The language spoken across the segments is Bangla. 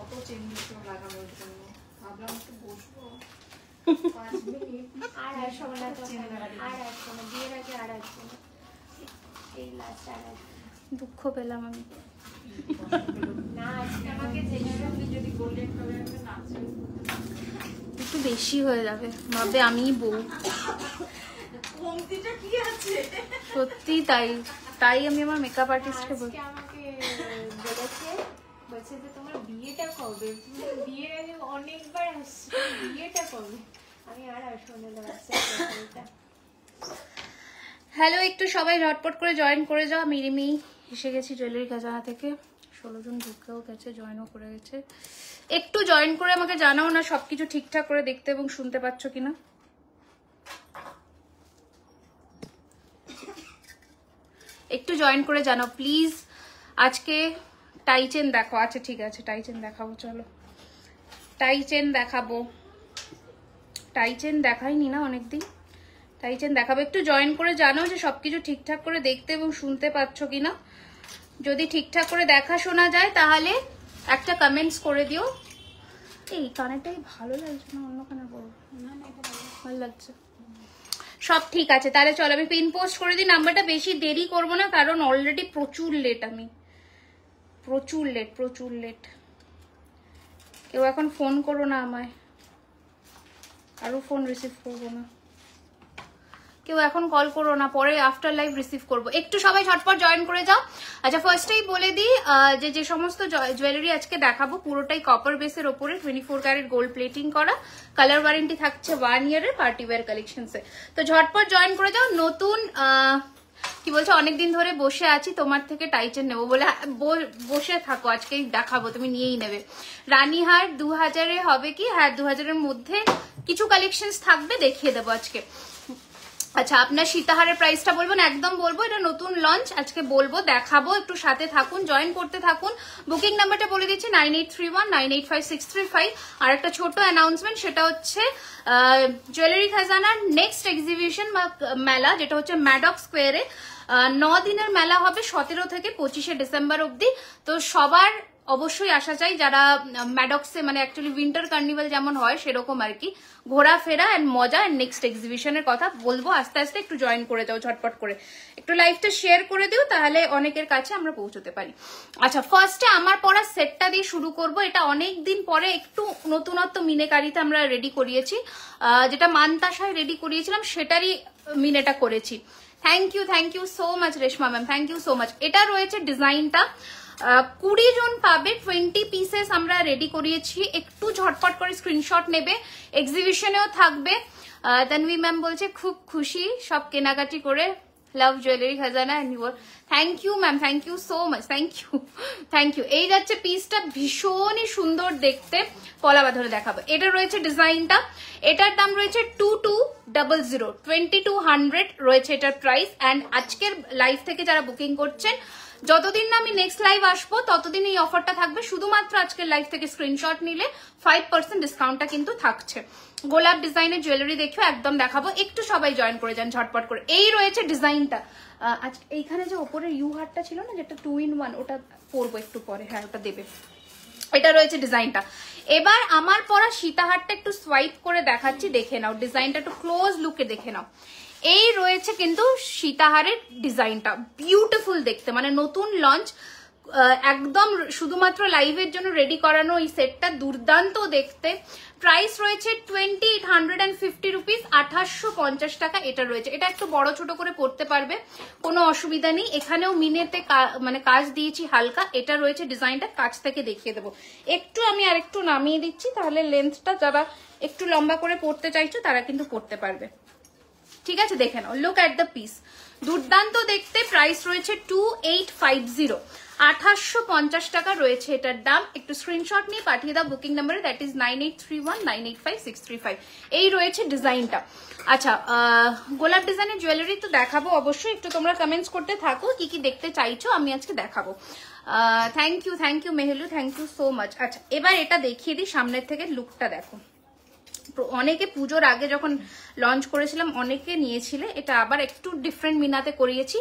কত চেন দিচ্ছিল লাগানোর জন্য, ভাবলাম একটু বসবো 5 মিনিট আর আসবে না, আর আসবে না, বিয়ের আগে আর আসবে না, এই লাস্ট আর আসবে না। দুঃখ পেলাম আমি। না আজকে আমাকে জেনারেলি যদি গোল্ডেন কালারের নাচে একটু বেশি হয়ে যাবে, ভাবে আমি বউ। কমতিটা কি আছে? সত্যি তাই, তাই আমি আমার মেকআপ আর্টিস্টকে বলি, আমাকে বলছে যে তোমার বিয়েটা কবে, বিয়ের আগে অনেকবার আসছে, বিয়েটা কবে, আমি আর আসলে হ্যালো একটু সবাই ঝটপট করে জয়েন করে যাও। মিরিমি এসে গেছি জুয়েলারি খাজানা থেকে, 16 জন ঢুকেও গেছে, জয়েনও করে গেছে। একটু জয়েন করে আমাকে জানাও না সবকিছু ঠিকঠাক করে দেখতে এবং শুনতে পাচ্ছ কিনা। একটু জয়েন করে জানাও প্লিজ। আজকে টাই চেন দেখো, আচ্ছা ঠিক আছে টাই চেন দেখাবো, চলো টাই চেন দেখাবো। টাই চেন দেখাইনি না অনেকদিন, টাই চেন দেখাবো। একটু জয়েন করে জানাও যে সবকিছু ঠিকঠাক করে দেখতে এবং শুনতে পাচ্ছ কিনা। যদি ঠিকঠাক করে দেখা শোনা যায় তাহলে একটা কমেন্টস করে দিও। এই কানেরটাই ভালো লাগছে না, অন্য কানে বড় না, এটা ভালো লাগছে। সব ঠিক আছে তাহলে চলো আমি পিন পোস্ট করে দিই নাম্বারটা, বেশি দেরি করব না কারণ অলরেডি প্রচুর লেট, আমি প্রচুর লেট। কেউ এখন ফোন করো না আমায়, আরো ফোন রিসিভ করবো না, কেউ এখন কল করো না, পরে আফটার লাইভ রিসিভ করবো। একটু সবাই ঝটপট জয়েন করে যাও। আচ্ছা ফার্স্টেই বলে দিই যে সমস্ত জুয়েলারি আজকে দেখাবো পুরোটাই কপার বেসের ওপরে 24 ক্যারেট গোল্ড প্লেটিং করা, কালার ওয়ারেন্টি থাকছে 1 ইয়ারের পার্টি ওয়্যার কালেকশনসে। তো ঝটপট জয়েন করে যাও। নতুন কি বলছো, অনেকদিন ধরে বসে আছি তোমার থেকে টাইচেন নেবো বলে, বসে থাকো আজকেই দেখাবো, তুমি নিয়েই নেবে। রানীহার 2000-এ হবে কি, হ্যাঁ 2000-এর মধ্যে কিছু কালেকশনস থাকবে, দেখিয়ে দেবো আজকে। আচ্ছা আপনার সীতাহারের প্রাইসটা বলবো না, একদম বলবো, এটা নতুন লঞ্চ আজকে বলবো, দেখাবো, একটু সাথে থাকুন, জয়েন করতে থাকুন। বুকিং নাম্বারটা বলে দিচ্ছি 9831985635। আর একটা ছোট অ্যানাউন্সমেন্ট, সেটা হচ্ছে জুয়েলারি খাজানার নেক্সট এক্সিবিশন বা মেলা, যেটা হচ্ছে ম্যাডক স্কোয়ারে 9 দিনের মেলা হবে 17 থেকে 25 ডিসেম্বর অবধি। তো সবার অবশ্যই আসা চাই যারা ম্যাডক্সে, মানে অ্যাকচুয়ালি উইন্টার কার্নিভাল যেমন হয় সেরকম আর কি, ঘোরাফেরা অ্যান্ড মজা অ্যান্ড নেক্সট এক্সিবিশনের কথা বলবো আস্তে আস্তে। একটু জয়েন করে যাও ঝটপট করে, একটু লাইভটা শেয়ার করে দিও, তাহলে অনেকের কাছে আমরা পৌঁছতে পারি। আচ্ছা ফার্স্টে আমার পরা সেটটা দিয়ে শুরু করব। এটা অনেক দিন পরে একটু নতুনত্ব মিনেকারিতে আমরা রেডি করিয়েছি, যেটা মানতাসায় রেডি করিয়েছিলাম সেটারই মিনেটা করেছি। Thank you so much Reshma ma'am, thank you so much. এটা রয়েছে ডিজাইনটা, 20 জন পাবে, 20 পিসেস আমরা রেডি করিয়েছি। একটু ঝটপট করে স্ক্রিনশট নেবে, এক্সিবিশনেও থাকবে। তানভি ম্যাম বলছে খুব খুশি সব কেনাকাটি করে, love jewellery Khazana and your. Thank you ma'am, thank you so much, thank you. এই যাচ্ছে পিসটা, ভীষণই সুন্দর দেখতে, পলা বাঁধনে দেখাবো। এটা রয়েছে ডিজাইনটা, এটার দাম রয়েছে 2200, 2200 রয়েছে এটার প্রাইস। অ্যান্ড আজকের লাইভ থেকে যারা বুকিং করছেন, যতদিন না আমি নেক্সট লাইভ আসবো ততদিন এই অফারটা থাকবে। শুধুমাত্র আজকের লাইভ থেকে স্ক্রিনশট নিলে 5% ডিসকাউন্টটা কিন্তু থাকছে। গোলাপ ডিজাইনের জুয়েলারি দেখো, একদম দেখাবো, একটু সবাই জয়েন করে যান ঝটপট করে। এই রয়েছে ডিজাইনটা, আজকে এইখানে যে ওপরের ইউ হারটা ছিল না, যেটা 2 in 1, ওটা পরবো একটু পরে, হ্যাঁ ওটা দেবে। এটা রয়েছে ডিজাইনটা। এবার আমার পরা সীতাহারটা একটু সোয়াইপ করে দেখাচ্ছি, দেখে নাও ডিজাইনটা, একটু ক্লোজ লুকে দেখে নাও। এই রয়েছে কিন্তু সীতাহারের ডিজাইনটা, বিউটিফুল দেখতে, মানে নতুন লঞ্চ, একদম শুধুমাত্র লাইভের জন্য রেডি করানো এই সেটটা, দুর্দান্ত দেখতে। প্রাইস রয়েছে 2850 রুপিস, 2850 টাকা এটা রয়েছে। এটা একটু বড় ছোট করে পড়তে পারবে, কোনো অসুবিধা নেই। এখানেও মিনেতে মানে কাজ দিয়েছি হালকা। এটা রয়েছে ডিজাইনটা, কাছ থেকে দেখিয়ে দেবো। একটু আমি আরেকটু নামিয়ে দিচ্ছি, তাহলে লেন্থটা যারা একটু লম্বা করে পড়তে চাইছো তারা কিন্তু পড়তে পারবে। ঠিক আছে, দেখে নাও, লুক অ্যাট দ্য পিস, দুর্দান্ত দেখতে। প্রাইস রয়েছে 2850, 2850 টাকা রয়েছে এটার দাম। একটু স্ক্রিনশট নিয়ে পাঠিয়ে দাও বুকিং নাম্বারে, দ্যাট ইজ 9831985635। এই রয়েছে ডিজাইনটা। আচ্ছা গোলাপ ডিজাইনের জুয়েলারি তো দেখাবো অবশ্যই, একটু তোমরা কমেন্টস করতে থাকো কি কি দেখতে চাইছো, আমি আজকে দেখাবো। Thank you Mehelu, thank you so much. আচ্ছা এবার এটা দেখিয়ে দিই সামনের থেকে, লুকটা দেখো, অনেকে পুজোর আগে যখন লঞ্চ করেছিলাম অনেকে নিয়েছিলে, এটা আবার একটু ডিফারেন্ট মিনাতে করিয়েছি।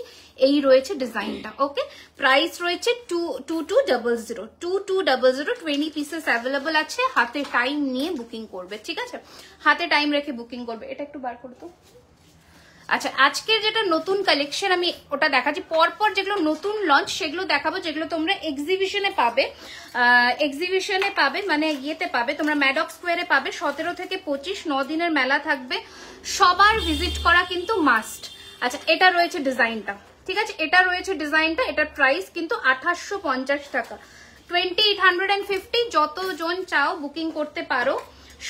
এই রয়েছে ডিজাইনটা। ওকে, প্রাইস রয়েছে 2200 2200। 20 পিসেস অ্যাভেলেবল আছে। হাতে টাইম নিয়ে বুকিং করবে, ঠিক আছে, হাতে টাইম রেখে বুকিং করবে। এটা একটু বার করে তো। আচ্ছা, আজকের যেটা নতুন কালেকশন আমি ওটা দেখাচ্ছি, পরপর যেগুলো নতুন লঞ্চ সেগুলো দেখাবো, যেগুলো তোমরা এক্সিবিশনে পাবে, মানে ইয়েতে পাবে, তোমরা ম্যাডক স্কোয়ারে পাবে। 17 থেকে 25 9 দিনের মেলা থাকবে, সবার ভিজিট করা কিন্তু মাস্ট। আচ্ছা, এটা রয়েছে ডিজাইনটা, ঠিক আছে, এটা রয়েছে ডিজাইনটা। এটার প্রাইস কিন্তু 2850 টাকা, 2850। যতজন চাও বুকিং করতে পারো,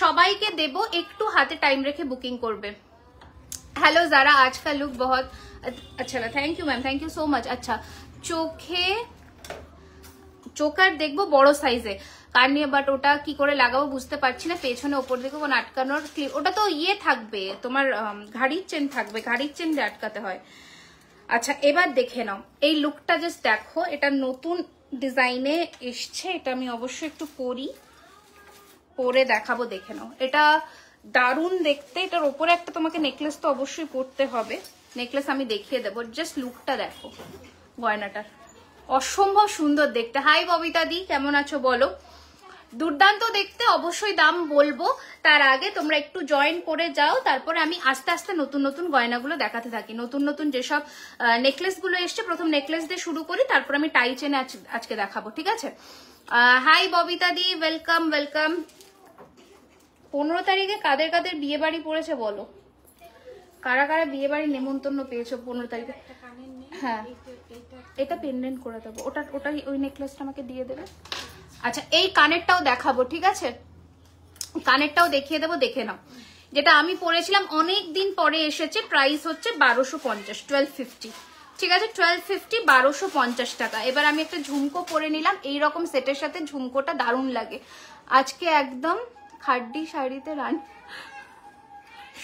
সবাইকে দেব, একটু হাতে টাইম রেখে বুকিং করবে। हेलो ज़ारा, आज का लुक बहुत अच्छा लगा। Thank you ma'am, thank you so much. अच्छा, চোকার দেখবো বড় সাইজে কার নিয়ে, বাট ওটা কি করে লাগাবো বুঝতে পারছি না। পেছনে ওপর দিকে কোন আটকানোর ক্লিপ, ওটা তো ইয়ে থাকবে তোমার, ঘাড়ির চেন থাকবে, ঘাড়ির চেন দিয়ে আটকাতে হয়। আচ্ছা, এবার দেখে নাও এই লুকটা, জাস্ট দেখো, এটা নতুন ডিজাইনে এসছে। এটা আমি অবশ্যই একটু পরে দেখাবো, দেখে নাও। এটা দারুণ দেখতে। এটার ওপরে একটা তোমাকে নেকলেস তো অবশ্যই পরতে হবে, নেকলেস আমি দেখিয়ে দেবো। জাস্ট লুকটা দেখো, গয়নাটার অসম্ভব সুন্দর দেখতে। হাই ববিতা দি, কেমন আছো বলো? দুর্দান্ত দেখতে, অবশ্যই দাম বলবো। তার আগে তোমরা একটু জয়েন করে যাও, তারপরে আমি আস্তে আস্তে নতুন নতুন গয়নাগুলো দেখাতে থাকি। নতুন নতুন যেসব নেকলেস গুলো এসছে, প্রথম নেকলেস দিয়ে শুরু করি, তারপর আমি টাই চেনে আজকে দেখাবো, ঠিক আছে? হাই ববিতা দি, ওয়েলকাম ওয়েলকাম। 15 তারিখে কাদের কাদের বিয়ে বাড়ি পড়েছে বলো, কারা কারা বিয়ে বাড়ি নেমন্তন্ন পেয়েছো 15 তারিখে? হ্যাঁ, এটা পেন্ডেন্ট করে দেবো, ওটা ওই নেকলেসটা আমাকে দিয়ে দেবে। আচ্ছা, এই কানেরটাও দেখাবো, ঠিক আছে, কানেরটাও দেখিয়ে দেবো, দেখে নাও। যেটা আমি পরেছিলাম অনেক দিন পরে এসেছে, প্রাইস হচ্ছে 1250, 1250, ঠিক আছে, 1250, 1250 টাকা। এবার আমি একটা ঝুমকো পরে নিলাম, এইরকম সেটের সাথে ঝুমকোটা দারুণ লাগে। আজকে একদম খাড্ডি শাড়িতে রান,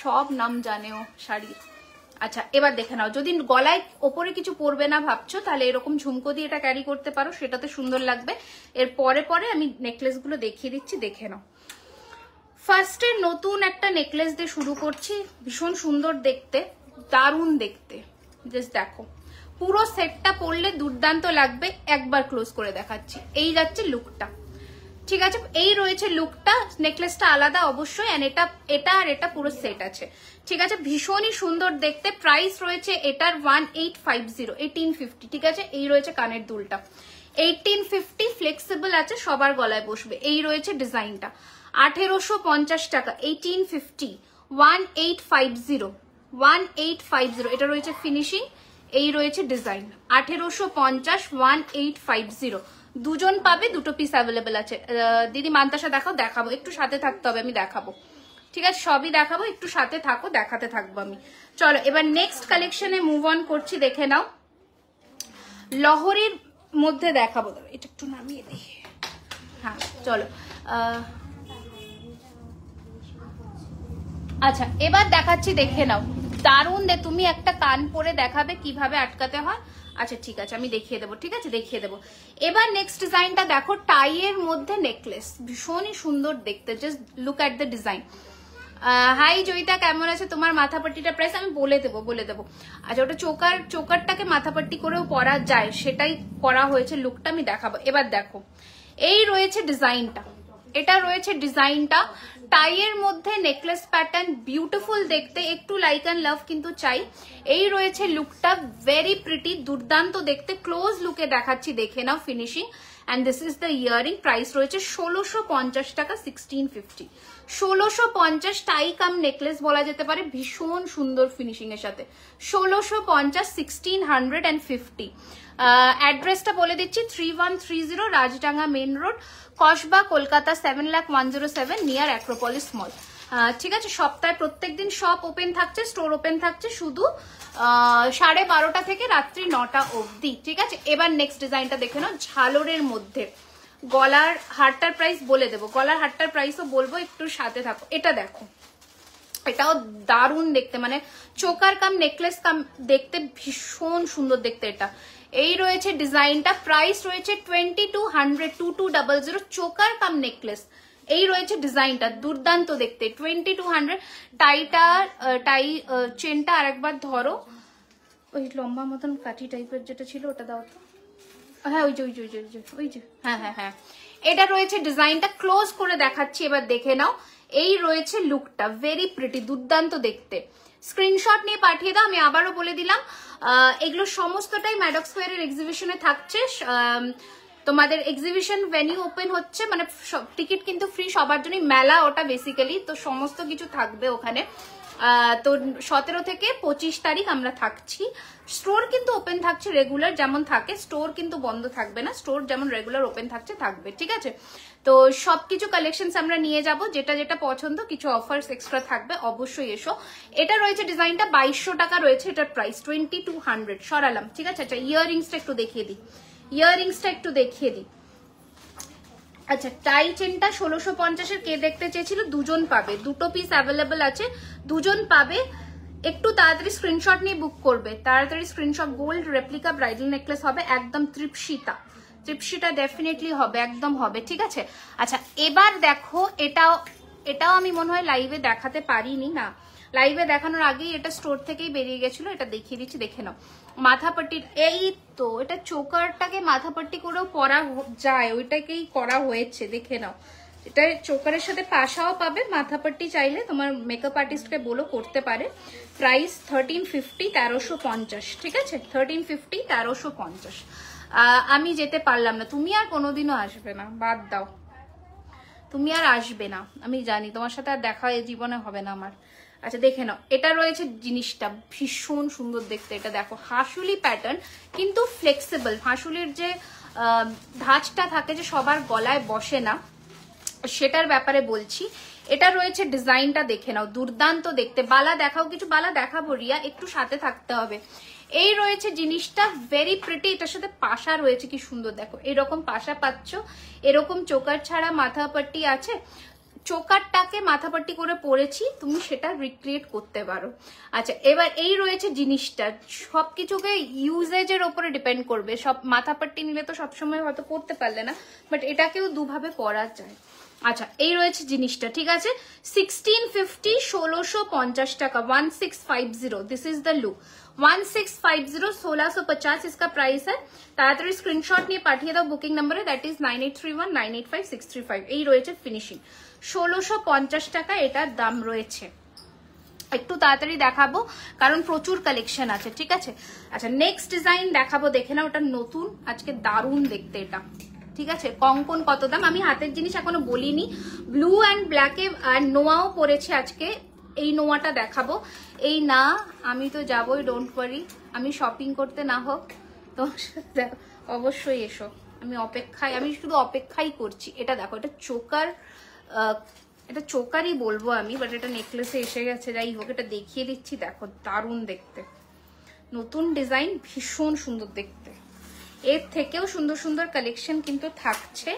সব নাম জানেও শাড়ি। আচ্ছা, এবার দেখে নাও, যদি গলায় ওপরে কিছু পরবে না ভাবছো, তাহলে এরকম ঝুমকো দিয়ে এটা ক্যারি করতে পারো, সেটাতে সুন্দর লাগবে। এর পরে পরে আমি নেকলেস গুলো দেখিয়ে দিচ্ছি, দেখে নাও। ফার্স্টে নতুন একটা নেকলেস দিয়ে শুরু করছি, ভীষণ সুন্দর দেখতে, দারুণ দেখতে। জাস্ট দেখো, পুরো সেটটা পরলে দুর্দান্ত লাগবে। একবার ক্লোজ করে দেখাচ্ছি, এই যাচ্ছে লুকটা, ঠিক আছে, এই রয়েছে লুকটা। নেকলেসটা আলাদা অবশ্যই, এটা আর এটা পুরো সেট আছে, ঠিক আছে, ভীষণই সুন্দর দেখতে। প্রাইস রয়েছে এটার 1850, 1850, ঠিক আছে। এই রয়েছে কানের দুলটা, 1850, ফ্লেক্সিবল আছে, সবার গলায় বসবে। এই রয়েছে ডিজাইনটা, 1850 টাকা, 1850, 1850, 1850। এটা রয়েছে ফিনিশিং, এই রয়েছে ডিজাইন, 1850, 1850। দুজন পাবে, দুটো পিস অ্যাভেলেবেল আছে। দিদি মান্তাসা দেখাবো, একটু সাথে থাকতে হবে, আমি দেখাবো, ঠিক আছে, সবই দেখাবো, একটু সাথে থাকো, দেখাতে থাকবো আমি। চলো, এবার নেক্সট কালেকশনে মুভ অন করছি, দেখে নাও। লহরির মধ্যে দেখাবো, এটা একটু নামিয়ে দিই। হ্যাঁ, চলো। আচ্ছা, এবার দেখাচ্ছি, দেখে নাও, দারুণ। তুমি একটা কান পরে দেখাবে কিভাবে আটকাতে হয়। আচ্ছা, ঠিক আছে, আমি দেখিয়ে দেবো, ঠিক আছে, দেখিয়ে দেবো। এবার নেক্সট ডিজাইনটা দেখো, টাইয়ের মধ্যে নেকলেস, ভীষণই সুন্দর দেখতে। Just look at the design. Hi Joyita, কেমন আছে? তোমার মাথাপাট্টিটা প্রাইস আমি বলে দেবো। আচ্ছা, ওটা চোকারটাকে মাথাপাট্টি করেও পরা যায়, সেটাই করা হয়েছে। লুকটা আমি দেখাবো। এবার দেখো, এই রয়েছে ডিজাইনটা, এটা রয়েছে ডিজাইনটা, টাইয়ের মধ্যে নেকলেস প্যাটার্ন, বিউটিফুল দেখতে, একটু লাইক অ্যান্ড লাভ কিন্তু চাই। এই রয়েছে লুকটা, ভেরি প্রিটি, দুর্দান্ত দেখতে। ক্লোজ লুকে দেখাচ্ছি, দেখে নাও finishing. And this is the earring. Price রয়েছে 1650 টাকা, 1650, 1650। টাই কাম নেকলেস বলা যেতে পারে, ভীষণ সুন্দর ফিনিশিং এর সাথে। 1650, 1650। অ্যাড্রেসটা বলে দিচ্ছি, 3130 Rajdanga main road, Kasba, Kolkata 7,01,07, near Acropolis mall, ঠিক আছে। সপ্তাহে প্রত্যেকদিন শপ ওপেন থাকছে, স্টোর ওপেন থাকছে, শুধু 12:30 থেকে রাত্রি 9টা অবধি, ঠিক আছে। এবার নেক্সট ডিজাইনটা দেখে নাও, ঝালরের মধ্যে। গলার হারটার প্রাইস বলে দেবো, গলার হারটার প্রাইসও বলবো, একটু সাথে থাকো। এটা দেখো, এটাও দারুণ দেখতে, মানে চোকার কাম নেকলেস কাম দেখতে, ভীষণ সুন্দর দেখতে এটা। এই রয়েছে ডিজাইনটা, প্রাইস রয়েছে 2200, 2200, চোকার কাম নেকলেস। এই রয়েছে ডিজাইনটা, দুর্দান্ত দেখতে, 2200। টাই চেনটা আরেকবার ধরো, ওই লম্বা মতন কাঠি টাইপের যেটা ছিল ওটা দাও তো। হ্যাঁ ওই যে হ্যাঁ এটা রয়েছে ডিজাইনটা, ক্লোজ করে দেখাচ্ছি, এবার দেখে নাও। এই রয়েছে লুকটা, ভেরি প্রিটি, দুর্দান্ত দেখতে। স্ক্রিনশট নিয়ে পাঠিয়ে দাও। আমি আবারও বলে দিলাম, এগুলো সমস্তটাই ম্যাডক স্কোয়ারের এক্সিবিশনে থাকছে। তোমাদের এক্সিবিশন ভেনিউ ওপেন হচ্ছে, মানে টিকিট কিন্তু ফ্রি সবার জন্য, মেলা ওটা বেসিক্যালি, তো সমস্ত কিছু থাকবে ওখানে। তো 17 থেকে 25 তারিখ আমরা থাকছি। স্টোর কিন্তু ওপেন থাকছে রেগুলার, যেমন থাকে, স্টোর কিন্তু বন্ধ থাকবে না, স্টোর যেমন রেগুলার ওপেন থাকবে, ঠিক আছে। তো সবকিছু কালেকশনস আমরা নিয়ে যাব, যেটা যেটা পছন্দ, কিছু অফার্স এক্সট্রা থাকবে, অবশ্যই এসো। এটা রয়েছে ডিজাইনটা, 2200 টাকা রয়েছে এটার প্রাইস, 2200 সরালাম, ঠিক আছে। আচ্ছা ইয়াররিংসটা একটু দেখিয়ে দিই, আচ্ছা টাই চেনটা 1650-এর কে দেখতে চেয়েছিল, দুজন পাবে, দুটো পিস অ্যাভেলেবল আছে, দুজন পাবে। একটু তাড়াতাড়ি স্ক্রিনশট নিয়ে বুক করবে, তাড়াতাড়ি screenshot. Gold replica bridal necklace হবে, একদম তৃপ্সিতা ডেফিনেটলি হবে, একদম হবে, ঠিক আছে। আচ্ছা এবার দেখো, এটাও আমি মনে হয় লাইভে দেখাতে পারিনি, না লাইভে দেখানোর আগেই এটা স্টোর থেকেই বেরিয়ে গেছিল, এটা দেখিয়ে দিচ্ছি, দেখে নাও। মাথাপট্টির এই তো, এটা চোকারটাকে মাথাপট্টি করেও পরা যায়, ওইটাকেই করা হয়েছে, দেখে নাও। এটা চোকারের সাথে পাশাও পাবে, মাথাপট্টি চাইলে তোমার মেকআপ আর্টিস্টকে বলো করতে পারে। প্রাইস 1350, 1350, ঠিক আছে, 1350, 1350। আমি যেতে পারলাম না, তুমি আর কোনোদিনও আসবে না, বাদ দাও, তুমি আর আসবে না, আমি জানি তোমার সাথে আর দেখা এই জীবনে হবে না আমার। আচ্ছা দেখে নাও, এটা রয়েছে জিনিসটা, ভীষণ সুন্দর দেখতে। এটা দেখো, হাসুলি প্যাটার্ন কিন্তু ফ্লেক্সিবল, হাসুলির যে ধাঁচটা থাকে যে সবার গলায় বসে না, সেটার ব্যাপারে বলছি। এটা রয়েছে ডিজাইনটা, দেখে নাও, দুর্দান্ত দেখতে। বালা দেখাও, কিছু বালা দেখাবো রিয়া, একটু সাথে থাকতে হবে। এই রয়েছে জিনিসটা, ভেরি প্রিটি। এটার সাথে পাশা রয়েছে, কি সুন্দর দেখো, এরকম পাশা পাচ্ছ, এরকম চোকার ছাড়া মাথাপাট্টি আছে, চোকারটাকে মাথাপাট্টি করে পরেছি, তুমি সেটা রিক্রিয়েট করতে পারো। আচ্ছা এবার এই রয়েছে জিনিসটা, সবকিছুকে ইউজেজের ওপরে ডিপেন্ড করবে। সব মাথাপাট্টি নিলে তো সবসময় হয়তো পরতে পারলে না, বাট এটাকেও দুভাবে পরা যায়। আচ্ছা এই রয়েছে জিনিসটা, ঠিক আছে, 1650, 1650 টাকা, 1650, দিস ইজ দ্য লুক, 1650, 1650 इसका प्राइस है। তাড়াতাড়ি স্ক্রিনশট নিয়ে পাঠিয়ে দাও বুকিং নম্বরে, দ্যাট ইজ 9831985635। এই রয়েছে ফিনিশিং, 1650 টাকা এটার দাম রয়েছে। একটু তাড়াতাড়ি দেখাবো কারণ প্রচুর কালেকশন আছে, ঠিক আছে। আচ্ছা নেক্সট ডিজাইন দেখাবো, দেখে নাও, ওটা নতুন, আজকে দারুণ দেখতে এটা, ঠিক আছে। কঙ্কন কত দাম, আমি হাতের জিনিস এখনো বলিনি। ব্লু অ্যান্ড ব্ল্যাকে আর নোয়াও পরেছে আজকে, এই নোয়াটা দেখাবো। এই না আমি তো যাবোই, ডোন্ট ওয়ারি, আমি শপিং করতে না হোক তোমার সাথে অবশ্যই এসো, আমি শুধু অপেক্ষাই করছি। এটা দেখো, এটা চোকার, এটা চোকারই বলবো আমি, বাট এটা নেকলেসে এসে গেছে, যাই হোক এটা দেখিয়ে দিচ্ছি, দেখো দারুণ দেখতে, নতুন ডিজাইন, ভীষণ সুন্দর দেখতে। এর থেকেও সুন্দর সুন্দর কালেকশন কিন্তু থাকছে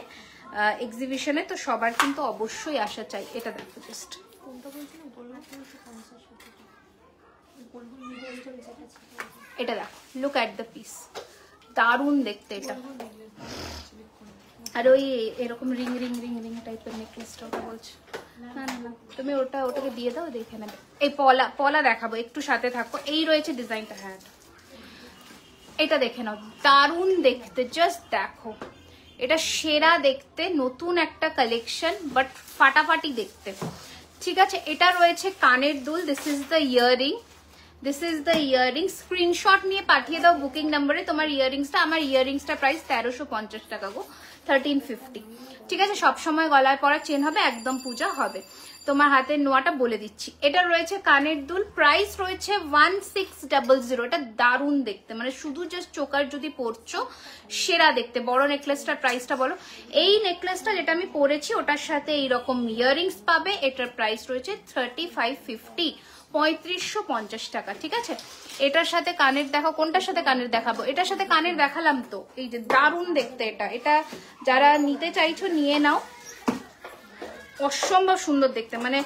এক্সিবিশনে, তো সবার কিন্তু অবশ্যই আসা চাই। এটা দেখো জাস্ট, এটা দেখো, লুক অ্যাট দ্য পিস, দারুণ দেখতে এটা। আর ওই এরকম রিং রিং রিং রিং টাইপের নেকলেসটা ওটা বলছো, না না না তুমি ওটাকে দিয়ে দাও, দেখে নেবে। এই পলা দেখাবো, একটু সাথে থাকো। এই রয়েছে ডিজাইনটা, হ্যাঁ এটা দেখে নাও, দারুণ দেখতে, জাস্ট দেখো, এটা সেরা দেখতে, নতুন একটা কালেকশন, বাট ফাটাফাটি দেখতে, ঠিক আছে। এটা রয়েছে কানের দুল, this is the earring, screenshot নিয়ে পাঠিয়ে দাও বুকিং নাম্বারে তোমার ইয়াররিংসটা। আমার ইয়াররিংসটা প্রাইস 1350 টাকা গো, 1350, ঠিক আছে। সবসময় গলায় পরা চেন হবে, একদম পূজা হবে। তোমার হাতের নোয়াটা বলে দিচ্ছি, এটা রয়েছে কানের দুল, প্রাইস রয়েছে 1600। এটা দারুণ দেখতে, মানে শুধু জাস্ট চোকার যদি পরছো সেরা দেখতে। বড় নেকলেসটার প্রাইসটা বলো। এই নেকলেসটা যেটা আমি পরেছি ওটার সাথে এইরকম ইয়াররিংস পাবে, এটার প্রাইস রয়েছে 3550, 3550 টাকা, ঠিক আছে। এটার সাথে কানের দেখো, কোনটার সাথে কানের দেখাবো, এটার সাথে কানের দেখালাম তো, এই যে দারুণ দেখতে এটা যারা নিতে চাইছো নিয়ে নাও, অসম্ভব সুন্দর দেখতে, মানে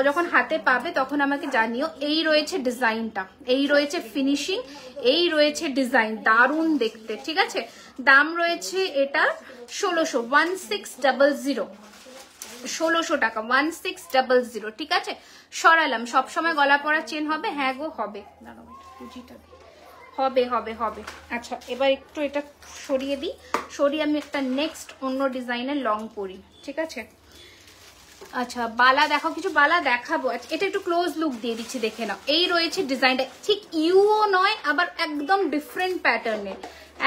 যখন হাতে পাবে তখন আমাকে জানিও। এই রয়েছে ডিজাইনটা, এই রয়েছে ফিনিশিং, এই রয়েছে ডিজাইন, দারুণ দেখতে, ঠিক আছে। দাম রয়েছে এটা 1600, 1600 টাকা, 1600, ঠিক আছে? সরালাম। সবসময় গলা পরা চেন হবে? হ্যাঁ গো হবে, দাঁড়াও পুঁজিটা হবে হবে হবে। আচ্ছা এবার একটু এটা সরিয়ে দিই, সরিয়ে আমি একটা নেক্সট অন্য ডিজাইনের লং পরি, ঠিক আছে? আচ্ছা বালা দেখাও, কিছু বালা দেখাবো। আচ্ছা এটা একটু ক্লোজ লুক দিয়ে দিচ্ছি, দেখে নাও। এই রয়েছে ডিজাইনটা, ঠিক ইউও নয় আবার একদম ডিফারেন্ট প্যাটার্নে,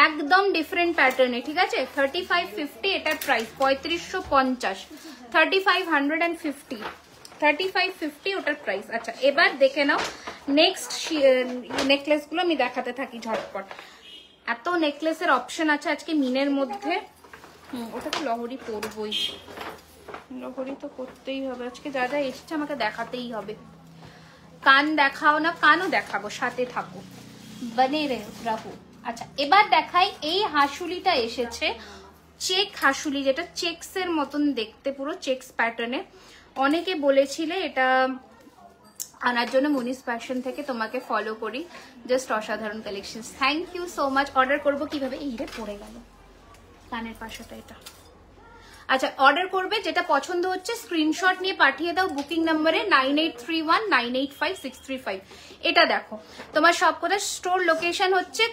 একদম ডিফারেন্ট প্যাটার্নে, ঠিক আছে? 3550 এটার প্রাইস, 3550, 3550, 3550 ওটার প্রাইস। আচ্ছা এবার দেখে নাও নেক্সট নেকলেস গুলো আমি দেখাতে থাকি ঝটপট। এত নেকলেসের অপশন আছে আজকে মিনের মধ্যে। ওটা তো লহরি পরবই, লহরি তো করতেই হবে আজকে, যা যা এসছে আমাকে দেখাতেই হবে। কান দেখাও না? কানও দেখাবো, সাথে থাকো, বনে রাহো। আচ্ছা এবার দেখাই, এই হাসুলিটা এসেছে চেক হাসুলি, যেটা চেক্স এর মতন দেখতে, পুরো চেক্স প্যাটার্নে। অনেকে বলেছিলে এটা আনার জন্য, মুনিস ফ্যাশন থেকে তোমাকে ফলো করি, জাস্ট অসাধারণ collection. Thank you so much. Order করবো কিভাবে? এই রে পড়ে গেল কানের পাশাটা, এটা। আচ্ছা অর্ডার করবে, যেটা পছন্দ হচ্ছে স্ক্রিনশট নিয়ে পাঠিয়ে দাও বুকিং নাম্বারে 9831985635। এটা দেখো, তোমার সবকটা স্টোর লোকেশন হচ্ছে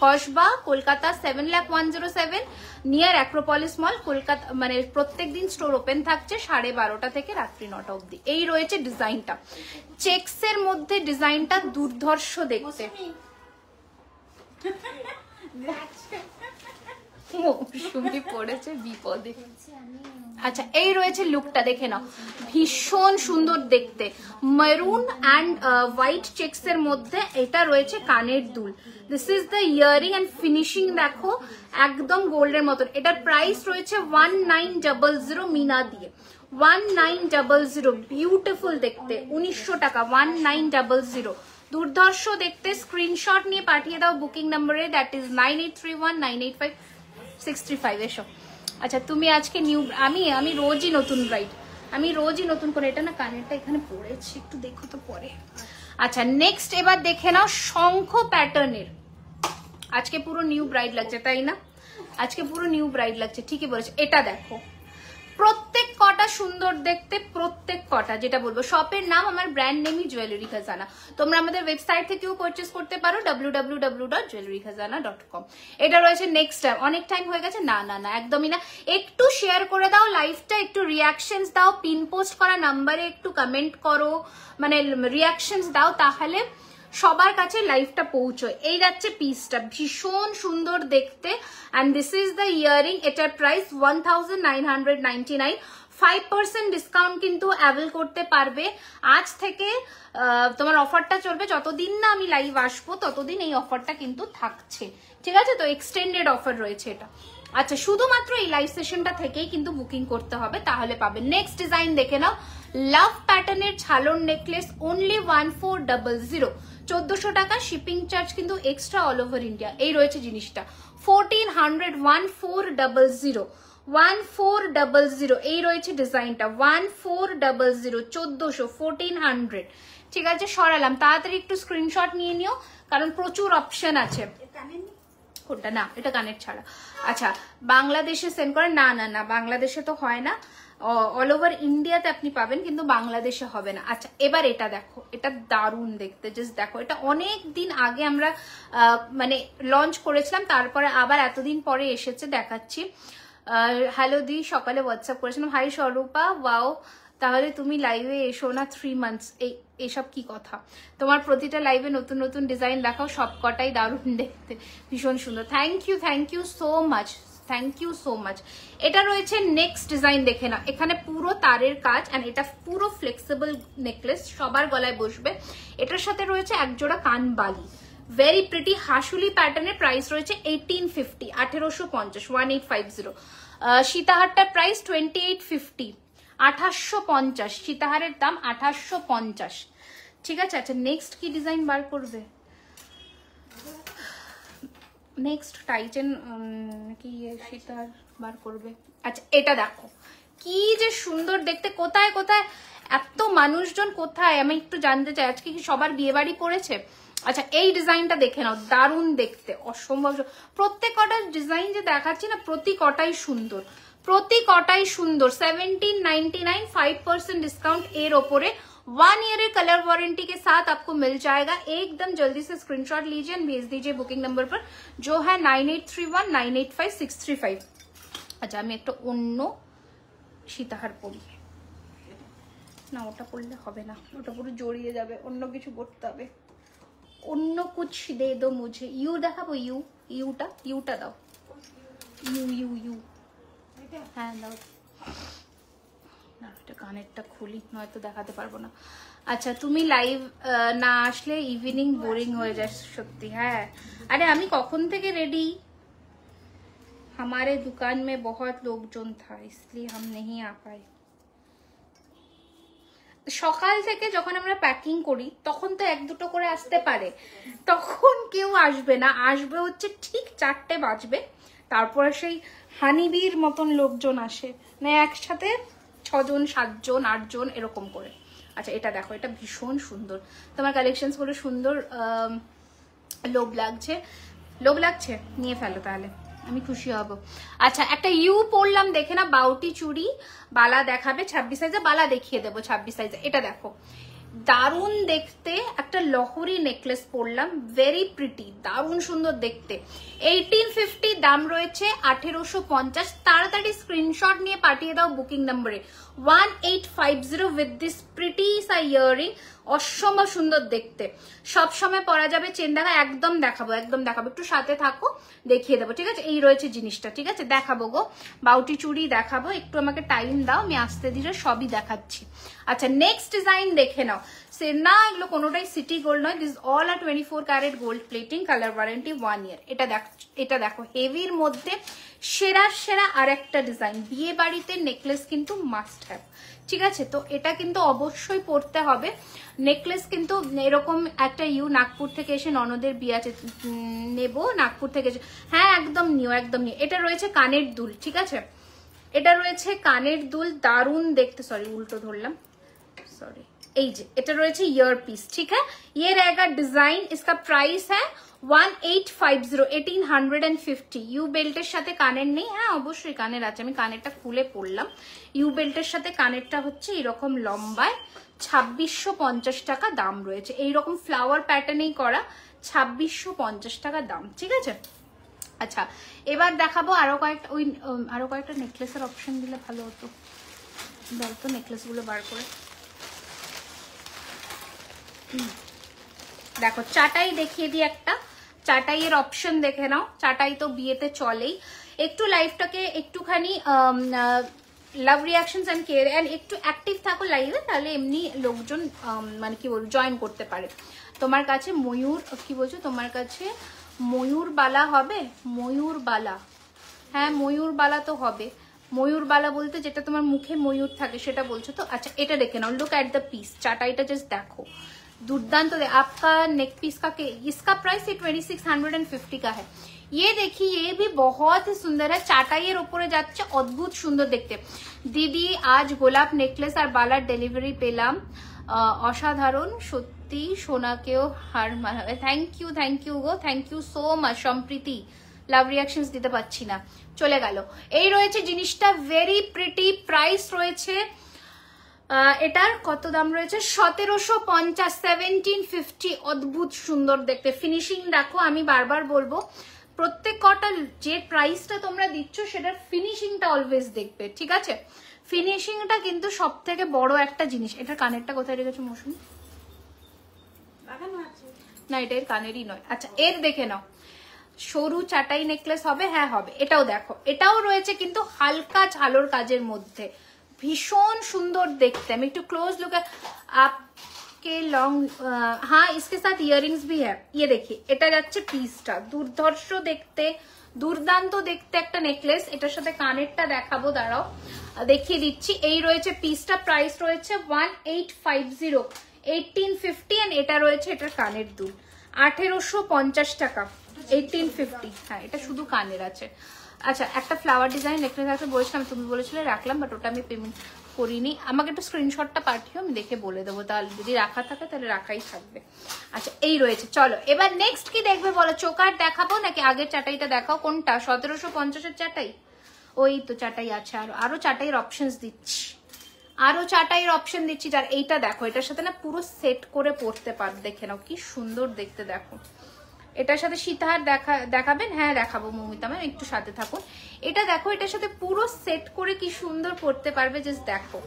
Kasba, Kolkata 7,01,07, near Acropolis mall, Kolkata. মানে প্রত্যেকদিন স্টোর ওপেন থাকছে 12:30 থেকে রাত্রি 9টা অবধি। এই রয়েছে ডিজাইনটা, চেক্সের মধ্যে ডিজাইনটা দুর্ধর্ষ দেখতে। মৌসুমি পড়েছে বিপদে। আচ্ছা এই রয়েছে লুকটা, দেখে নাও, ভীষণ সুন্দর দেখতে, মেরুন অ্যান্ড হোয়াইট চেক্স এর মধ্যে। এটা রয়েছে কানের দুল, this is the earring and finishing দেখো একদম গোল্ডের মতন। এটার প্রাইস রয়েছে 1900 মিনা দিয়ে, 1900, বিউটিফুল দেখতে, 1900 টাকা, 1900, দুর্ধর্ষ দেখতে। স্ক্রিনশট নিয়ে পাঠিয়ে দাও বুকিং নাম্বারে, দ্যাট ইজ 9831985635। এসো। আচ্ছা তুমি আজকে নিউ, আমি রোজই নতুন ব্রাইড, আমি রোজই নতুন করে। এটা না কানেরটা এখানে পড়েছে, একটু দেখো তো পরে। আচ্ছা নেক্সট এবার দেখে নাও শঙ্খ প্যাটার্নের। আজকে পুরো নিউ ব্রাইড লাগছে তাই না? আজকে পুরো নিউ ব্রাইড লাগছে, ঠিকই বলেছে। এটা দেখো প্রত্যেক কটা সুন্দর দেখতে, প্রত্যেক কটা। যেটা বলবো শপের নাম, আমার ব্র্যান্ড নেমই জুয়েলারি খাজানা। তোমরা আমাদের ওয়েবসাইট থেকেও পারচেস করতে পারো, www.jewellerykhazana.com। এটা রয়েছে নেক্সট টাইম। অনেক টাইম হয়ে গেছে? না না না, একদমই না। একটু শেয়ার করে দাও লাইভটা, একটু রিয়াকশনস দাও, পিন পোস্ট করা নাম্বারে একটু কমেন্ট করো, মানে রিয়াকশনস দাও, তাহলে সবার কাছে লাইভটা পৌঁছয়। এই যাচ্ছে পিসটা, ভীষণ সুন্দর দেখতে, and this is the earring. এটার প্রাইস 1999। 5% ডিসকাউন্ট কিন্তু অ্যাভেল করতে পারবে আজ থেকে। তোমার অফারটা চলবে যতদিন না আমি লাইভ আসবো, ততদিন এই অফারটা কিন্তু থাকছে, ঠিক আছে? তো এক্সটেন্ডেড অফার রয়েছে এটা। আচ্ছা শুধুমাত্র এই লাইভ সেশনটা থেকেই কিন্তু বুকিং করতে হবে, তাহলে পাবে। নেক্সট ডিজাইন দেখে নাও, লাভ প্যাটার্নের ছালন নেকলেস, অনলি 1400, 1400 টাকা। শিপিং চার্জ কিন্তু এক্সট্রা অল ওভার ইন্ডিয়া। এই রয়েছে জিনিসটা 1400, 1400, 1400। এই রয়েছে ডিজাইনটা 1400, 1400, 1400, ঠিক আছে? সরালাম, তাড়াতাড়ি একটু স্ক্রিনশট নিয়ে নিও, কারণ প্রচুর অপশন আছে। কোনটা? না এটা কানের ছাড়া। আচ্ছা বাংলাদেশে সেন্ড করে? না না না, বাংলাদেশে তো হয় না, অল ওভার ইন্ডিয়াতে আপনি পাবেন, কিন্তু বাংলাদেশে হবে না। আচ্ছা এবার এটা দেখো, এটা দারুণ দেখতে, জাস্ট দেখো। এটা অনেক দিন আগে আমরা মানে লঞ্চ করেছিলাম, তারপরে আবার এতদিন পরে এসেছে, দেখাচ্ছি। হ্যালো দি, সকালে হোয়াটসঅ্যাপ করেছিলাম, হাই স্বরূপা, ওয়াও, তাহলে তুমি লাইভে এসো না 3 মান্থস। এসব কি কথা? তোমার প্রতিটা লাইভে নতুন নতুন ডিজাইন দেখাও, সব কটাই দারুণ দেখতে, ভীষণ সুন্দর। Thank you so much, thank you so much. এটা রয়েছে নেক্সট ডিজাইন, দেখে না, এখানে পুরো তারের কাজ, অ্যান্ড এটা পুরো ফ্লেক্সিবল নেকলেস, সবার গলায় বসবে। এটার সাথে রয়েছে একজোড়া কানবালি, ভেরি প্রিটি হাসুলি প্যাটার্নের। প্রাইস রয়েছে 1850, 1850, 1850। সীতাহারটার প্রাইস 2850, 2850। সীতাহারের দাম 2850, ঠিক আছে? আচ্ছা নেক্সট কি ডিজাইন বার করবে? নেক্সট টাইটেন কি সীতাহার বার করবে? আচ্ছা এটা দেখো কি যে সুন্দর দেখতে, কোথায় কোথায় এত মানুষজন, কোথায় আমি একটু জানতে চাই। আজকে কি সবার বিয়ে বাড়ি পড়েছে? আচ্ছা এই ডিজাইনটা দেখে নাও, দারুণ দেখতে, অসম্ভব। প্রত্যেক কটার ডিজাইন যে দেখাচ্ছি না, প্রতি কটাই সুন্দর, প্রতি কটাই সুন্দর। 1799, 5% डिस्काउंट एर ओपरे, 1 ईयर कलर वारंटी के साथ आपको मिल जाएगा। एकदम जल्दी से स्क्रीनशॉट लीजिए, भेज दीजिए बुकिंग नंबर पर जो है 9831985635। अच्छा আমি একটা অন্য সীতাহার পরি না, ওটা পরলে হবে না, ওটা পুরো জড়িয়ে যাবে, অন্য কিছু করতে হবে। অন্য কুছ দে দো মুঝে। ইউ দেখাবো, ইউটা দাও, ইউ হ্যাঁ দাও না, এটা কানেরটা খুলি নয়তো দেখাতে পারবো না। আচ্ছা তুমি লাইভ না আসলে ইভিনিং বোরিং হয়ে যায় সত্যি। হ্যাঁ আরে আমি কখন থেকে রেডি, हमारे दुकान में बहुत लोकजन था इसलिए हम नहीं आ पाए। সকাল থেকে যখন আমরা প্যাকিং করি তখন তো এক দুটো করে আসতে পারে, তখন কেউ আসবে না, আসবে হচ্ছে ঠিক 4টে বাজবে, তারপরে সেই হানিবির মতন লোকজন আসে, না একসাথে 6 জন 7 জন 8 জন এরকম করে। আচ্ছা এটা দেখো, এটা ভীষণ সুন্দর, তোমার কালেকশনস গুলো সুন্দর, লোভ লাগছে নিয়ে ফেলো তাহলে, আমি খুশি হব। আচ্ছা একটা ইউ পরলাম দেখে না, বাউটি চুড়ি, বালা দেখাবে 26 সাইজে, বালা দেখিয়ে দেবো 26 সাইজে। এটা দেখো দারুণ দেখতে, একটা লহরি নেকলেস পরলাম, ভেরি প্রিটি, দারুণ সুন্দর দেখতে। 1850 দাম রয়েছে, 1850। তাড়াতাড়ি স্ক্রিনশট নিয়ে পাঠিয়ে দাও বুকিং নম্বরে 1850 উইথ দিস প্রিটি সা ইয়ারিং। অসম্ভব সুন্দর দেখতে, সব সময় পরা যাবে। চেন দেখা একদম দেখাবো, একটু সাথে থাকো, দেখিয়ে দেবো, ঠিক আছে? এই রয়েছে জিনিসটা, ঠিক আছে? দেখাবো গো, বাউটি চুড়ি দেখাবো, একটু আমাকে টাইম দাও, আমি আস্তে ধীরে সবই দেখাচ্ছি। আচ্ছা নেক্সট ডিজাইন দেখে নাও, সে না এগুলো কোনোটাই সিটি গোল্ড নয়, this all are 24 carat gold plating, colour warranty 1 year. এটা দেখো হেভির মধ্যে সেরা আর একটা ডিজাইন, বিয়ে বাড়িতে নেকলেস কিন্তু মাস্ট হ্যাভ, ঠিক আছে? তো এটা কিন্তু অবশ্যই পড়তে হবে নেকলেস, কিন্তু এরকম একটা ইউ নাগপুর থেকে এসে ননদের বিয়ে আছে, নেবো নাগপুর থেকে, হ্যাঁ একদম নিউ। এটা রয়েছে কানের দুল, ঠিক আছে? এটা রয়েছে কানের দুল, দারুণ দেখতে, সরি উল্টো ধরলাম, সরি। এই যে এটা রয়েছে ইয়ার পিস, ঠিক है? ये रहेगा डिजाइन, इसका प्राइस है 1850, 1850। ইউ বেল্টের সাথে কানের নেই, হ্যাঁ অবশ্যই কানের আছে, আমি কানেরটা খুলে পড়লাম। ইউ বেল্টের সাথে কানেরটা হচ্ছে এরকম লম্বায়, 2650 টাকা দাম রয়েছে। এইরকম ফ্লাওয়ার প্যাটার্নেই করা, 2650 টাকা দাম, ঠিক আছে? আচ্ছা এবার দেখাবো আরো কয়েকটা নেকলেসের অপশন দিলে ভালো হতো, বলতো নেকলেস গুলো বার করে। দেখো চাটাই দেখিয়ে দিই একটা, চাটাইয়ের অপশন দেখে নাও, চাটাই তো বিয়েতে চলেই। একটু লাইফটাকে একটুখানি লাভ রিয়াকশনস এন্ড কেয়ার এন্ড একটু অ্যাক্টিভ থাকো লাইভে, তাহলে এমনি লোকজন মানে কি বলবো জয়েন করতে পারে। তোমার কাছে ময়ূর কি বলছো, তোমার কাছে ময়ূর বালা হবে? ময়ূর বালা, হ্যাঁ ময়ূর বালা তো হবে। ময়ূর বালা বলতে যেটা তোমার মুখে ময়ূর থাকে সেটা বলছো তো? আচ্ছা এটা দেখে নাও, লুক एट द पीस, चाटाईটা জাস্ট দেখো, दुर्दांत। तो आपका नेक पीस का इसका प्राइस 2650 का है। ये देखिए ये भी बहुत ही सुंदर है, चाटाइয়ের উপরে যাচ্ছে, অদ্ভুত সুন্দর দেখতে। দিদি আজ গোলাপ নেকলেস আর বালার ডেলিভারি পেলাম, অসাধারণ সত্যি, সোনাকেও হার মানাবে। থ্যাংক ইউ গো, thank you so much Sampriti. Love reactions দিতে পারছি না, চলে গেল। এই রয়েছে জিনিসটা, ভেরি প্রিটি, প্রাইস রয়েছে এটার কত দাম রয়েছে? 1750, 1750। অদ্ভুত সুন্দর দেখতে, ফিনিশিং দেখো, আমি বারবার বলবো প্রত্যেক কটা যে প্রাইসটা তোমরা দিচ্ছ সেটার ফিনিশিংটা অলওয়েজ দেখবে, ঠিক আছে? ফিনিশিংটা কিন্তু সব থেকে বড় একটা জিনিস। এটার কানেরটা কোথায় রেখেছো মৌসুমী? না এটা এর কানেরই নয়। আচ্ছা এর দেখে নাও, সরু চাটাই নেকলেস হবে, হ্যাঁ হবে। এটাও দেখো, এটাও রয়েছে কিন্তু হালকা ঝালোর কাজের মধ্যে, ভীষণ সুন্দর দেখতে। আমি একটু ক্লোজ লুক आपके लॉन्ग, हाँ इसके साथ इयररिंग्स भी है। ये देखिए এটা যাচ্ছে পিসটা, দুর্ধর্ষ দেখতে, দুর্দান্ত দেখতে একটা নেকলেস। এটার সাথে কানেরটা দেখাবো, দাঁড়াও দেখিয়ে দিচ্ছি। এই রয়েছে পিসটা, প্রাইস রয়েছে 1850, 1850। এন্ড এটা রয়েছে, এটার কানের দুল 1850 টাকা, 1850। হ্যাঁ এটা শুধু কানের আছে। আচ্ছা একটা ফ্লাওয়ার ডিজাইন নেকলেস আছে বলেছিলাম, তুমি বলেছিলে রাখলাম, বাট ওটা আমি পেমেন্ট করিনি। আমাকে একটু স্ক্রিনশটটা পাঠিও, আমি দেখে বলে দেবো, তাহলে যদি রাখা থাকে তাহলে রাখাই থাকবে। আচ্ছা এই রয়েছে, চলো এবার নেক্সট কি দেখবে বলো? চোকার দেখাবো নাকি আগের চাটাইটা দেখাও? কোনটা? 1750-এর চাটাই? ওই তো চাটাই আছে, আরো চাটাইয়ের অপশনস দিচ্ছি, আরো চাটাইয়ের অপশন দিচ্ছি। যার এইটা দেখো, এটার সাথে না পুরো সেট করে পরতে পারো, দেখে নাও কি সুন্দর দেখতে। দেখো এটার সাথে সীতাহার দেখাবেন? হ্যাঁ দেখাবো মৌমিতা ম্যাম, একটু সাথে থাকুন। এটা দেখো, এটার সাথে পুরো সেট করে কি সুন্দর পরতে পারবে, জাস্ট দেখো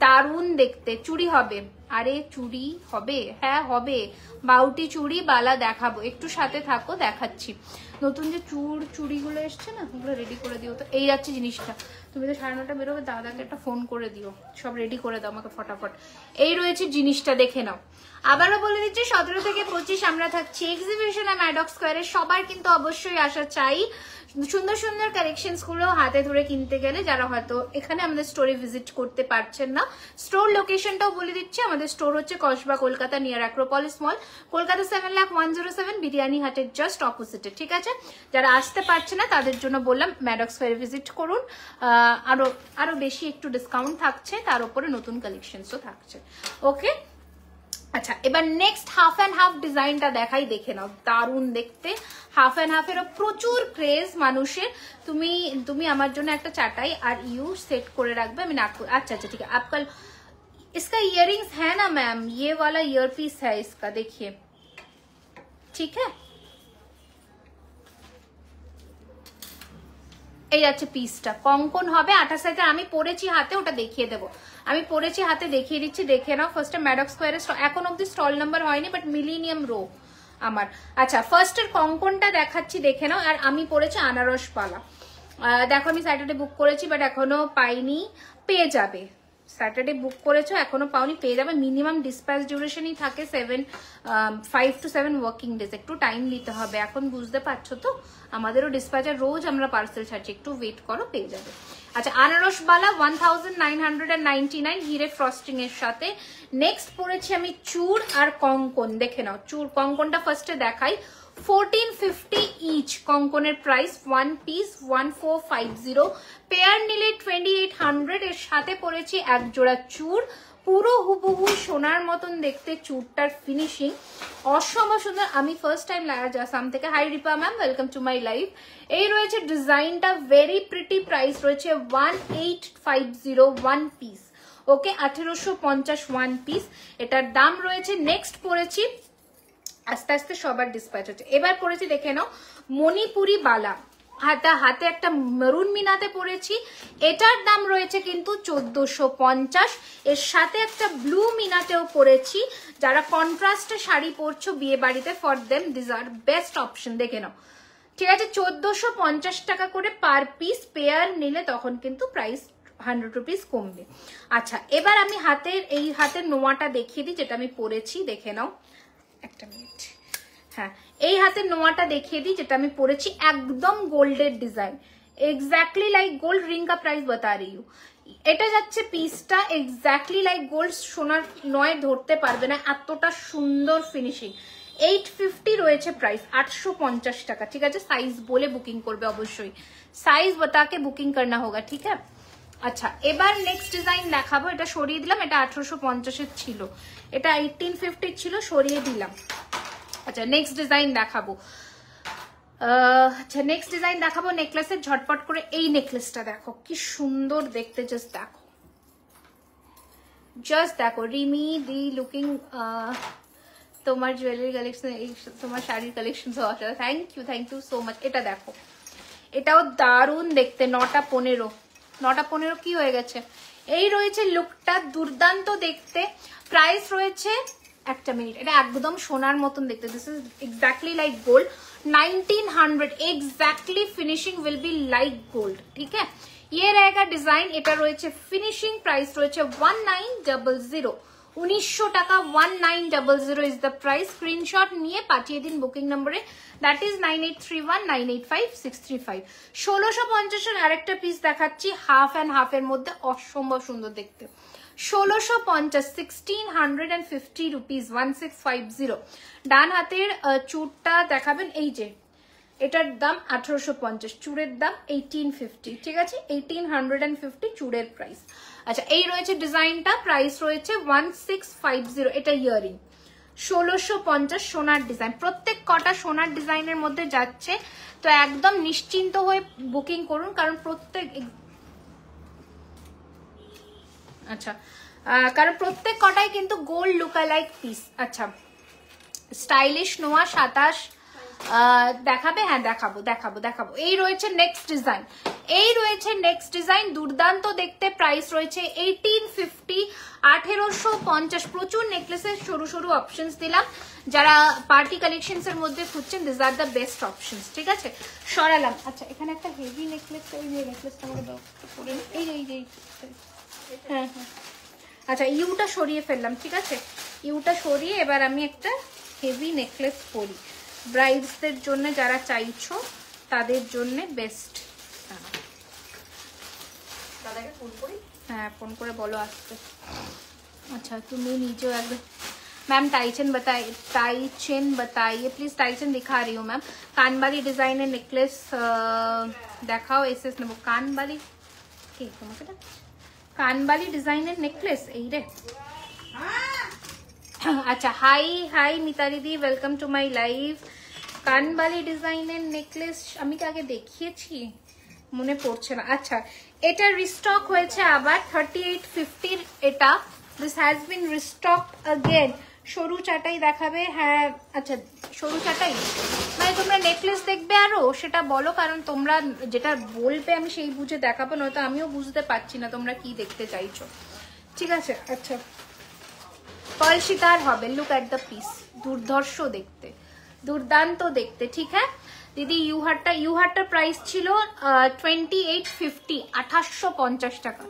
দারুণ দেখতে। চুড়ি হবে? আরে চুড়ি হবে, হ্যাঁ হবে, বাউটি চুড়ি বালা দেখাবো, একটু সাথে থাকো দেখাচ্ছি। নতুন যে চুড়িগুলো এসছে না, ওগুলো রেডি করে দিও তো। এই যাচ্ছে জিনিসটা, তুমি তো 9:30 বেরোবে, দাদাকে একটা ফোন করে দিও, সব রেডি করে দাও আমাকে ফটাফট। এই রয়েছে জিনিসটা, দেখে নাও। আবারও বলে দিচ্ছি 17 থেকে 25 আমরা থাকছি এক্সিবিশনে ম্যাডক স্কোয়ারে। সবার কিন্তু অবশ্যই আসা চাই। সুন্দর সুন্দর কালেকশনস গুলো হাতে ধরে কিনতে গেলে, যারা হয়তো এখানে আমাদের স্টোরে ভিজিট করতে পারছেন না, স্টোর লোকেশনটাও বলে দিচ্ছি। আমাদের স্টোর হচ্ছে Kasba Kolkata, near Acropolis mall, Kolkata 7,01,07, biryani হাটের জাস্ট অপোজিটে। ঠিক আছে, যারা আসতে পারছে না তাদের জন্য বললাম ম্যাডক স্কোয়ারে ভিজিট করুন। আরো বেশি একটু ডিসকাউন্ট থাকছে, তার উপরে নতুন কালেকশনসও থাকছে। ওকে, আচ্ছা এবার নেক্সট হাফ অ্যান্ড হাফ ডিজাইনটা দেখাই, দেখে নাও দারুণ দেখতে। হাফ অ্যান্ড হাফেরও প্রচুর ক্রেজ মানুষের। তুমি আমার জন্য একটা চাটাই আর ইউ সেট করে রাখবে, আমি না। अच्छा ठीक है, आप कल इसका इयररिंग्स है ना मैम, ये वाला ईयर पीस है इसका, देखिए ठीक है। এই যাচ্ছে পিসটা, কঙ্কন হবে 28 সাইজের। আমি পরেছি হাতে, ওটা দেখিয়ে দেবো। আমি পরেছি হাতে, দেখিয়ে দিচ্ছি, দেখে নাও। ফার্স্টে ম্যাডক স্কোয়ারের এখন অব্দি স্টল নাম্বার হয়নি, বাট মিলিনিয়াম রো আমার। আচ্ছা ফার্স্টের কঙ্কনটা দেখাচ্ছি, দেখে নাও। আর আমি পরেছি আনারস পালা। দেখো আমি স্যাটারডে বুক করেছি, বাট এখনো পাইনি, পেয়ে যাবে। স্যাটারডে বুক করেছো, এখনো পাওনি, পেয়ে যাবে। মিনিমাম ডিসপ্যাচ ডিউরেশনই থাকে 5 to 7 ওয়ার্কিং ডেজ, একটু টাইম দিতে হবে। এখন বুঝতে পারছো তো, আমাদেরও ডিসপ্যাচার রোজ আমরা পার্সেল ছাড়ছি, একটু ওয়েট করো, পেয়ে যাবে। আচ্ছা আনারস বালা 1999 হিরে ফ্রস্টিং এর সাথে। নেক্সট পরেছি আমি চূড় আর কঙ্কন, দেখে নাও। চূড় কঙ্কনটা ফার্স্টে দেখাই, 1450 ইচ কঙ্কনের প্রাইস, 1 পিস 1450, পেয়ার নিলে 2800। এর সাথে পরেছি এক জোড়া চূড়, পুরো হুবহু সোনার মতন দেখতে চূড়টার ফিনিশিং অসম্ভব সুন্দর। আমি ফার্স্ট টাইম আসাম থেকে, hi Ripa ma'am, welcome to my live. এই রয়েছে ডিজাইনটা, ভেরি প্রিটি। প্রাইস রয়েছে 1850 1 পিস। ওকে 1850 1 পিস এটার দাম রয়েছে। নেক্সট পরেছি, আস্তে আস্তে সবার ডিসপ্যাচ হচ্ছে। এবার পরেছি, দেখে নাও, মণিপুরি বালা, হাতে একটা মেরুন মিনাতে পরেছি। এটার দাম রয়েছে কিন্তু 1450। এর সাথে একটা ব্লু মিনাতেও পরেছি। যারা কন্ট্রাস্টে শাড়ি পরছো বিয়ে বাড়িতে, for them this are best option, দেখে নাও। ঠিক আছে, 1450 টাকা করে পার পিস। পেয়ার নিলে তখন কিন্তু প্রাইস 100 রুপিস কমবে। আচ্ছা এবার আমি হাতের নোয়াটা দেখিয়ে দিই, যেটা আমি পরেছি, দেখে নাও। একটা মিনিট, হ্যাঁ এই হাতের নোয়াটা দেখিয়ে দিই, যেটা আমি পরেছি, একদম গোল্ডের design, exactly like gold. Ring কা প্রাইস বাতা রही हूं। এটা যাচ্ছে পিসটা এক্স্যাক্টলি লাইক গোল্ড, সোনার নয় ধরতে পারবে না, এতটা সুন্দর ফিনিশিং। 850 রয়েছে প্রাইস, 850 টাকা। ঠিক আছে, সাইজ বলে বুকিং করবে অবশ্যই, সাইজ বাতাকে বুকিং করনা হোগা, ঠিক আছে। আচ্ছা এবার নেক্সট ডিজাইন দেখাবো, এটা সরিয়ে দিলাম, এটা 1850 ছিল, এটা 1850 ছিল, সরিয়ে দিলাম। আচ্ছা নেক্সট ডিজাইন দেখাবো। আচ্ছা নেক্সট ডিজাইন দেখাবো নেকলেসের, ঝটপট করে। এই নেকলেসটা দেখো কি সুন্দর দেখতে, জাস্ট দেখো রিমি দি লুকিং। তোমার জুয়েলারি কালেকশন, তোমার শাড়ির কালেকশন সব আসলে, থ্যাংক ইউ সো মাচ। এটা দেখো, এটাও দারুণ দেখতে। 9টা 15 কি হয়ে গেছে। এই রয়েছে লুকটা, দুর্দান্ত দেখতে। প্রাইস রয়েছে, একটা মিনিট, এটা একদম সোনার মতন দেখতে, this is exactly like gold. 1900 exactly, finishing will be like gold. ঠিক আছে, ये रहेगा ডিজাইন। এটা রয়েছে ফিনিশিং, প্রাইস রয়েছে 1900, 1900 টাকা। 1900 ইজ দ্য প্রাইস। স্ক্রিনশট নিয়ে পাঠিয়ে দিন বুকিং নম্বরে, দ্যাট ইজ 9831985635। 1650 এর আরেকটা পিস দেখাচ্ছি, হাফ অ্যান্ড হাফের মধ্যে, অসম্ভব সুন্দর দেখতে। 1650, 1650 রুপিস, 1650। ডান হাতের চুড়টা দেখাবেন, এই যে এটার দাম 1850, চুড়ের দাম 1850। ঠিক আছে, 1850 চুড়ের প্রাইস। আচ্ছা এই রয়েছে ডিজাইনটা, প্রাইস রয়েছে 1650। এটা ইয়ারিং, 1650 সোনার ডিজাইন, প্রত্যেক কটা সোনার ডিজাইনের মধ্যে যাচ্ছে। তো একদম নিশ্চিন্ত হয়ে বুকিং করুন, কারণ প্রত্যেক কটাই কিন্তু গোল্ড লুকালাইক পিস। আচ্ছা, স্টাইলিশ নোয়া 27 দেখাবে? হ্যাঁ দেখাবো। এই রয়েছে নেক্সট ডিজাইন, দুর্দান্ত দেখতে। প্রাইস রয়েছে 1850, 1850। প্রচুর নেকলেসের সরু সরু অপশনস দিলাম, যারা পার্টি কালেকশনস এর মধ্যে খুঁজছেন this are the best options. ঠিক আছে, সরালাম। আচ্ছা, এখানে একটা হেভি নেকলেস, নেকলেসটা আমাকে দাও করে, এই হ্যাঁ। আচ্ছা, ইউটা সরিয়ে ফেললাম। ঠিক আছে, ইউটা সরিয়ে এবার আমি একটা হেভি নেকলেস পরি, ব্রাইডসদের জন্য যারা চাইছো তাদের জন্য বেস্ট। দাদাকে ফোন করি? হ্যাঁ, ফোন করে বলো আসতে। अच्छा, तुम्हें नीचे मैम टाइचन बताइए प्लीज। टाइचन दिखा रही हूँ मैम। कानबाली डिजाइन है नेकलेस देखाओ। एस नेब कानबाली कानबाली डिजाइन है नेकलेस এই রে। আচ্ছা, হাই মিতালি দি, ওয়েলকাম টু মাই লাইভ। কানবালি ডিজাইনের নেকলেস আমি কি আগে দেখিয়েছি মনে পড়ছে না। আচ্ছা, এটা রিস্টক হয়েছে আবার 3850 এটা। This has been restock again. সরু চাটাই দেখাবে? হ্যাঁ। আচ্ছা, সরু চাটাই মানে তোমরা নেকলেস দেখবে আরো সেটা বলো, কারণ তোমরা যেটা বলবে আমি সেই বুঝে দেখাবো, নয়তো আমিও বুঝতে পারছি না তোমরা কি দেখতে চাইছো। ঠিক আছে। আচ্ছা, পার্ল সিতার হবে। লুক এট দ্য পিস, দুর্ধর্ষ দেখতে, দুর্দান্ত দেখতে। ঠিক হ্যাঁ দিদি, ইউহারটার প্রাইস ছিল 2850, 2850 টাকা।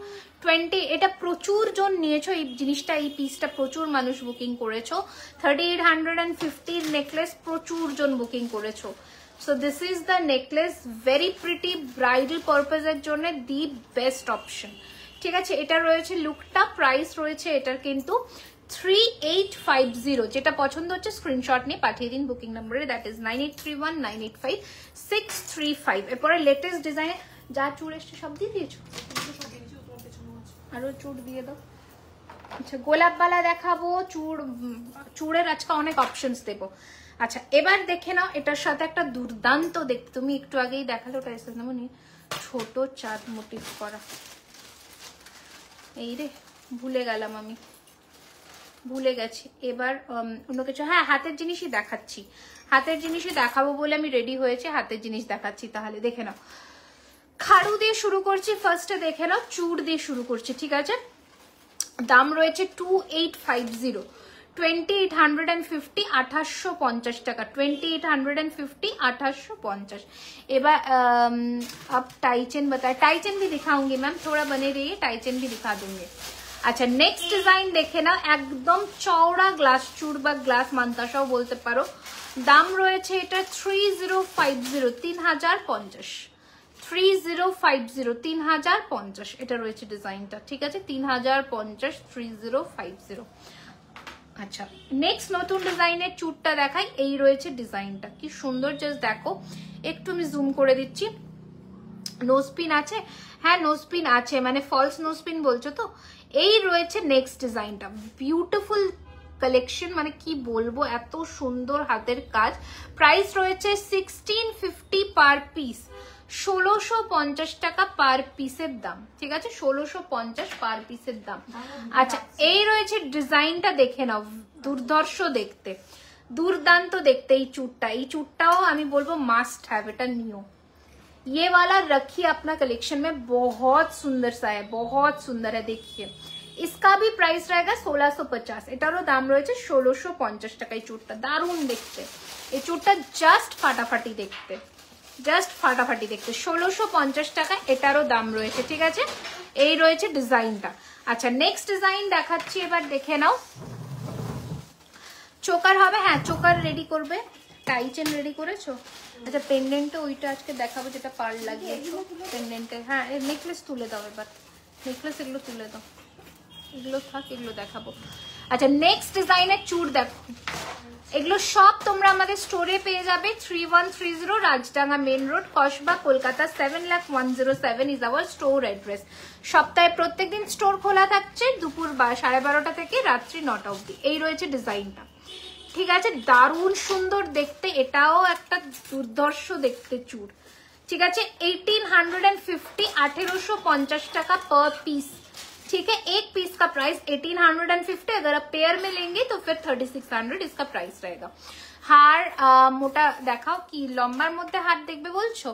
এটা প্রচুর জন নিয়েছো এই জিনিসটা, এই পিসটা প্রচুর মানুষ বুকিং করেছো। 3850 নেকলেস প্রচুর জন বুকিং করেছো। So this is the necklace, very pretty, bridal পারপাজের জন্য দি বেস্ট অপশন। ঠিক আছে, এটা রয়েছে লুকটা। প্রাইস রয়েছে এটার কিন্তু 3850। যেটা পছন্দ হচ্ছে স্ক্রিনশট নিয়ে পাঠিয়ে দিন বুকিং নম্বরে, দ্যাট ইজ 9831985635। এরপরে লেটেস্ট ডিজাইন যা চুড় এসছে সব দিয়ে দিয়েছো, আরো চুড় দিয়ে দাও। আচ্ছা, গোলাপবালা দেখাবো, চুড়ের আজকে অনেক অপশনস দেবো। আচ্ছা, এবার দেখে নাও এটার সাথে একটা দুর্দান্ত দেখতে, তুমি একটু আগেই দেখালো, ওটা এসে নেবো নি, ছোট চাঁদ মোটিভ করা। এই রে, ভুলে গেলাম, আমি ভুলে গেছি। এবার অন্য কিছু, হ্যাঁ হাতের জিনিসই দেখাচ্ছি, হাতের জিনিসই দেখাবো বলে আমি রেডি হয়েছে, হাতের জিনিস দেখাচ্ছি। তাহলে দেখে নাও, খাড়ু দিয়ে শুরু করছি ফার্স্টে, দেখে নাও চুড় দিয়ে শুরু করছি। ঠিক আছে, দাম রয়েছে 2850, 2850, 2850 টাকা, 2850, 2850। এবার अब टाइचन बताए, टाइचन भी दिखाऊंगी मैम, थोड़ा बने रहिए, टाइचन भी दिखा दूंगी। আচ্ছা, নেক্সট ডিজাইন দেখে নাও, একদম চওড়া গ্লাস চুড় বা গ্লাস মান্তাসাও বলতে পারো। দাম রয়েছে এটা 3050, 3050, 3050, 3050 এটা রয়েছে ডিজাইনটা। ঠিক আছে, 3050, 3050। আচ্ছা, নেক্সট নতুন ডিজাইনের চুড়টা দেখাই। এই রয়েছে ডিজাইনটা, কি সুন্দর, জাস্ট দেখো। একটু আমি জুম করে দিচ্ছি। নোজপিন আছে? হ্যাঁ নোজপিন আছে, মানে ফলস নোজপিন বলছো তো। এই রয়েছে নেক্সট ডিজাইনটা, বিউটিফুল কালেকশন, মানে কি বলবো, এত সুন্দর হাতের কাজ। প্রাইস রয়েছে 1650 পার পিস, 1650 টাকা পার পিসের দাম। ঠিক আছে, 1650 পার পিসের দাম। আচ্ছা, এই রয়েছে ডিজাইনটা, দেখে নাও, দুর্ধর্ষ দেখতে, দুর্দান্ত দেখতে এই চুড়টা। এই চুড়টাও আমি বলবো মাস্ট হ্যাভ, এটা নিও। ये वाला रखिए अपना कलेक्शन में, बहुत सुंदर सा है, बहुत सुंदर है। देखिए इसका भी प्राइस रहेगा 1650, এটারও দাম রয়েছে 1650 টাকা। এই চুড়টা দারুণ দেখতে, এই চুড়টা জাস্ট ফাটাফাটি দেখতে, জাস্ট ফাটাফাটি দেখতে, 1650 টাকা এটারও দাম রয়েছে। ঠিক আছে, এই রয়েছে ডিজাইনটা। আচ্ছা, নেক্সট ডিজাইন দেখাচ্ছি, এবার দেখে নাও। চোকার হবে? হ্যাঁ চোকার রেডি করবে। টাইচেন রেডি করেছো? আচ্ছা, পেন্ডেন্টে ওইটা আজকে দেখাবো যেটা পার্ল লাগিয়েছো পেন্ডেন্টে। হ্যাঁ, নেকলেস তুলে দাও এবার, নেকলেস এগুলো তুলে দাও, এগুলো থাক, এগুলো দেখাবো। আচ্ছা, নেক্সট ডিজাইনের চুড় দেখো। এগুলো সব তোমরা আমাদের স্টোরে পেয়ে যাবে, 3130 Rajdanga main road, Kasba, Kolkata 7,01,07 is our store address. সপ্তাহে প্রত্যেকদিন স্টোর খোলা থাকছে দুপুর 12:30 থেকে রাত্রি 9টা অবধি। এই রয়েছে ডিজাইনটা, ঠিক আছে, দারুণ সুন্দর দেখতে, এটাও একটা দুর্ধর্ষ দেখতে চূড়, ঠিক আছে। 1850, 1850 টাকা पर पीस, ठीक है। एक पीस का प्राइस 1850, अगर आप पेयर में लेंगे तो फिर 3600 इसका प्राइस रहेगा। हार मोटा देखाओ कि लम्बार मध्य हार देखबे बोलछो,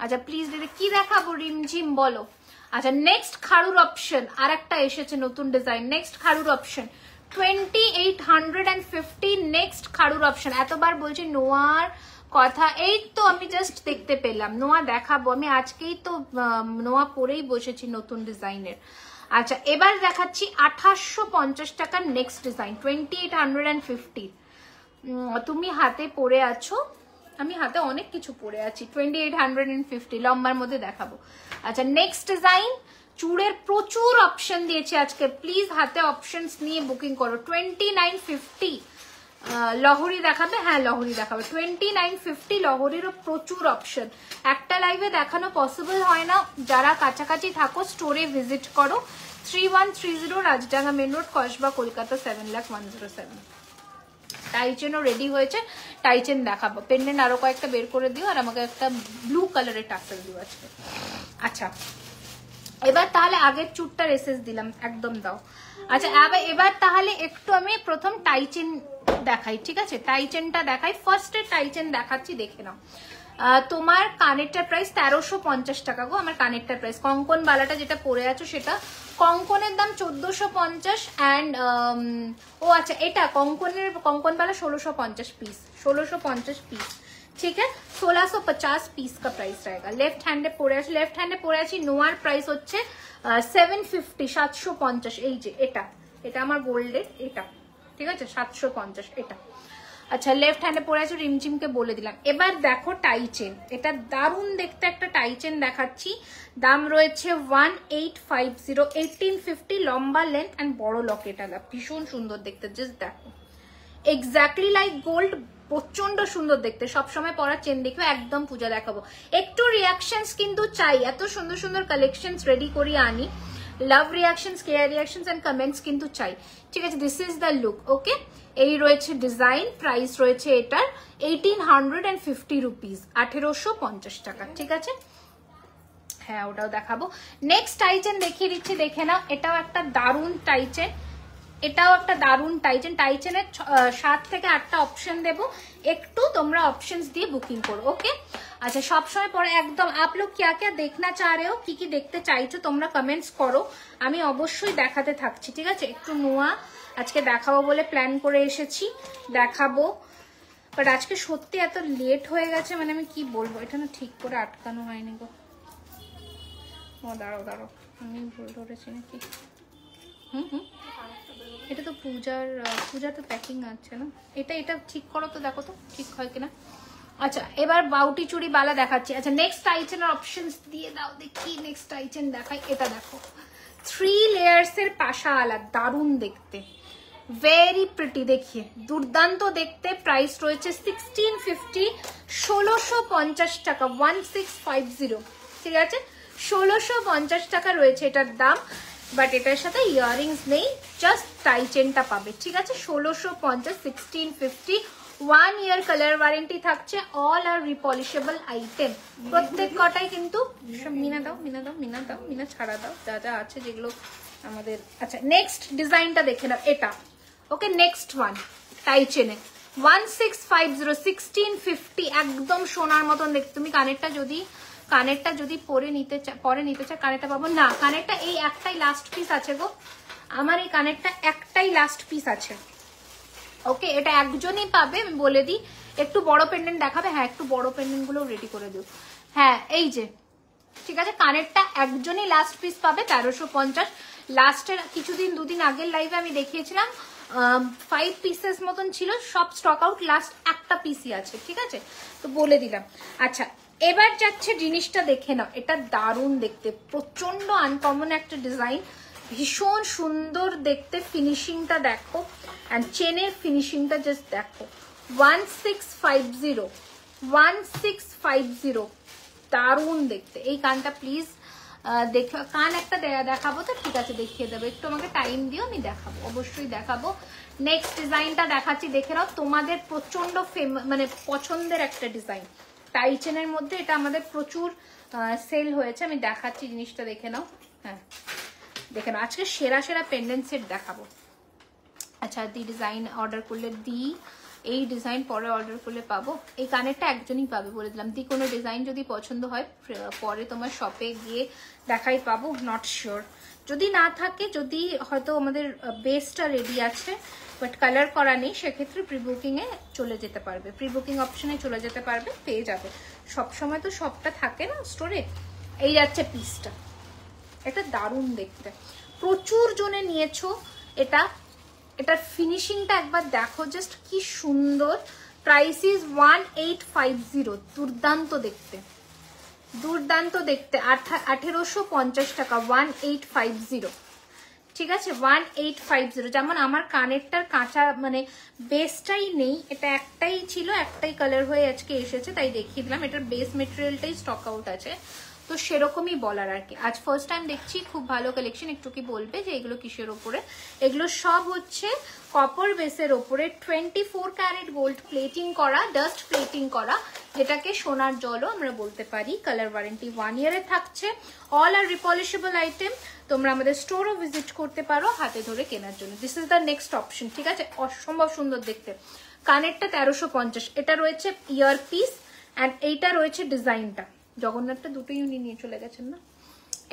अच्छा प्लिज दिदी की देखाबो रिमझिम बोलो। अच्छा नेक्स्ट खाड़ुर ऑप्शन আর একটা এসেছে নতুন ডিজাইন, নেক্সট খাড়ুর অপশন 2850, নেক্সট খাড়ুর অপশন। এতবার বলছি নোয়ার কথা, এই তো আমি জাস্ট দেখতে পেলাম, নোয়া দেখাবো আমি আজকেই তো, নোয়া পরেই বসেছি নতুন ডিজাইনের। আচ্ছা এবার দেখাচ্ছি 2850 টাকার নেক্সট ডিজাইন 2850। তুমি হাতে পরে আছো, আমি হাতে অনেক কিছু পরে আছি। 2850 লম্বার মধ্যে দেখাবো। আচ্ছা নেক্সট ডিজাইন, চুড়ের প্রচুর অপশন দিয়েছে আজকে, প্লিজ হাতে অপশনস নিয়ে বুকিং করো। 2950 লহরি দেখাবে, হ্যাঁ লহরি দেখাবে। 2950 লহরিরও প্রচুর অপশন, একটা লাইভে দেখানো পসিবল হয় না, যারা কাছাকাছি থাকো স্টোরে ভিজিট করো। 3130 রাজডাঙ্গা মেন রোড, কসবা, কলকাতা 7,01,07। টাইচেনও রেডি হয়েছে, টাইচেন দেখাবো। পেন্ডেন্ট আরো কয়েকটা বের করে দিও, আর আমাকে একটা ব্লু কালারের টাসেল দিও আজকে। আচ্ছা এবার তাহলে আগের চুটটা রেসেস দিলাম, একদম দাও। আচ্ছা এবার তাহলে একটু আমি প্রথম টাইচেন দেখাই, ঠিক আছে, টাইচেনটা দেখাই। ফার্স্টে টাইচেন দেখাচ্ছি, দেখে নাও। তোমার কানেরটার প্রাইস 1350 টাকা গো, আমার কানেরটার প্রাইস। কঙ্কন বালাটা যেটা পরে আছো সেটা, কঙ্কনের দাম 1450 অ্যান্ড ও আচ্ছা এটা কঙ্কন বালা 1650 पीस, 1650 पीस, ठीक है। 1650 पीस का प्राइस रहेगा। लेफ्ट हैंडे পরে আছি, নোয়ার প্রাইস হচ্ছে 750, 750। এই যে এটা আমার গোল্ডের, এটা ঠিক আছে 750 এটা। আচ্ছা লেফট হ্যান্ডে পরে আছে, রিমঝিমকে বলে দিলাম। এবার দেখো টাইচেন, এটা দারুণ দেখতে একটা টাইচেন দেখাচ্ছি, দাম রয়েছে 1850, 1850 লম্বা লেন্থ অ্যান্ড বড় লকেট আলা, ভীষণ সুন্দর দেখতে, জাস্ট দেখো এক্স্যাক্টলি লাইক গোল্ড, প্রচন্ড সুন্দর দেখতে। সবসময় পরা চেন দেখবে, একদম পূজা দেখাবো। একটু রিয়াকশনস কিন্তু চাই, এত সুন্দর সুন্দর কালেকশনস রেডি করিয়ে আনি, love reactions, care reactions and comments কিন্তু চাই, ঠিক আছে। This is the look, okay. এই রয়েছে ডিজাইন, প্রাইস রয়েছে এটার 1850 রুপিস, 1850 টাকা, ঠিক আছে। হ্যাঁ ওটাও দেখাবো। নেক্সট টাইচেন দেখিয়ে দিচ্ছি, দেখে নাও। এটাও একটা দারুণ টাইচেন, এটাও একটা দারুণ টাইচেন। টাইচেনের 7 থেকে 8টা অপশন দেবো, একটু তোমরা অপশনস দিয়ে বুকিং করো, ওকে। अच्छा सब समय পরে একদম आप लोग क्या क्या देखना चाह रहे हो, কি দেখতে চাইছো তোমরা কমেন্টস করো, আমি অবশ্যই দেখাতে থাকছি, ঠিক আছে। একটু নোয়া আজকে দেখাবো বলে প্ল্যান করে এসেছি, দেখাবো, বাট আজকে সত্যি এত লেট হয়ে গেছে, মানে আমি কি বলবো, এটা না ঠিক করে আটকানো হয়নি গো। ও দাঁড়াও আমি ভুল ধরেছি নাকি। এটা তো পূজার তো প্যাকিং আছে না, এটা ঠিক করো তো, দেখো তো ঠিক হয় কিনা। আচ্ছা এবার বাউটি চুড়ি বালা দেখাচ্ছি। আচ্ছা নেক্সট টাইচেনের অপশনস দিয়ে দাও দেখি, নেক্সট টাইচেন দেখাই। এটা দেখো 3 লেয়ার্স এর পাশা আলা, দারুণ দেখতে, ভেরি প্রিটি, দেখিয়ে দুর্দান্ত দেখতে। প্রাইস রয়েছে 1650, 1650 টাকা, 1650, ঠিক আছে 1650 টাকা রয়েছে এটার দাম। বাট এটার সাথে ইয়াররিংস নেই, জাস্ট টাইচেনটা পাবে, ঠিক আছে। 1650, 1650, 1 ইয়ার কালার ওয়ারেন্টি থাকছে, অল আর রিপলিশেবল আইটেম, প্রত্যেক কটাই কিন্তু। মিনা দাও মিনা ছাড়া দাও যা যা আছে যেগুলো আমাদের। আচ্ছা নেক্সট ডিজাইনটা দেখে নাও, এটা ওকে। নেক্সট ওয়ান টাইচেনে 1650, 1650, একদম সোনার মতন দেখতে। তুমি কানেরটা যদি পরে নিতে চাও কানেরটা পাবো না, কানেরটা এই একটাই লাস্ট পিস আছে গো, আমার এই কানেরটা একটাই লাস্ট পিস আছে, ওকে। এটা একজনই পাবে, আমি বলে দিই। একটু বড় পেন্ডেন্ট দেখাবে, হ্যাঁ একটু বড় পেন্ডেন্ট গুলো রেডি করে দিও, হ্যাঁ এই যে, ঠিক আছে। কানেরটা একজনই লাস্ট পিস পাবে 1350। লাস্টের কিছুদিন 2 দিন আগের লাইভে আমি দেখিয়েছিলাম 5 পিসেস মতন ছিল, সব স্টক আউট, লাস্ট একটা পিসই আছে, ঠিক আছে, তো বলে দিলাম। আচ্ছা এবার যাচ্ছে জিনিসটা দেখে নাও, এটা দারুণ দেখতে, প্রচন্ড আনকমন একটা ডিজাইন, ভীষণ সুন্দর দেখতে। ফিনিশিংটা দেখো, অ্যান্ড চেনের ফিনিশিংটা জাস্ট দেখো। 1650, দারুণ দেখতে। এই কানটা প্লিজ কান একটা দেখাবো তো, ঠিক আছে দেখিয়ে দেবো, একটু আমাকে টাইম দিও, আমি দেখাবো, অবশ্যই দেখাবো। নেক্সট ডিজাইনটা দেখাচ্ছি, দেখে নাও, তোমাদের প্রচন্ড মানে পছন্দের একটা ডিজাইন টাইচেনের মধ্যে, এটা আমাদের প্রচুর সেল হয়েছে, আমি দেখাচ্ছি জিনিসটা, দেখে নাও। হ্যাঁ দেখে নাও, আজকে সেরা সেরা পেন্ডেন্ট সেট দেখাবো। আচ্ছা দি ডিজাইন অর্ডার করলে দি, এই ডিজাইন পরে অর্ডার করলে পাবো, এই কানেরটা একজনই পাবে বলে দিলাম। দি কোনো ডিজাইন যদি পছন্দ হয় পরে তোমার শপে গিয়ে দেখাই পাবো, নট শিওর, যদি না থাকে, যদি হয়তো আমাদের বেসটা রেডি আছে বাট কালার করা নেই, সেক্ষেত্রে প্রি বুকিংয়ে চলে যেতে পারবে, প্রি বুকিং অপশনে চলে যেতে পারবে, পেয়ে যাবে। সবসময় তো সবটা থাকে না স্টোরে। এই যাচ্ছে পিসটা, এটা দারুণ দেখতে, প্রচুর জনে নিয়েছো এটা, এটার ফিনিশিংটা একবার দেখো, জাস্ট কি সুন্দর। প্রাইস ইজ 1850, দুর্দান্ত দেখতে, দুর্দান্ত দেখতে, 1850 টাকা, 1850, ঠিক আছে 1850। যেমন আমার কানেরটার কাঁচা মানে বেসটাই নেই, এটা একটাই ছিল, একটাই কালার হয়ে আজকে এসেছে, তাই দেখিয়ে দিলাম, এটার বেস মেটেরিয়ালটাই স্টক আউট আছে, তো সেরকমই বলার আর কি। আজ ফার্স্ট টাইম দেখছি, খুব ভালো কালেকশন। একটু কি বলবে যে এগুলো কিসের ওপরে? এগুলো সব হচ্ছে কপার বেসের ওপরে 24 ক্যারেট গোল্ড প্লেটিং করা, ডাস্ট প্লেটিং করা, যেটাকে সোনার জলও আমরা বলতে পারি। কালার ওয়ারেন্টি 1 ইয়ারে থাকছে। অল আর রিপলিশেবল আইটেম। তোমরা আমাদের স্টোরও ভিজিট করতে পারো হাতে ধরে কেনার জন্য। This is the next option, ঠিক আছে, অসম্ভব সুন্দর দেখতে। কানেরটা 1350, এটা রয়েছে ইয়ার পিস, অ্যান্ড এইটা রয়েছে ডিজাইনটা। জগন্নাথটা দুটোই উনি নিয়ে চলে গেছেন না,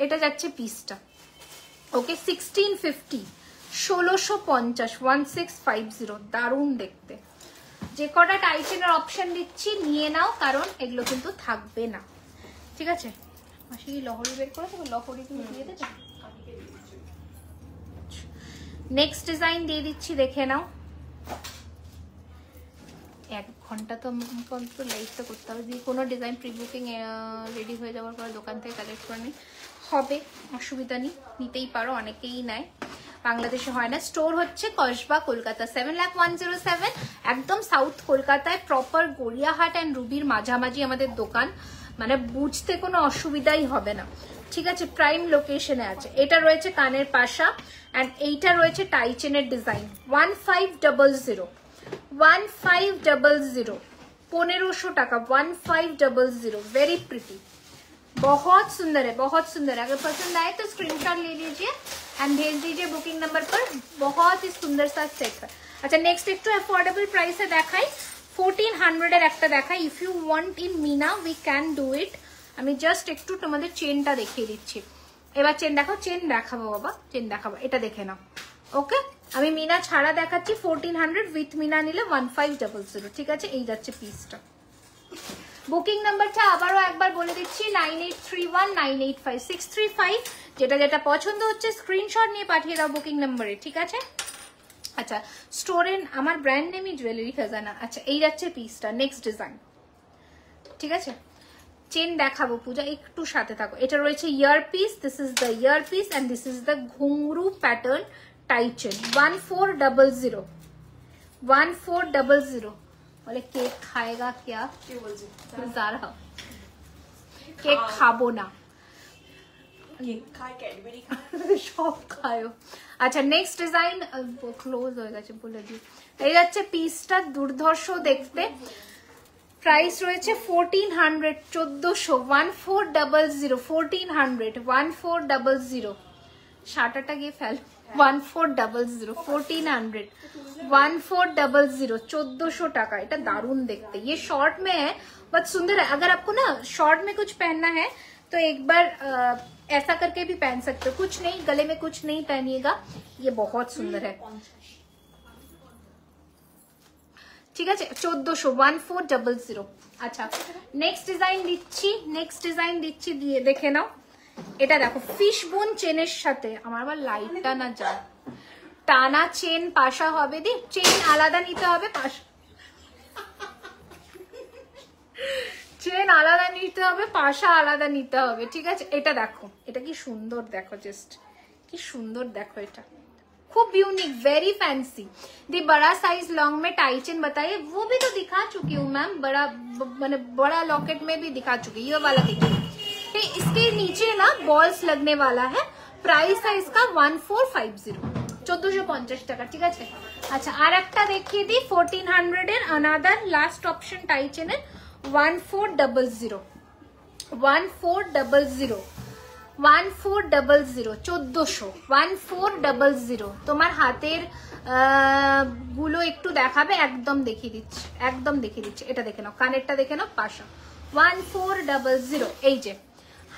এটা যাচ্ছে পিসটা। ওকে 1650, 1650, 1650, দারুণ দেখতে। যে কটা টাইচেনের অপশন দিচ্ছি নিয়ে নাও, কারণ এগুলো কিন্তু থাকবে না, ঠিক আছে। মাসি কি লহরি বের করে দেবো? লহরি তুমি দিয়ে দেবে। নেক্সট ডিজাইন দিয়ে দিচ্ছি, দেখে নাও। 1 ঘন্টা তো লাইভটা করতে হবে, যে কোনো ডিজাইন প্রি বুকিং রেডি হয়ে যাওয়ার পরে দোকান থেকে কালেক্ট করে নিই হবে, অসুবিধা নেই, নিতেই পারো, অনেকেই নেয়, বাংলাদেশে হয় না। স্টোর হচ্ছে কসবা, কলকাতা, 7,01,07, একদম সাউথ কলকাতায়, প্রপার গড়িয়াহাট অ্যান্ড রুবির মাঝামাঝি আমাদের দোকান, মানে বুঝতে কোনো অসুবিধাই হবে না, ঠিক আছে, প্রাইম লোকেশনে আছে। এটা রয়েছে কানের পাশা, অ্যান্ড এইটা রয়েছে টাইচেনের ডিজাইন। 1500, 1500, 1500 টাকা, 1500, वेरी प्रिटी, बहुत सुंदर है, बहुत सुंदर है। अगर पसंद आए तो स्क्रीनशॉट ले लीजिए एंड भेज दीजिए बुकिंग नंबर पर। बहुत ही सुंदर सा सेट है। अच्छा नेक्स्ट एक तो अफोर्डेबल प्राइस है देखाई, 1400 এর একটা দেখাই। If you want in meena we can do it. আমি জাস্ট একটু তোমাদের চেনটা দেখিয়ে দিচ্ছি। এবার চেন দেখো, চেন দেখাবো বাবা, চেন দেখাবো, এটা দেখে নাও। ওকে আমি মিনা ছাড়া দেখাচ্ছি, 1400, উইথ মিনা নিলে 1500, ঠিক আছে। এই যাচ্ছে পিসটা। বুকিং নাম্বারটা আবারও একবার বলে দিচ্ছি, 9831985635। যেটা যেটা পছন্দ হচ্ছে স্ক্রিনশট নিয়ে পাঠিয়ে দাও বুকিং নাম্বারে, ঠিক আছে। আচ্ছা স্টোরের আমার ব্র্যান্ড নেমই জুয়েলারি খাজানা। আচ্ছা এই যাচ্ছে পিসটা, নেক্সট ডিজাইন, ঠিক আছে। চেন দেখাবো পূজা, একটু সাথে থাকো। এটা রয়েছে ear piece, this is the ear piece and this is the ঘুংরু প্যাটার্ন টাইচেন। 1400, 1400। বলে কেক খাएगा क्या? जारा কেক খাবো না, সব খায়ও। আচ্ছা নেক্সট ডিজাইন, ক্লোজ হয়ে গেছে বলে দিই। এই যাচ্ছে পিসটা, দুর্ধর্ষ দেখতে। প্রাইস রয়েছে 1400, 1400, 1400, 1400, 1400। শাটাটা গিয়ে ফেল, 1400, 1400, 1400, 1400 টাকা। এটা দাरुण देखते, ये शॉर्ट में है बहुत सुंदर है। अगर आपको ना शॉर्ट में कुछ पहनना है तो एक बार ऐसा करके भी पहन सकते हो, कुछ नहीं, गले में कुछ नहीं पहनिएगा, ये बहुत सुंदर है, ঠিক আছে। 1400, 1400। আচ্ছা নেক্সট ডিজাইন দিচ্ছি, নেক্সট ডিজাইন দিচ্ছি, দিয়ে দেখে নাও। এটা দেখো ফিশ বোন চেনের সাথে, আমার আবার লাইটটা না যায়, টানা চেন পাশা হবে, দি চেন আলাদা নিতে হবে, পাশা চেন আলাদা নিতে হবে, পাশা আলাদা নিতে হবে, ঠিক আছে। এটা দেখো, এটা কি সুন্দর দেখো, জাস্ট কি সুন্দর দেখো, এটা खूब यूनिक, वेरी फैंसी। दी बड़ा साइज लॉन्ग में टाई चेन बताइए, वो भी तो दिखा चुकी हूँ मैम, बड़ा मैंने बड़ा लॉकेट में भी दिखा चुकी, ये वाला देखिए, इसके नीचे ना बॉल्स लगने वाला है। प्राइस है इसका 1450, 1450 টাকা, ঠিক আছে। আচ্ছা আর একটা দেখিয়ে দিই 1400 এর अनदर लास्ट ऑप्शन টাই চেনের 1400 1400 1400 1400 তোমার হাতের গুলো একটু দেখাবে, একদম দেখিয়ে দিচ্ছি, একদম দেখিয়ে দিচ্ছি। এটা দেখে নাও, কানেরটা দেখে নাও, পাশা 1400। এই যে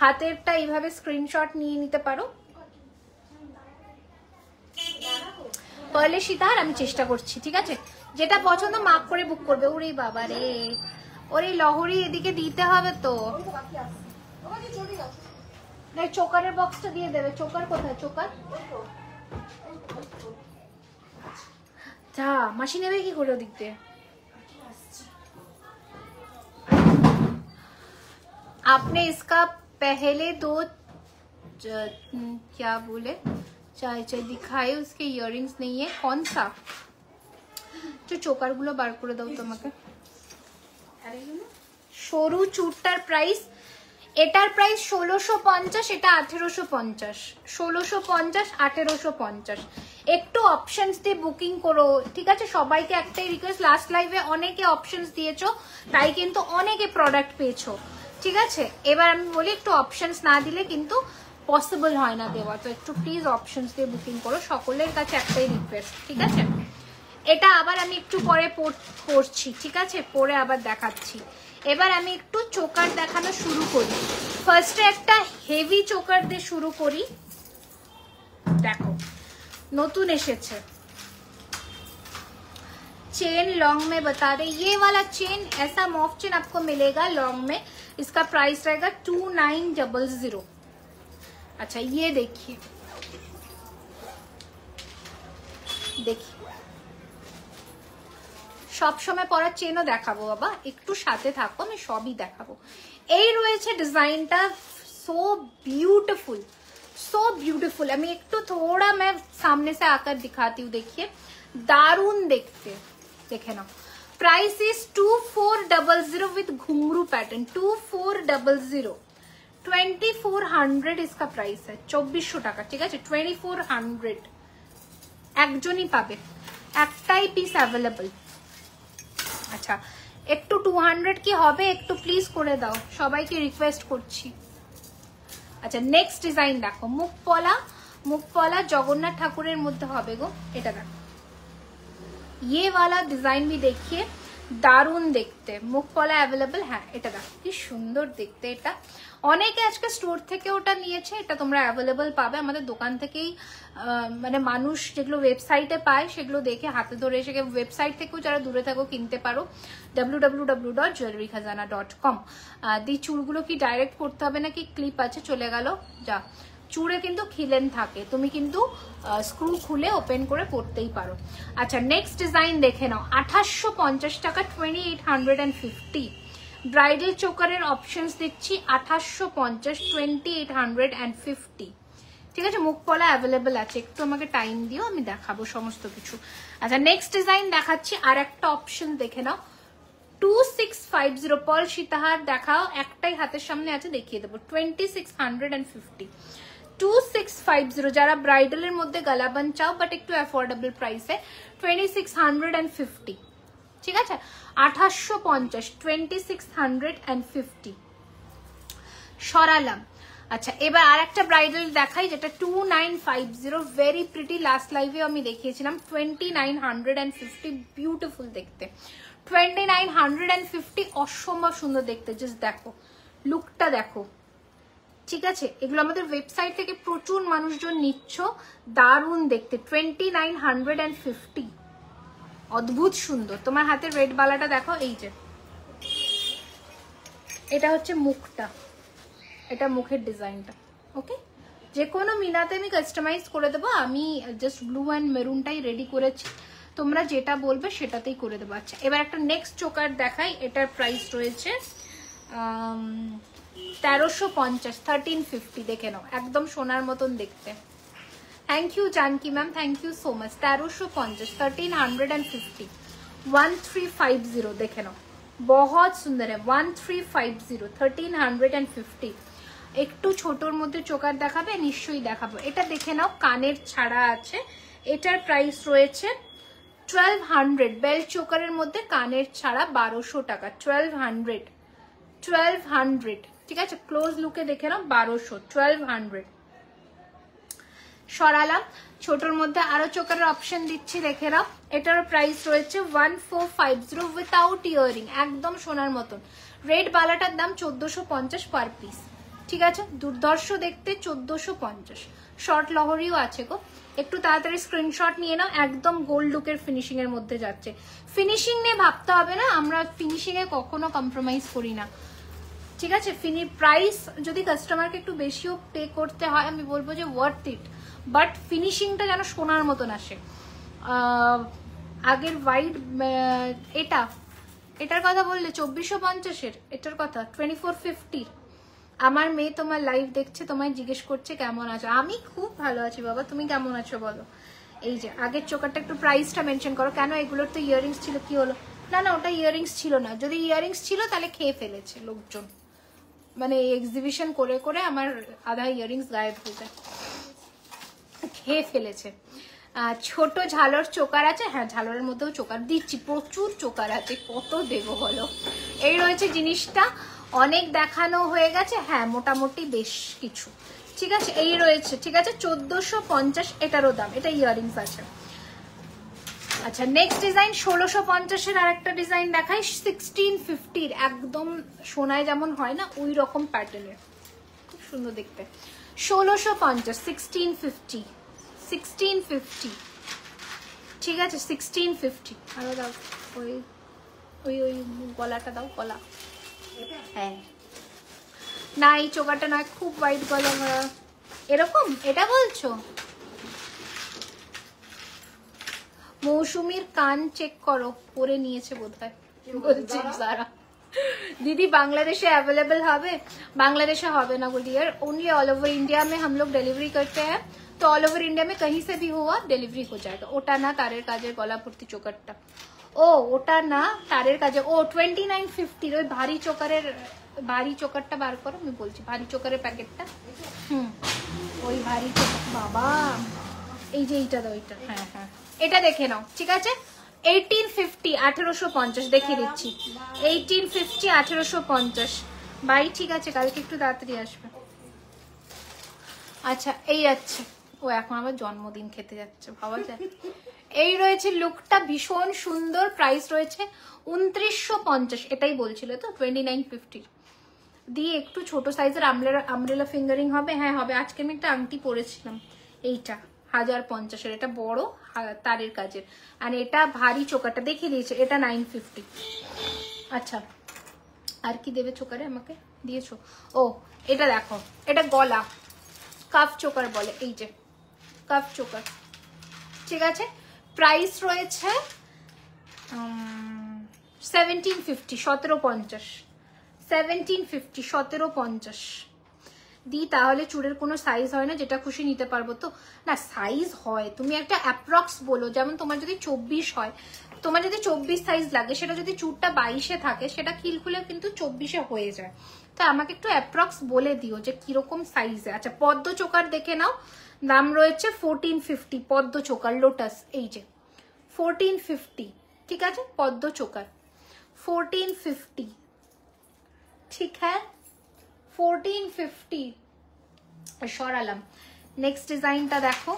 হাতেরটা এইভাবে স্ক্রিনশট নিয়ে নিতে পারো। পারলে সীতাহার আমি চেষ্টা করছি, ঠিক আছে। যেটা পছন্দ মার্ক করে বুক করবে। ওরে বাবা রে, ওরে লহরি এদিকে দিতে হবে তো। চোকারের বক্সটা দিয়ে দেবে। চোকার কোথায়? চোকার যা মাসি নেবে কি করে ওদিক দিয়ে? आपने इसका पहले दो क्या बोले चाय चाय दिखाए, उसके इयररिंग्स नहीं है। कौन सा? जो चोकार गुलो बार करे दाও তোমাকে। সরু চুটটার প্রাইস, এটার প্রাইস 1650, এটা 1850। 1650 1850। একটু অপশনস দিয়ে বুকিং করো, ঠিক আছে। সবাইকে একটাই রিকোয়েস্ট, লাস্ট লাইভে অনেকে অপশনস দিয়েছো, তাই কিন্তু অনেকে প্রোডাক্ট পেয়েছো, ঠিক আছে। এবার আমি বলি একটু অপশনস না দিলে কিন্তু পসিবল হয় না দেওয়া, তো একটু প্লিজ অপশনস দিয়ে বুকিং করো, সকলের কাছে একটাই রিকোয়েস্ট, ঠিক আছে। এটা আবার আমি একটু পরে পড়ছি, ঠিক আছে, পরে আবার দেখাচ্ছি। এবার আমি একটু চোকার দেখানো শুরু করি। ফার্স্টে একটা হেভি চোকার দিয়ে শুরু করি। দেখো নতুন এসেছে, चेन लॉन्ग में बता दे। ये वाला चेन ऐसा मॉफ चेन आपको मिलेगा लॉन्ग में, इसका प्राइस रहेगा 2900। अच्छा ये देखिए, देखिए সব সময় পরা চেনও দেখাবো বাবা, একটু সাথে থাকো, আমি সবই দেখাবো। এই রয়েছে ডিজাইনটা, সো ब्यूटीफुल, सो ब्यूटीफुल। আমি একটু थोड़ा मैं सामने से आकर दिखाती हूँ, देखिए दारुण देखते, देखे ना। प्राइस इज 2400 विद घुंघरू पैटर्न, 2400, 2400 इसका प्राइस है। 2400 টাকা, ঠিক আছে। 2400 একজনই পাবে, একটাই পিস অ্যাভেলেবল। আচ্ছা একটু 200 কি হবে, একটু প্লিজ করে দাও, সবাইকে রিকোয়েস্ট করছি। আচ্ছা নেক্সট ডিজাইন দেখো, মুখপলা, মুখপলা জগন্নাথ ঠাকুরের মধ্যে হবে গো। এটা দেখো, ये वाला डिजाइन भी देखिए, দারুণ দেখতে। মুখপলা অ্যাভেলেবল, হ্যাঁ এটা দেখো কি সুন্দর দেখতে। এটা অনেকে আজকে স্টোর থেকে ওটা নিয়েছে, এটা তোমরা অ্যাভেলেবল পাবে আমাদের দোকান থেকেই। মানে মানুষ যেগুলো ওয়েবসাইটে পায় সেগুলো দেখে হাতে ধরে এসে, ওয়েবসাইট থেকেও যারা দূরে থাকো কিনতে পারো, www.jewelrykhazana.com। দি চুড়গুলো কি ডাইরেক্ট করতে হবে নাকি ক্লিপ আছে, চলে গেল যা। চুড়ে কিন্তু খিলেন থাকে, তুমি কিন্তু স্ক্রু খুলে ওপেন করে পড়তেই পারো। আচ্ছা নেক্সট ডিজাইন দেখে নাও, 2850 টাকা, 2850। ব্রাইডাল চোকারের অপশনস দিচ্ছি 2850, 2850, ঠিক আছে। মুখপলা অ্যাভেলেবল আছে, একটু আমাকে টাইম দিও, আমি দেখাবো সমস্ত কিছু। আচ্ছা নেক্সট ডিজাইন দেখাচ্ছি, আর একটা অপশন দেখে নাও, 2650। পল সীতাহার দেখাও, একটাই হাতের সামনে আছে, দেখিয়ে দেবো। 2650, 2650। যারা ব্রাইডালের মধ্যে গালাবান চাও বাট একটু অ্যাফোর্ডেবল প্রাইসে, 2650, ঠিক আছে। 2850, 2650 সরালাম। আচ্ছা এবার আর একটা ব্রাইডাল দেখাই, যেটা 2950, ভেরি প্রিটি। লাস্ট লাইভে আমি দেখিয়েছিলাম 2950, বিউটিফুল দেখতে। 2950 অসম্ভব সুন্দর দেখতে, জাস্ট দেখো লুকটা দেখো, ঠিক আছে। এগুলো আমাদের ওয়েবসাইট থেকে প্রচুর মানুষজন নিচ্ছ, দারুণ দেখতে। 2950, অদ্ভুত সুন্দর। তোমার হাতের রেড বালাটা দেখো, এই যে এটা হচ্ছে মুখটা, এটা মুখের ডিজাইনটা, ওকে। যে কোনো মিনাতে আমি কাস্টমাইজ করে দেবো, আমি জাস্ট ব্লু অ্যান্ড মেরুনটাই রেডি করেছি, তোমরা যেটা বলবে সেটাতেই করে দেবো। আচ্ছা এবার একটা নেক্সট চোকার দেখাই, এটার প্রাইস রয়েছে 1350, 1350, দেখে নাও একদম সোনার মতন দেখতে। Thank you Janki ma'am, thank you so much. 1350, 1350, 1350, দেখে নাও बहुत सुंदर है। 1350, 1350। একটু ছোটর মধ্যে চোকার দেখাবে, নিশ্চয়ই দেখাবো। এটা দেখে নাও, কানের ছাড়া আছে, এটার প্রাইস রয়েছে 1200। বেল্ট চোকারের মধ্যে কানের ছাড়া 1200 টাকা, 1200, ঠিক আছে। ক্লোজ লুকে দেখে নাও, 1200, 1200। সরালাম। ছোটর মধ্যে আরো চোকারের অপশন দিচ্ছি, দেখে নাও। এটার প্রাইস রয়েছে 1450 উইথাউট ইয়ারিং, একদম সোনার মতন। রেড বালাটার দাম 1450 পার পিস, ঠিক আছে। দুর্ধর্ষ দেখতে, 1450। শর্ট লহরিও আছে গো, একটু তাড়াতাড়ি স্ক্রিনশট নিয়ে নাও। একদম গোল্ড লুকের ফিনিশিং এর মধ্যে যাচ্ছে। ফিনিশিং নিয়ে ভাবতে হবে না, আমরা ফিনিশিং এ কখনো কম্প্রোমাইজ করি না, ঠিক আছে। প্রাইস যদি কাস্টমারকে একটু বেশিও পে করতে হয়, আমি বলবো যে ওয়ার্থ ইট, বাট ফিনিশিংটা যেন সোনার মতন আসে। আগের হোয়াইট এটার কথা বললে 2450-এর, এটার কথা 2450। আমার মেয়ে তোমার লাইভ দেখছে, তোমায় জিজ্ঞেস করছে কেমন আছো। আমি খুব ভালো আছি বাবা, তুমি কেমন আছো বলো। এই যে আগের চোকারটা একটু প্রাইসটা মেনশন করো। কেন, এগুলোর তো ইয়ারিংস ছিল, কি হলো? না না, ওটা ইয়ারিংস ছিল না। যদি ইয়ারিংস ছিল তাহলে খেয়ে ফেলেছে লোকজন, মানে এক্সিবিশন করে করে আমার আধা ইয়ারিংস গায়েব হয়ে যায়, খেয়ে ফেলেছে। ছোট ঝালর চোকার আছে, হ্যাঁ ঝালরের মধ্যেও চোকার দিচ্ছি, প্রচুর চোকার আছে, কত দেবো বলো। এই রয়েছে জিনিসটা, অনেক দেখানো হয়ে গেছে, হ্যাঁ মোটামুটি বেশ কিছু, ঠিক আছে। এই রয়েছে, ঠিক আছে, 1450 এটারও দাম। এটা ইয়ারিংস আছে। আচ্ছা নেক্সট ডিজাইন 1650-এর আরেকটা ডিজাইন দেখাই, 1650-র, একদম সোনায় যেমন হয় না ওই রকম প্যাটার্নের, খুব সুন্দর দেখতে। 1650, 1650, ঠিক আছে, 1650। আরো দাও, ওই ওই ওই গলাটা দাও, গলা। হ্যাঁ না, এই চোকাটা নয়, খুব হোয়াইট গলা এরকম, এটা বলছো? মৌসুমীর কান চেক করো, পরে নিয়েছে বোধহয়, বলছি সারা। दीदी बांग्लादेश अवेलेबल হবে? बांग्लादेश হবে না গো dear, only all over India में हम लोग डिलीवरी करते हैं, तो ऑल ओवर इंडिया में कहीं से भी हुआ डिलीवरी हो जाएगा। ওটা না তারের কাজের গলা ভর্তি চোকারটা, ও ওটা না তারের কাজে, ও 2950 ওই ভারী চোকারটা বার করো, আমি বলছি ভারী চোকারের প্যাকেটটা। ওই ভারী চোকার বাবা, এই যে এইটা দাও, এটা হ্যাঁ হ্যাঁ, এটা দেখে নাও, ঠিক আছে। 1850, 1850 দেখিয়ে দিচ্ছি, 1850, 1850 বাই, ঠিক আছে। কালকে একটু তাড়াতাড়ি আসবে। আচ্ছা এই যাচ্ছে, ও এখন আবার জন্মদিন খেতে যাচ্ছে, ভাবা যায়। এই রয়েছে লুকটা, ভীষণ সুন্দর। প্রাইস রয়েছে 2950, এটাই বলছিল তো 2950 দিয়ে। একটু ছোট সাইজের আমব্রেলা ফিঙ্গারিং হবে, হ্যাঁ হবে। আজকে আমি একটা আংটি পরেছিলাম, এইটা 1050-এর, এটা বড় তারের কাজের, আর এটা ভারী চোকারটা দেখিয়ে দিয়েছে, এটা 950। আচ্ছা আর কি দেবে চোকারে, আমাকে দিয়েছো? ও এটা দেখো, এটা গলা কাফ চোকার বলে, এই যে কাফ চোকার, ঠিক আছে। প্রাইস রয়েছে 1750, 1750, 1750, 1750 দি। তাহলে চুড়ের কোনো সাইজ হয় না, যেটা খুশি নিতে পারবো তো? না সাইজ হয়, তুমি একটা অ্যাপ্রক্স বলো। যেমন তোমার যদি 24 হয়, তোমার যদি 24 সাইজ লাগে, সেটা যদি চুড়টা 22-এ থাকে, সেটা কিল খুলে কিন্তু 24-এ হয়ে যায়। তো আমাকে একটু অ্যাপ্রক্স বলে দিও যে কিরকম সাইজে। আচ্ছা পদ্ম চোকার দেখে নাও, দাম রয়েছে 1450, পদ্ম চোকার লোটাস, এই যে 1450, ঠিক আছে। পদ্ম চোকার 1450, ঠিক হ্যাঁ 1450। সরালাম। নেক্সট ডিজাইনটা দেখো,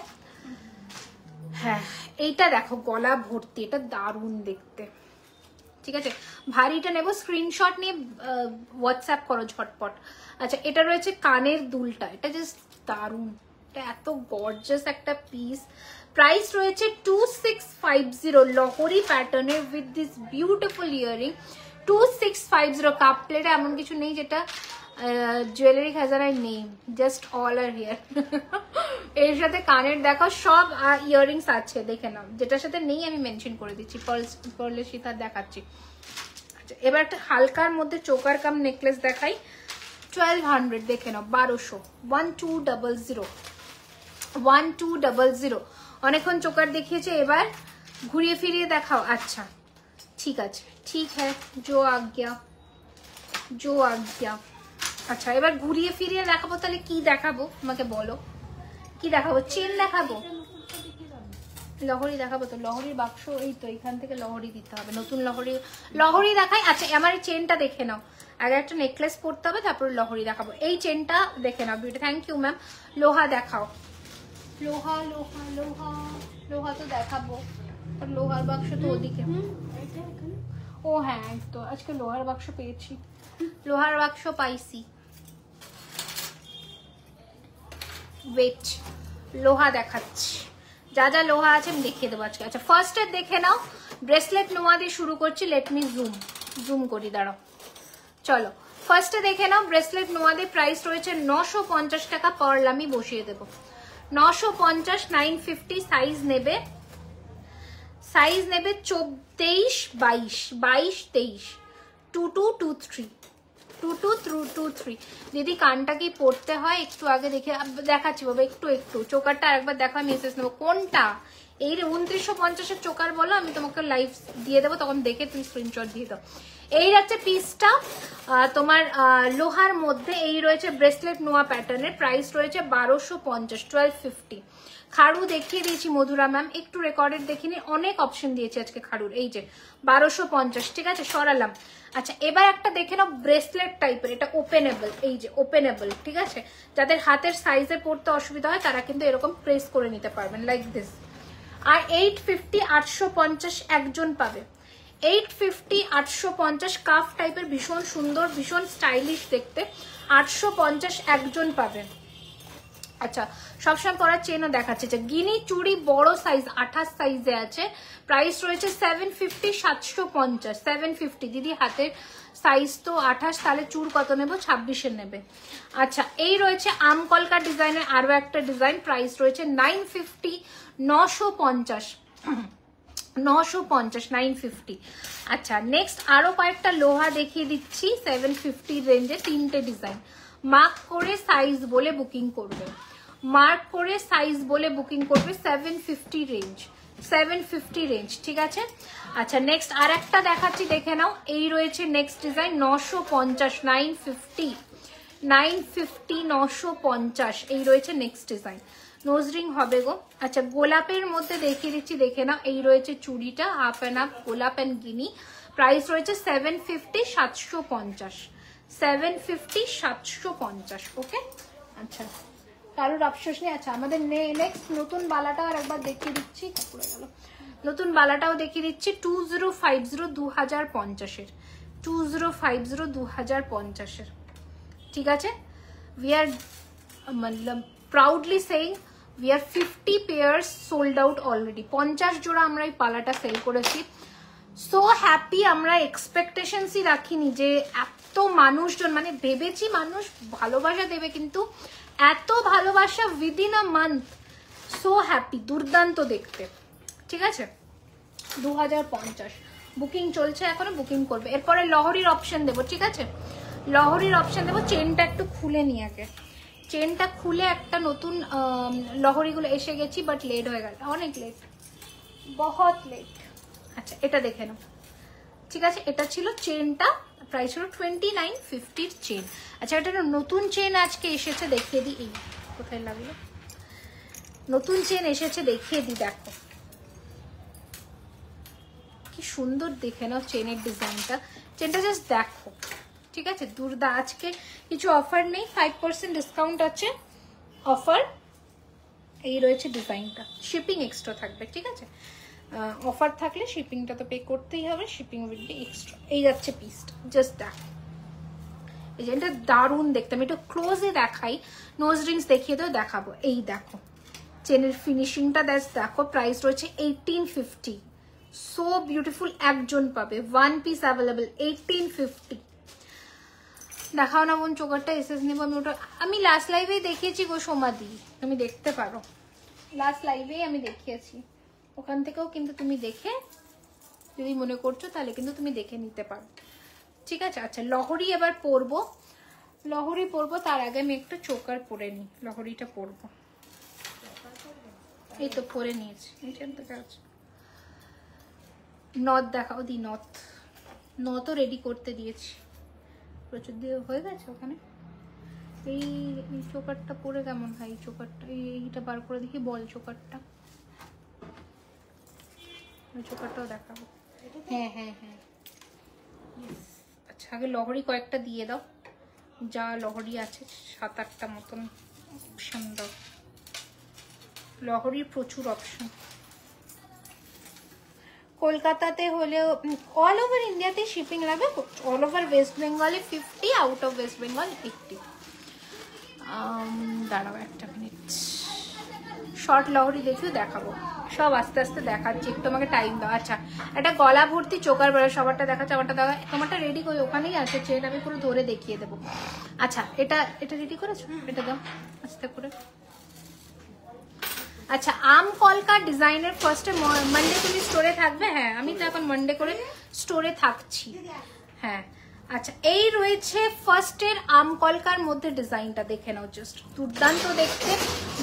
হ্যাঁ এইটা দেখো, গলা ভর্তি, এটা দারুণ দেখতে, ঠিক আছে। ভারীটা নেবো, স্ক্রিনশট নিয়ে হোয়াটসঅ্যাপ করো ঝটপট। আচ্ছা এটা রয়েছে কানের দুলটা, এটা জাস্ট দারুণ, এটা এত গর্জাস একটা পিস। প্রাইস রয়েছে 2650, লহরি প্যাটার্নের with this beautiful earring, 2650। Cup প্লেটে এমন কিছু নেই যেটা জুয়েলারি খাজানায় নেই, জাস্ট অল আর হিয়ার। এর সাথে কানের দেখো, সব ইয়ারিংস আছে, দেখে নাও। যেটার সাথে নেই আমি মেনশন করে দিচ্ছি, পার্লের সীতার দেখাচ্ছি। আচ্ছা এবার একটা হালকার মধ্যে চোকার কাম নেকলেস দেখাই, 1200 দেখে নাও, 1200, 1200, 1200। অনেকক্ষণ চোকার দেখিয়েছে, এবার ঘুরিয়ে ফিরিয়ে দেখাও। আচ্ছা ঠিক আছে, ঠিক হ্যাঁ, জো আজ্ঞা, জো আজ্ঞা। আচ্ছা এবার ঘুরিয়ে ফিরিয়ে দেখাবো, তাহলে কি দেখাবো আমাকে বলো, কি দেখাবো? চেন দেখাবো, লহরি দেখাবো? তো লহরির বাক্স এই তো, এখান থেকে লহরি দিতে হবে, নতুন লহরি দেখাই। আচ্ছা আমার এই চেনটা দেখে নাও, আগে একটা নেকলেস পরতে হবে, তারপরে লহরি দেখাবো। এই চেনটা দেখে নাও বিউটি, থ্যাংক ইউ ম্যাম। লোহা দেখাও, লোহা লোহা লোহা লোহা তো দেখাবো, লোহার বাক্স তো ওদিকে। ও হ্যাঁ তো আজকে লোহার বাক্স পেয়েছি, লোহার বাক্স পাইছি। ওয়েট, লোহা দেখাচ্ছি, যা যা লোহা আছে আমি দেখিয়ে দেবো আজকে। আচ্ছা ফার্স্টে দেখে নাও, ব্রেসলেট নোয়া দিয়ে শুরু করছি। লেট মি জুম করি, দাঁড়াও। চলো ফার্স্টে দেখে নাও, ব্রেসলেট নোয়া দিয়ে প্রাইস রয়েছে 950 টাকা। পার্ল আমি বসিয়ে দেবো 950, 950। সাইজ নেবে 23, 22, 23, 2223, 2223। দিদি কানটা কি পড়তে হয় একটু আগে দেখাচ্ছি বাবা, একটু চোকারটা একবার দেখো, আমি এসএস নেবো। কোনটা? এই 2950-এর চোকার বলো, আমি তোমাকে লাইভ দিয়ে দেবো, তখন দেখে তুমি স্ক্রিনশট দিয়ে দাও। এই হচ্ছে পিসটা তোমার লোহার মধ্যে। এই রয়েছে ব্রেসলেট নোয়া প্যাটার্নের, প্রাইস রয়েছে 1250, 1250। খাড়ু দেখিয়ে দিয়েছি মধুরা ম্যাম, একটু রেকর্ডেড দেখিনি, অনেক অপশন দিয়েছে আজকে খাড়ুর। এই যে 1250, ঠিক আছে সরালাম। আচ্ছা এবার একটা দেখে নাও ব্রেসলেট টাইপের, এটা ওপেনেবল, এই যে ওপেনেবল, ঠিক আছে। যাদের হাতের সাইজে পড়তে অসুবিধা হয় তারা কিন্তু এরকম প্রেস করে নিতে পারবেন, লাইক দিস। আর 850, 850 একজন পাবে। 850, 850 কাফ টাইপের, ভীষণ সুন্দর, ভীষণ স্টাইলিশ দেখতে। 850 একজন পাবে। আচ্ছা সবসময় পরার চেনও দেখাচ্ছে, যে গিনি চুড়ি বড় সাইজ 28 সাইজে আছে, প্রাইস রয়েছে 750, 750, 750। দিদি হাতের সাইজ তো 28, তাহলে চুর কত নেবো? 26-এর নেবে। আচ্ছা এই রয়েছে আমকলকা ডিজাইনের আরো একটা ডিজাইন, প্রাইস রয়েছে 950, 950, 950, 950। আচ্ছা নেক্সট আরো কয়েকটা লোহা দেখিয়ে দিচ্ছি 750 রেঞ্জে, 3টে ডিজাইন। মার্ক করে সাইজ বলে বুকিং করবে, মার্ক করে সাইজ বলে বুকিং করবে। 750 রেঞ্জ, 750 রেঞ্জ, ঠিক আছে। আচ্ছা নেক্সট আর একটা দেখাচ্ছি, দেখে নাও। এই রয়েছে নেক্সট ডিজাইন 950, 950, 950, 950। এই রয়েছে নেক্সট ডিজাইন, নোজ রিং হবে গো। আচ্ছা গোলাপের মধ্যে দেখিয়ে দিচ্ছি, দেখে নাও। এই রয়েছে চুড়িটা, হাফ অ্যান্ড হাফ গোলাপ অ্যান্ড গিনি, প্রাইস রয়েছে 750, 750, 750, 750। ওকে আচ্ছা কারোর আফসোস নেই। আচ্ছা আমাদের নেক্সট নতুন বালাটা আর একবার দেখিয়ে দিচ্ছি, পড়ে গেল। নতুন বালাটাও দেখিয়ে দিচ্ছি 2050, 2050-এর, 2050, 2050-এর, ঠিক আছে। We are proudly saying we are 50 pairs sold out already। 50 জোড়া আমরা এই পালাটা সেল করেছি। সো হ্যাপি, আমরা এক্সপেকটেশনসই রাখিনি যে এত মানুষজন, মানে ভেবেছি মানুষ ভালোবাসা দেবে, কিন্তু এত ভালোবাসা within a month. So happy, দুর্দান্ত দেখতে, ঠিক আছে। 2050 বুকিং চলছে এখনো, বুকিং করবে। এরপরে লহরির অপশন দেবো, ঠিক আছে, লহরির অপশন দেবো। চেনটা একটু খুলে নিয়ে আগে, চেনটা খুলে একটা নতুন লহরিগুলো এসে গেছি, বাট লেট হয়ে গেল, অনেক লেট, বহুত লেট। আচ্ছা এটা দেখে নাও, ঠিক আছে। এটা ছিল চেনটা, প্রাইস ছিল 2950 চেন। আচ্ছা এটা নতুন চেন আজকে এসেছে, দেখিয়ে দিই। এই কোথায় লাগলো, নতুন চেন এসেছে, দেখিয়ে দিই। দেখো কি সুন্দর, দেখে নাও চেনের ডিজাইনটা, চেনটা জাস্ট দেখো, ঠিক আছে। দুর্দা আজকে কিছু অফার নেই, 5% ডিসকাউন্ট আছে অফার। এই রয়েছে ডিজাইনটা, শিপিং এক্সট্রা থাকবে, ঠিক আছে। অফার থাকলে শিপিংটা তো পে করতেই হবে, শিপিং উইল বি এক্সট্রা। এই যাচ্ছে পিসটা, জাস্ট দেখো, এই যে এটা দারুণ দেখতে। আমি একটু ক্লোজে দেখাই, নোজ রিংস দেখিয়ে তো দেখাবো। এই দেখো চেনের ফিনিশিংটা, দেখো প্রাইস রয়েছে 1850। সো বিউটিফুল, একজন পাবে, 1 পিস অ্যাভেলেবল, 1850। দেখাও না বোন চোকারটা, এসএস নেবো আমি। ওটা আমি লাস্ট লাইভেই দেখিয়েছি গো সমাধি, তুমি দেখতে পারো, লাস্ট লাইভেই আমি দেখিয়েছি, ওখান থেকেও কিন্তু তুমি দেখে যদি মনে করছো তাহলে কিন্তু তুমি দেখে নিতে পারো, ঠিক আছে। আচ্ছা লহরি এবার পরবো, লহরি পরবো, তার আগে আমি একটু চোকার পরে নিই, লহরিটা পরবো। এই তো পরে নিয়েছি, নথ দেখাও দি, নথও রেডি করতে দিয়েছি, প্রচুর দিয়ে হয়ে গেছে ওখানে। এই চোকারটা পরে কেমন হয়? চোকারটা এইটা বার করে দেখি, বল চোকারটা, ওই চোকারটাও দেখাবো। হ্যাঁ হ্যাঁ হ্যাঁ, আচ্ছা আগে লহরি কয়েকটা দিয়ে দাও, যা লহরি আছে 7-8টা মতন অপশন দাও। লহরির প্রচুর অপশন। কলকাতাতে হলেও অল ওভার ইন্ডিয়াতে শিপিং লাগবে, অল ওভার ওয়েস্ট বেঙ্গলে 50, আউট অফ ওয়েস্ট বেঙ্গল 80। দাঁড়াও একটা মিনিট, শর্ট লহরি দেখিও দেখাবো, সব আস্তে আস্তে দেখাচ্ছি, একটু আমাকে টাইম দাও। আচ্ছা একটা গলা ভর্তি চোকার বেড়া, সবারটা দেখাচ্ছে, আমারটা দেখা, তোমারটা রেডি করে ওখানেই আছে চেন, আমি পুরো ধরে দেখিয়ে দেবো। আচ্ছা এটা রেডি করেছো, এটা দাও আস্তে করে। আচ্ছা আম কলকা ডিজাইনের ফার্স্টে মানডে তুমি স্টোরে থাকবে? হ্যাঁ আমি তো এখন মানডে করে স্টোরে থাকছি। হ্যাঁ আচ্ছা এই রয়েছে ফার্স্টের আম কলকার মধ্যে ডিজাইনটা, দেখে নাও জাস্ট দুর্দান্ত দেখতে।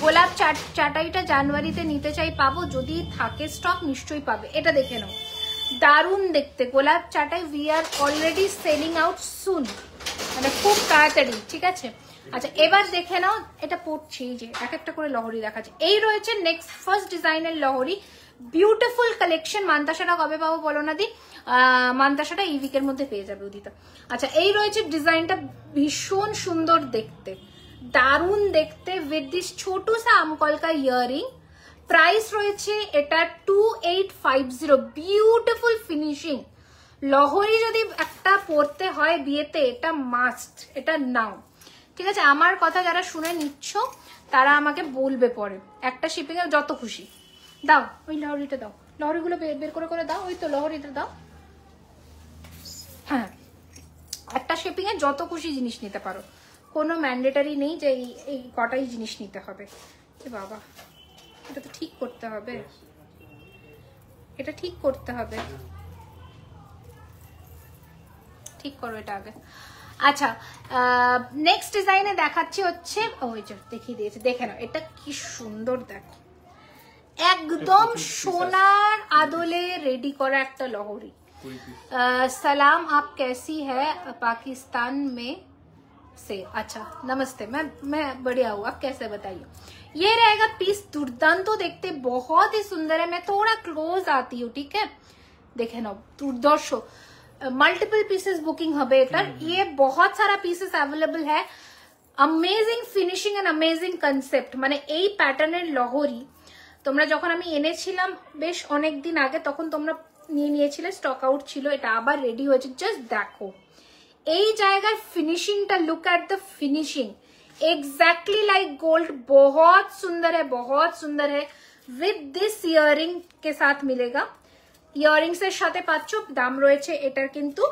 গোলাপ চাটাইটা জানুয়ারিতে নিতে চাই, পাবো? যদি থাকে স্টক নিশ্চয়ই পাবে। এটা দেখে নাও, দারুণ দেখতে গোলাপ চাটাই, we are already selling out soon, মানে খুব তাড়াতাড়ি, ঠিক আছে। আচ্ছা এবার দেখে নাও, এটা পড়ছি, এই যে এক একটা করে লহরি দেখাচ্ছে। এই রয়েছে নেক্সট ফার্স্ট ডিজাইনের লহরি, বিউটিফুল কালেকশন। মান্তাসাটা কবে পাবো বলো না দি? মান্তাসাটা এই উইকের মধ্যে পেয়ে যাবে উদিতা। আচ্ছা এই রয়েছে ডিজাইনটা, ভীষণ সুন্দর দেখতে, দারুণ দেখতে, উইথ দিস ছোট সা আমকলকা ইয়ারিং। প্রাইস রয়েছে এটা 2850, বিউটিফুল ফিনিশিং। লহরি যদি একটা পরতে হয় বিয়েতে, এটা মাস্ট, এটা নাও, ঠিক আছে। আমার কথা যারা শুনে নিচ্ছ তারা আমাকে বলবে পরে, একটা শিপিং এ যত খুশি দাও, ওই লহরিটা দাও, লহরিগুলো বের করে করে দাও, ওই তো লহরিটা দাও। হ্যাঁ একটা শিপিং এ যত খুশি জিনিস নিতে পারো, কোনো ম্যান্ডেটারি নেই যে এই কটাই জিনিস নিতে হবে। বাবা এটা তো ঠিক করতে হবে, এটা ঠিক করতে হবে, ঠিক করো এটা আগে। আচ্ছা নেক্সট ডিজাইনে দেখাচ্ছি হচ্ছে, ওই যে দেখিয়ে দিয়েছে, দেখে নাও এটা কি সুন্দর, দেখো একদম সোনার আদলে রেডি করা একটা লহরি। सलाम आप कैसी है पाकिस्तान में से? अच्छा नमस्ते, मैं बढ़िया हूँ, आप कैसे बताइए। ये रहेगा पीस, दुर्दांत देखते बहुत ही सुंदर है। मैं थोड़ा क्लोज आती हूँ, ठीक है, देखे ना दुर्दर्श मल्टीपल पीसेस बुकिंग হবে এটার, ये बहुत सारा पीसेस अवेलेबल है। Amazing finishing and amazing concept, মানে এই প্যাটার্নের লহরি তোমরা যখন আমি এনেছিলাম বেশ অনেক দিন আগে, তখন তোমরা নিয়ে নিয়েছিলে, স্টক আউট ছিল, এটা আবার রেডি হয়েছে। জাস্ট দেখো এই জায়গার फिनिशिंगটা, look at the finishing, exactly like gold, बहुत सुंदर है, बहुत सुंदर है। विद दिस इयरिंग के साथ मिलेगा, ইয়ারিংস এর সাথে পাচ্ছ। দাম রয়েছে এটার কিন্তু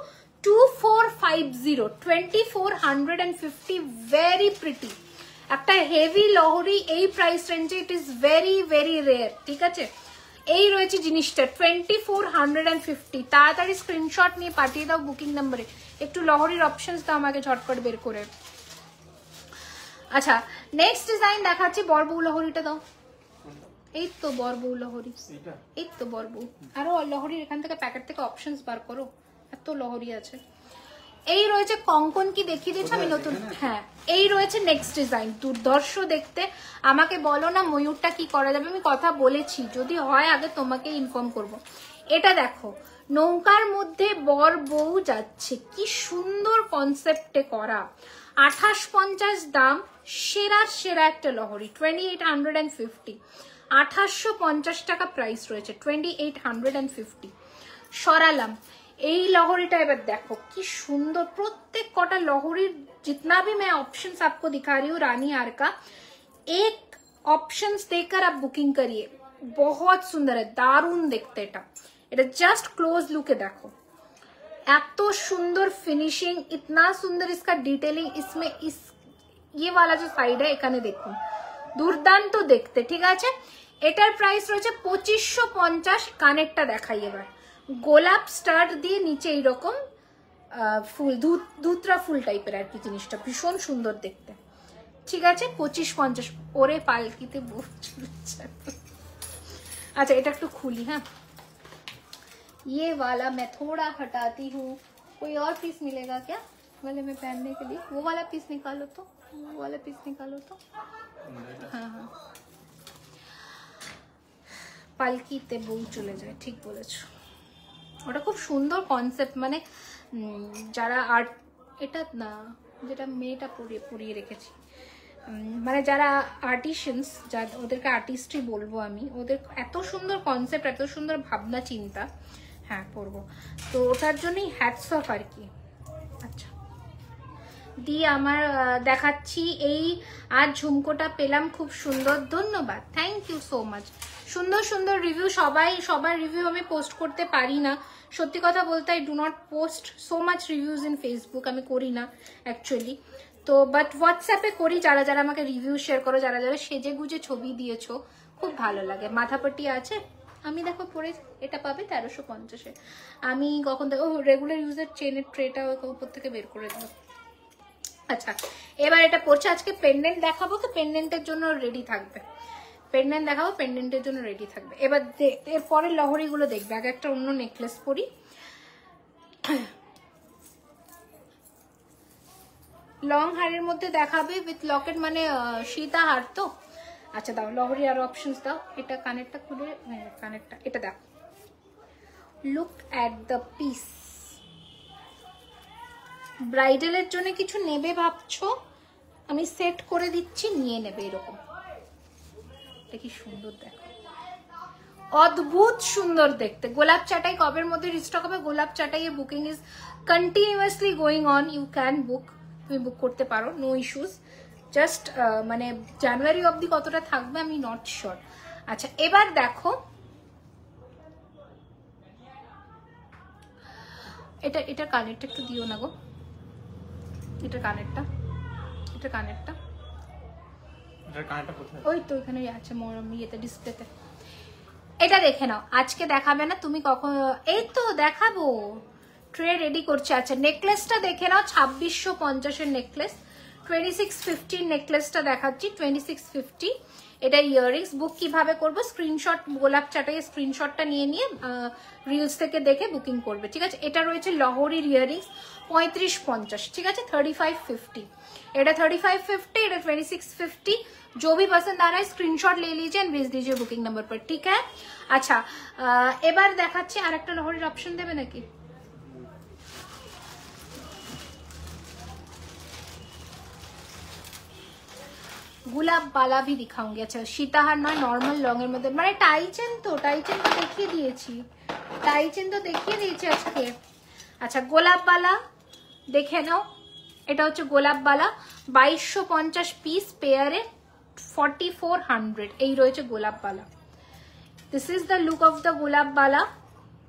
2450, 2450, ভেরি প্রিটি, একটা হেভি লহরি এই প্রাইস রেঞ্জে, it is very very rare, ঠিক আছে। এই রয়েছে জিনিসটা 2450, তাড়াতাড়ি স্ক্রিনশট নিয়ে পাঠিয়ে দাও বুকিং নাম্বারে। একটু লহরির অপশনস দাও আমাকে ঝটপট বের করে। আচ্ছা নেক্সট ডিজাইন দেখাচ্ছি, বরবউ লহরিটা দাও, এই তো বরবউ লহরি, এই তো বরবউ। আরো লহরির এখান থেকে প্যাকেট থেকে অপশনস বার করো, এত লহরি আছে। এই রয়েছে কঙ্কন, কি দেখিয়ে দিয়েছি আমি নতুন? হ্যাঁ এই রয়েছে নেক্সট ডিজাইন, দুর্ধর্ষ দেখতে। আমাকে বলো না ময়ূরটা কি করা যাবে, আমি কথা বলেছি, যদি হয় আগে তোমাকে ইনফর্ম করব। এটা দেখো নৌকার মধ্যে বর বউ যাচ্ছে, কি সুন্দর কনসেপ্টে করা। 2850 দাম, সেরা সেরা একটা লহরি, 2850, 2850 টাকা প্রাইস রয়েছে, 2850। সরালাম এই লহরিটা, এবার দেখো কি সুন্দর, প্রত্যেক কটা লহরির जितना भी मैं ऑप्शंस आपको दिखा रही हूँ रानी हार का, एक ऑप्शंस देकर आप बुकिंग करिए, बहुत सुंदर है, दारुण देखते এটা জাস্ট ক্লোজ লুকে দেখো, এত সুন্দর ফিনিশিং, इतना सुंदर इसका डिटेलिंग, इसमें इस ये वाला जो साइड है এখানে দেখুন, দুর্দান্ত দেখতে, ঠিক আছে। এটার প্রাইস রয়েছে 2550। কানেরটা দেখাই এবার, গোলাপ স্টার দিয়ে নিচে এইরকম ফুল, ধুতরা ফুল টাইপের আর কি, জিনিসটা ভীষণ সুন্দর দেখতে, ঠিক আছে। 2550। ওরে পালকিতে বসছে। আচ্ছা এটা একটু খুলি, হ্যাঁ ये वाला मैं थोड़ा हटाती हूँ, कोई और पीस मिलेगा क्या गले में पहनने के लिए? वो वाला पीस निकालो तो, वो वाला पीस निकालो तो। हाँ हाँ, পালকিতে বউ চলে যায়, ঠিক বলেছো। ওটা খুব সুন্দর কনসেপ্ট, মানে যারা আর্ট, এটা না যেটা মেয়েটা পরিয়ে রেখেছি, মানে যারা আর্টিশিয়ানস, ওদেরকে আর্টিস্টই বলবো আমি, ওদের এত সুন্দর কনসেপ্ট, এত সুন্দর ভাবনা চিন্তা। হ্যাঁ পরবো, তো ওটার জন্যই হ্যাটস অফ আর কি। আচ্ছা দিয়ে আমার দেখাচ্ছি, এই আজ ঝুমকোটা পেলাম, খুব সুন্দর, ধন্যবাদ, থ্যাংক ইউ সো মাচ। সুন্দর সুন্দর রিভিউ, সবার রিভিউ আমি পোস্ট করতে পারি না, সত্যি কথা বলতে। I do not post so much reviews in Facebook, আমি করি না অ্যাকচুয়ালি। তো বাট হোয়াটসঅ্যাপে করি, যারা যারা আমাকে রিভিউ শেয়ার করো, যারা যারা সেজে গুজে ছবি দিয়েছো, খুব ভালো লাগে। মাথাপট্টি আছে, আমি দেখো পরে এটা পাবে 1350-এ। আমি কখন দেখো রেগুলার ইউজের চেনের ট্রেটা উপর থেকে বের করে দেবো। আচ্ছা এবার এটা পড়ছে, আজকে পেন্ডেন্ট দেখাবো, তো পেন্ডেন্টের জন্য রেডি থাকবে, পেন্ডেন্ট দেখাবো, পেন্ডেন্টের জন্য রেডি থাকবে। এবার এরপরের লহরিগুলো দেখবে, আগে একটা অন্য নেকলেস পরি। লং হারের মধ্যে দেখাবে উইথ লকেট, মানে সীতা হার তো। আচ্ছা দাও লহরি আর অপশনস দাও। এটা কানেরটা খুলে, হ্যাঁ কানেরটা, এটা দাও। Look at the piece. ব্রাইডালের জন্য কিছু নেবে ভাবছো, আমি সেট করে দিচ্ছি, নিয়ে নেবে এরকম। দেখি সুন্দর, দেখো অদ্ভুত সুন্দর দেখতে। গোলাপ চাটাই কবের মধ্যে রিস্টক হবে? গোলাপ চাটাই এর booking is continuously going on, you can book, তুমি বুক করতে পারো, নো ইস্যুস। জাস্ট মানে জানুয়ারি অবধি কতটা থাকবে আমি নট শিওর। আচ্ছা এবার দেখো, এটা কানেরটা একটু দিও না গো, এটা কানেরটা, এটা কানেরটা, ওই তো এখানে আছে ইয়েতে ডিসপ্লেতে। এটা দেখে নাও, আজকে দেখাবে না তুমি কখন? এই তো দেখাবো, ট্রে রেডি করছে। আচ্ছা নেকলেসটা দেখে নাও, 2650-এর নেকলেস, 2650 নেকলেসটা দেখাচ্ছি, 2650। এটা ইয়াররিংস। বুক কিভাবে করবো? স্ক্রিনশট, গোলাপ চাটাই স্ক্রিনশটটা নিয়ে রিলস থেকে দেখে বুকিং করবে, ঠিক আছে? এটা রয়েছে লহরির ইয়াররিংস, 3550, ঠিক আছে, 3550। এটা 3550, এটা 2650। जो भी पसंद आ रहा है स्क्रीनशॉट ले लीजिए एंड भेज दीजिए बुकिंग नंबर पर, ठीक है? अच्छा এবার দেখাচ্ছি আরেকটা লহরির অপশন, দেবে নাকি? गुलाब वाला भी दिखाऊंगी। अच्छा सीताहार नয়, নরমাল লং এর মধ্যে, মানে টাইচেন তো দেখিয়ে দিয়েছি, টাইচেন তো দেখিয়ে দিয়েছি আজকে। আচ্ছা গোলাপ वाला দেখে নাও, এটা হচ্ছে গোলাপ वाला, 2250 পিস, পেয়ারে 4400। এই রয়েছে গোলাপ वाला। This is the look of the গোলাপ वाला,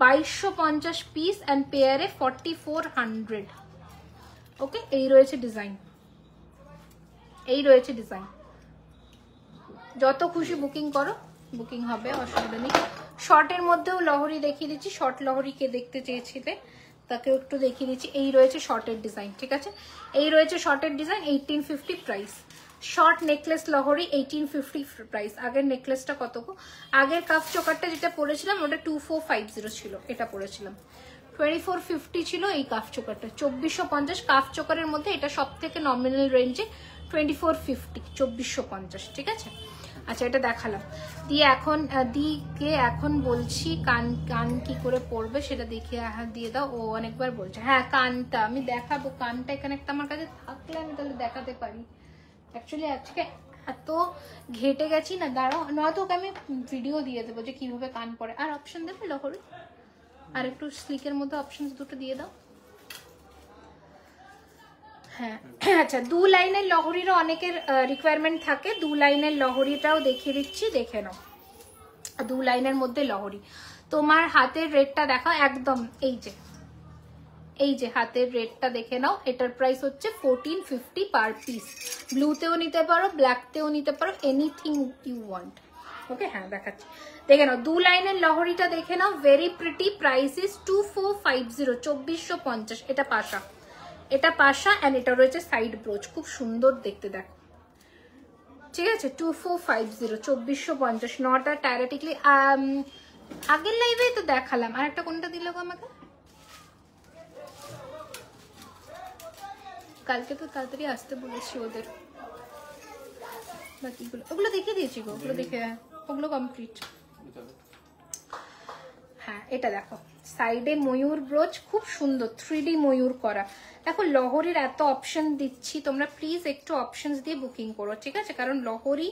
2250 পিস এন্ড পেয়ারে 4400। ওকে, এই রয়েছে ডিজাইন, এই রয়েছে ডিজাইন। যত খুশি বুকিং করো, বুকিং হবে, অসুবিধা নেই। শর্টের মধ্যেও লহরি দেখিয়ে দিচ্ছি, শর্ট লহরি কে দেখতে চেয়েছিলে তাকে একটু দেখিয়ে দিচ্ছি। এই রয়েছে শর্টের ডিজাইন, ঠিক আছে, এই রয়েছে শর্টের ডিজাইন, 1850 প্রাইস। শর্ট নেকলেস লহরি 1850 প্রাইস। আগের নেকলেসটা কত গো? আগের কাফ চোকারটা যেটা পরেছিলাম ওটা 2450 ছিল, এটা পরেছিলাম 2450 ছিল এই কাফ চোকারটা। 2450 কাফ চোকারের মধ্যে এটা সব থেকে নমিনাল রেঞ্জে 2450, 2450, ঠিক আছে? আচ্ছা এটা দেখালাম দিয়ে এখন দিকে এখন বলছি কান কি করে পড়বে সেটা দেখিয়ে দিয়ে দাও। ও অনেকবার বলছে, হ্যাঁ কানটা আমি দেখাবো, কানটা এখানে একটা আমার কাছে থাকলে আমি তাহলে দেখাতে পারি। অ্যাকচুয়ালি আজকে এত ঘেটে গেছি না, দাঁড়াও, নয়তো ওকে আমি ভিডিও দিয়ে দেবো যে কিভাবে কান পড়ে। আর অপশন দেবে লহরি, আর একটু স্লিকের মধ্যে অপশন দুটো দিয়ে দাও। হ্যাঁ আচ্ছা, 2 লাইনের লহরিরও অনেকের রিকোয়ারমেন্ট থাকে, 2 লাইনের লহরিটাও দেখিয়ে দিচ্ছি, দেখে নাও। 2 লাইনের মধ্যে লহরি, তোমার হাতের রেটটা দেখো একদম, এই যে হাতের রেটটা দেখে নাও। এটার প্রাইস হচ্ছে 1450 পার পিস। ব্লুতেও নিতে পারো, ব্ল্যাকতেও নিতে পারো, এনিথিং ইউ ওয়ান্ট। ওকে হ্যাঁ দেখাচ্ছি, দেখে নাও 2 লাইনের লহরিটা দেখে নাও, ভেরি প্রিটি। Price is 2450, 2450। এটা পাশা, এটা পাশা এন্ড এটা রয়েছে সাইড ব্রোচ, খুব সুন্দর দেখতে, দেখো, ঠিক আছে? 2450, 2450, নট আর টায়ারেটিকলি। আগের লাইভে তো দেখালাম, আর একটা কোনটা দিল গো আমাকে? কালকে তো তাড়াতাড়ি আসতে বলেছি ওদের, বাকিগুলো ওগুলো দেখিয়ে দিয়েছি গো, ওগুলো দেখে ওগুলো কমপ্লিট। হ্যাঁ এটা দেখো সাইডে ময়ূর ব্রোচ, খুব সুন্দর 3D ময়ূর করা। দেখো লহরির এত অপশন দিচ্ছি, তোমরা প্লিজ একটু অপশনস দিয়ে বুকিং করো, ঠিক আছে? কারণ লহরি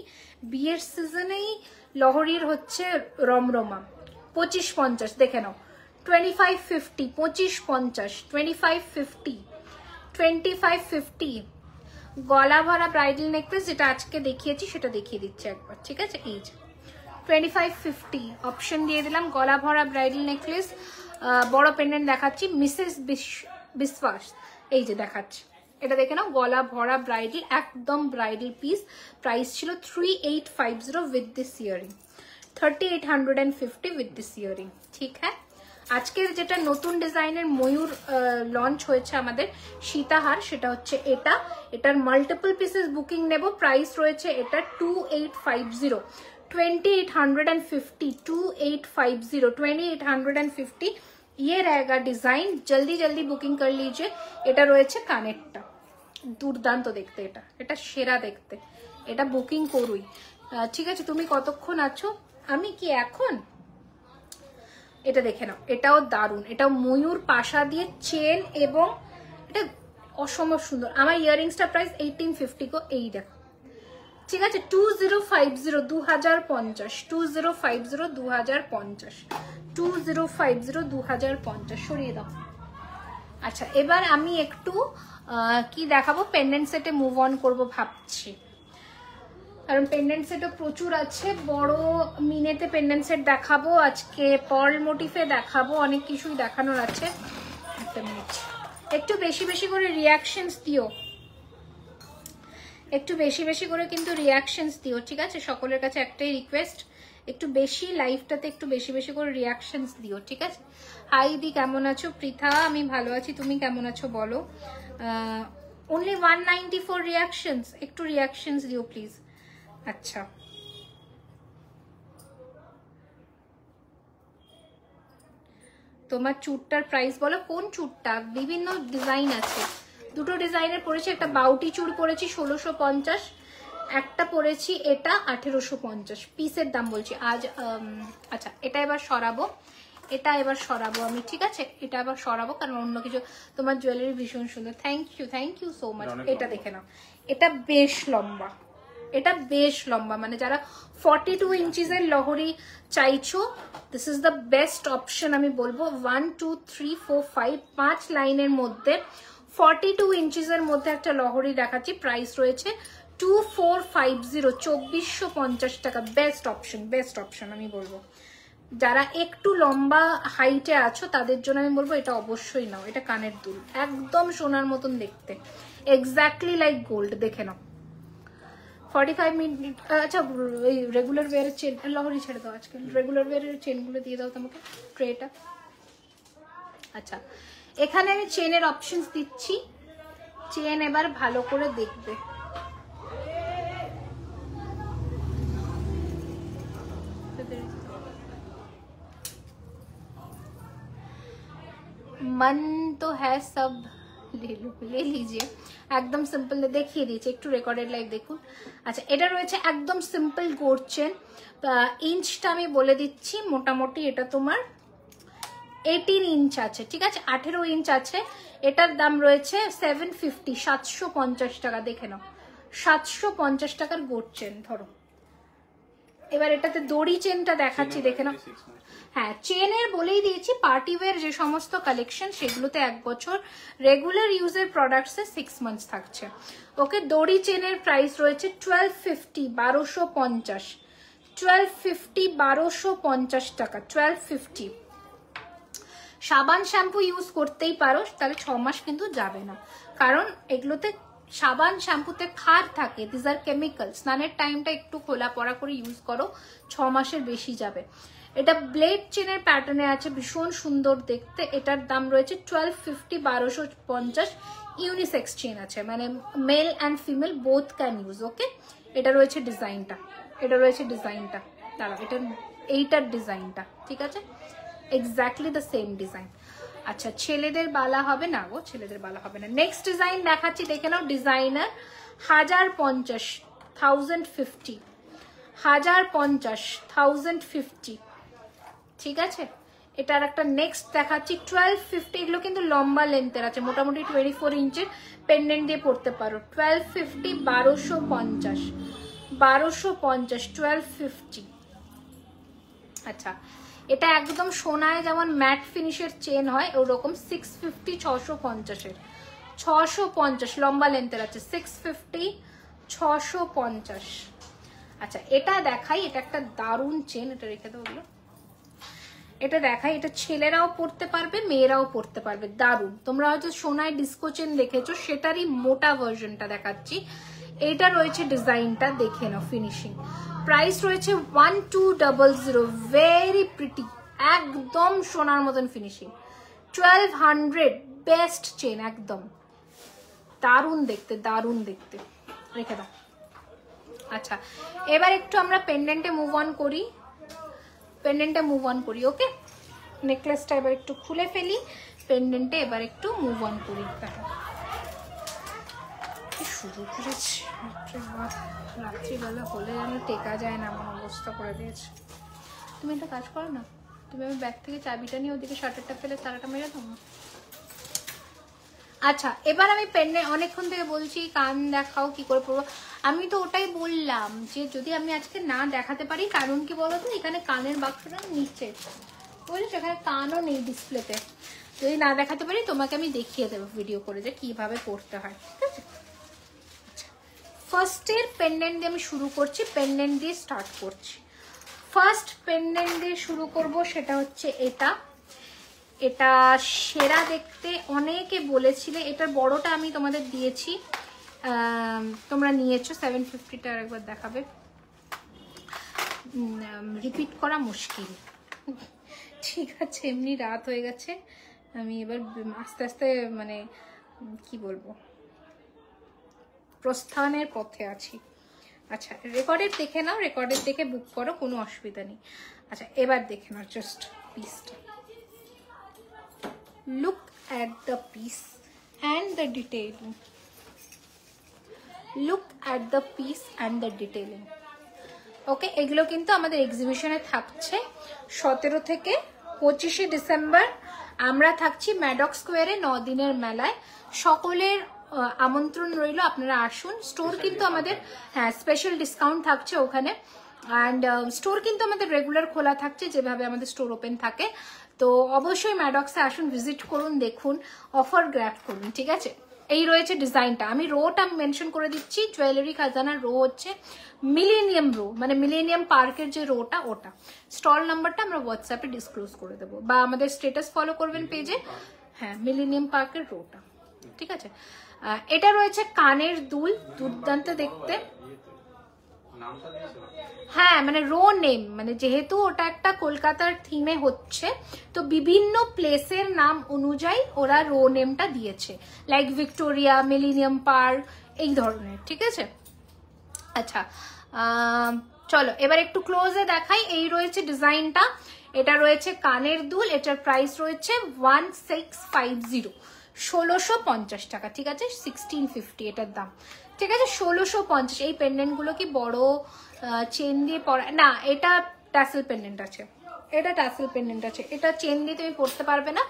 বিয়ের সিজনেই লহরির হচ্ছে রমরমা। 2550 দেখে নাও, 2550, 2550, 2550, 2550। গলা ভরা ব্রাইডাল নেকলেস যেটা আজকে দেখিয়েছি সেটা দেখিয়ে দিচ্ছি একবার, ঠিক আছে? এই যে 2550 অপশন দিয়ে দিলাম, গলা ভরা ব্রাইডাল নেকলেস। বড় পেন্ডেন্ট দেখাচ্ছি, মিসেস বিশ্বাস, এই যে দেখাচ্ছি, এটা দেখে নাও, গলা ভরা ব্রাইডাল, একদম ব্রাইডাল পিস। প্রাইস ছিল 3850 with this earring, 3850 with this earring, ঠিক হ্যাঁ? আজকের যেটা নতুন ডিজাইনের ময়ূর লঞ্চ হয়েছে আমাদের সীতাহার, সেটা হচ্ছে এটা। এটার মাল্টিপল পিসেস বুকিং নেব। প্রাইস রয়েছে এটা 2850, 2850, 2850, 2850। ये रहेगा ডিজাইন, জলদি জলদি বুকিং কর লিজিয়ে। এটা রয়েছে কানেরটা, দুর্দান্ত দেখতে, এটা সেরা দেখতে, এটা বুকিং করুই, ঠিক আছে? তুমি কতক্ষণ আছো? আমি কি এখন? এটা দেখে নাও, এটাও দারুণ, এটা ময়ূর পাশা দিয়ে চেন, এবং এটা অসম্ভব সুন্দর। আমার ইয়ারিংসটা প্রাইস 1850 গো, এই দেখো, ঠিক আছে? 2050, 2050, 2050, 2050, 2050, 2050, সরিয়ে দাও। আচ্ছা এবার আমি একটু কি দেখাবো, পেন্ডেন্ট সেটে মুভ অন করবো ভাবছি, কারণ পেন্ডেন্ট সেটও প্রচুর আছে। বড় মিনেতে পেন্ডেন্ট সেট দেখাবো আজকে, পার্ল মোটিফে দেখাবো, অনেক কিছুই দেখানোর আছে। একটা মিনিট, একটু বেশি বেশি করে রিয়াকশনস দিও, একটু বেশি বেশি করে কিন্তু রিয়াকশনস দিও, ঠিক আছে? সকলের কাছে একটাই রিকোয়েস্ট, একটু বেশি লাইভটাতে একটু বেশি বেশি করে রিয়াকশনস দিও, ঠিক আছে? হাই দি, কেমন আছো? পৃথা, আমি ভালো আছি, তুমি কেমন আছো বলো? অনলি 194 রিয়াকশনস, একটু রিয়াকশনস দিও প্লিজ। আচ্ছা তোমার চুড়টার প্রাইস বলো, কোন চুড়টা? বিভিন্ন ডিজাইন আছে, দুটো ডিজাইনের পরেছি, একটা বাউটি চুড় পরেছি 1650, একটা পরেছি এটা 1850। পিসের দাম বলছি আজ। আচ্ছা এটা এবার সরাবো, এটা এবার সরাবো আমি, ঠিক আছে? এটা এবার সরাবো, কারণ অন্য কিছু। তোমার জুয়েলারি ভীষণ সুন্দর, থ্যাংক ইউ সো মাচ। এটা দেখে নাও, এটা বেশ লম্বা, এটা বেশ লম্বা, মানে যারা 42 ইঞ্চিসের লহরি চাইছো, this is the best option আমি বলবো। 1 2 3 4 5 5 লাইনের মধ্যে 42 ইঞ্চিসের মধ্যে একটা লহরি দেখাচ্ছি। প্রাইস রয়েছে 2450, 2450 টাকা। বেস্ট অপশন আমি বলবো। যারা একটু লম্বা হাইটে আছো তাদের জন্য আমি বলবো এটা অবশ্যই নাও। এটা কানের দুল, একদম সোনার মতন দেখতে, এক্স্যাক্টলি লাইক গোল্ড। দেখে নাও 45 মিনিট। আচ্ছা এই রেগুলার ওয়ারের চেন, লহরি ছেড়ে দাও আজকে, রেগুলার ওয়ারের চেনগুলো দিয়ে দাও তোমাকে, ট্রেটা। আচ্ছা এখানে আমি চেনের অপশনস দিচ্ছি, চেন এবার ভালো করে দেখবে। मन तो है सब ले लीजिए। একদম সিম্পল দেখিয়ে দিয়েছি, একটু রেকর্ডেড লাইভ দেখুন। আচ্ছা এটা রয়েছে একদম সিম্পল গোল্ড চেন। ইঞ্চটা আমি বলে দিচ্ছি, মোটামুটি এটা তোমার 18 ইঞ্চ আছে, ঠিক আছে? 18 ইঞ্চ আছে। এটার দাম রয়েছে 750, 750 টাকা। দেখে নাও 750 টাকার গোল্ড চেন। ধরো এবার এটাতে দড়ি চেনটা দেখাচ্ছি, দেখে নাও। হ্যাঁ চেনের বলেই দিয়েছি, পার্টি ওয়্যার যে সমস্ত কালেকশন সেগুলোতে 1 বছর, রেগুলার ইউজের প্রোডাক্টসে 6 মান্থস থাকছে। ওকে দড়ি চেনের প্রাইস রয়েছে 1250, 1250, 1250, 1250 টাকা, 1250। সাবান শ্যাম্পু ইউজ করতেই পারো, তাহলে 6 মাস কিন্তু যাবে না, কারণ এগুলোতে সাবান শ্যাম্পুতে ক্ষার থাকে, দিস আর কেমিক্যাল। স্নানের টাইমটা একটু খোলা পড়া করে ইউজ করো, 6 মাসের বেশি যাবে। এটা ব্লেড চেনের প্যাটার্নে আছে, ভীষণ সুন্দর দেখতে। এটার দাম রয়েছে 1250, 1250। ইউনিসেক্স চেন আছে, মানে male and female both can use. Okay এটা রয়েছে ডিজাইনটা, এটা রয়েছে ডিজাইনটা, দাঁড়াও এটা এইটার ডিজাইনটা, ঠিক আছে? Exactly the same design. আচ্ছা ছেলেদের বালা হবে না গো, ছেলেদের বালা হবে না। নেক্সট ডিজাইন দেখাচ্ছি, দেখে নাও। ডিজাইনার 1050, 1050, 1050, 1050, ঠিক আছে। এটার একটা নেক্সট দেখাচ্ছি 1250, এগুলো কিন্তু লম্বা লেন্থের আছে, মোটামুটি 24 ইঞ্চের পেন্ডেন্ট দিয়ে পড়তে পারো। 1250, 1250, 1250, 1250। আচ্ছা, এটা একদম সোনায় যেমন ম্যাট ফিনিশের চেন হয় ওরকম 650, 650-এর, 650 লম্বা লেন্থের আছে, 650, 650। আচ্ছা, এটা দেখাই, এটা একটা দারুণ চেন, এটা রেখে দেবো ওগুলো। এটা দেখাই, এটা ছেলেরাও পরতে পারবে, মেয়েরাও পরতে পারবে, দারুণ। তোমরা হয়তো সোনায় ডিস্কো চেন দেখেছো, সেটারই মোটা ভার্সনটা দেখাচ্ছি। এইটা রয়েছে ডিজাইনটা, দেখে নাও ফিনিশিং। প্রাইস রয়েছে 1200, ভেরি প্রিটি, একদম সোনার মতন ফিনিশিং। 1200, বেস্ট চেন, একদম দারুণ দেখতে, দারুণ দেখতে, রেখে দাও। আচ্ছা, এবার একটু আমরা পেন্ডেন্টে মুভ অন করি, পেন্ডেন্টে মুভ অন করি। ওকে, নেকলেসটা এবার একটু খুলে ফেলি, পেন্ডেন্টে এবার একটু মুভ অন করি। শুরু করেছি রাত্রিবেলা হলে যেন টেকা যায় না, এমন অবস্থা করে দিয়েছে। তুমি একটা কাজ করো না, তুমি আমি ব্যাগ থেকে চাবিটা নিয়ে ওদিকে শাটারটা ফেলে তারাটা মেরে দাও না। আচ্ছা, এবার আমি পেন্ডেন্ট অনেকক্ষণ থেকে বলছি কান দেখাও কি করে পরবো। আমি তো ওটাই বললাম যে যদি আমি আজকে না দেখাতে পারি, কারণ কি বলতো, এখানে কানের বাক্সটা নিচে বুঝেছো, এখানে কানও নেই ডিসপ্লেতে। যদি না দেখাতে পারি তোমাকে আমি দেখিয়ে দেবো ভিডিও করে যে কিভাবে পরতে হয়, ঠিক আছে। ফার্স্টের পেন্ডেন্ট দিয়ে আমি শুরু করছি, পেন্ডেন্ট দিয়ে স্টার্ট করছি। ফার্স্ট পেন্ডেন্ট দিয়ে শুরু করব, সেটা হচ্ছে এটা। এটা সেরা দেখতে, অনেকে বলেছিলে। এটার বড়টা আমি তোমাদের দিয়েছি, তোমরা নিয়েছো। 750টা একবার দেখাবে, রিপিট করা মুশকিল, ঠিক আছে। এমনি রাত হয়ে গেছে, আমি এবার আস্তে আস্তে মানে কি বলবো, প্রস্থানের পথে আছি। আচ্ছা, রেকর্ডের দেখে নাও, রেকর্ডের দেখে বুক করো, কোনো অসুবিধা নেই। আচ্ছা, এবার দেখে নাও জাস্ট পিসটা। Look at the piece and the detailing. Look at the piece and the detailing. ওকে, এগুলো কিন্তু আমাদের এক্সিবিশনে থাকছে 17 থেকে 25 ডিসেম্বর। আমরা থাকছি ম্যাডক স্কোয়ারে 9 দিনের মেলায়। সকলের আমন্ত্রণ রইল, আপনারা আসুন। স্টোর কিন্তু আমাদের, হ্যাঁ, স্পেশাল ডিসকাউন্ট থাকছে ওখানে। অ্যান্ড স্টোর কিন্তু আমাদের রেগুলার খোলা থাকছে, যেভাবে আমাদের স্টোর ওপেন থাকে। তো অবশ্যই ম্যাডক্সে আসুন, ভিজিট করুন, দেখুন, অফার গ্র্যাব করুন, ঠিক আছে। এই রয়েছে ডিজাইনটা, আমি রোটা মেনশন করে দিচ্ছি। জুয়েলারি খাজানার রো হচ্ছে মিলেনিয়াম রো, মানে মিলেনিয়াম পার্কের যে রোটা, ওটা। স্টল নাম্বারটা আমরা হোয়াটসঅ্যাপে ডিসক্লোজ করে দেবো, বা আমাদের স্ট্যাটাস ফলো করবেন পেজে। হ্যাঁ, মিলেনিয়াম পার্কের রোটা, ঠিক আছে। এটা রয়েছে কানের দুল, দুর্দান্ত দেখতে। হ্যাঁ, মানে রো নেম, মানে যেহেতু ওটা একটা কলকাতার থিমে হচ্ছে, তো বিভিন্ন প্লেসের নাম অনুযায়ী ওরা রো নেমটা দিয়েছে, লাইক ভিক্টোরিয়া, মিলেনিয়াম পার্ক, এই ধরনের, ঠিক আছে। আচ্ছা, চলো এবার একটু ক্লোজে দেখাই। এই রয়েছে ডিজাইনটা, এটা রয়েছে কানের দুল। এটার প্রাইস রয়েছে 1650, 1650 টাকা, ঠিক আছে। 1650 এটার দাম, ঠিক আছে। 1650। এই পেন্ডেন্ট গুলো কি বড় চেন দিয়ে পরা না, এটা ট্যাসেল পেন্ডেন্ট আছে, এটা ট্যাসেল পেন্ডেন্ট আছে। এটা চেন দিয়ে তুমি পরতে পারবে না,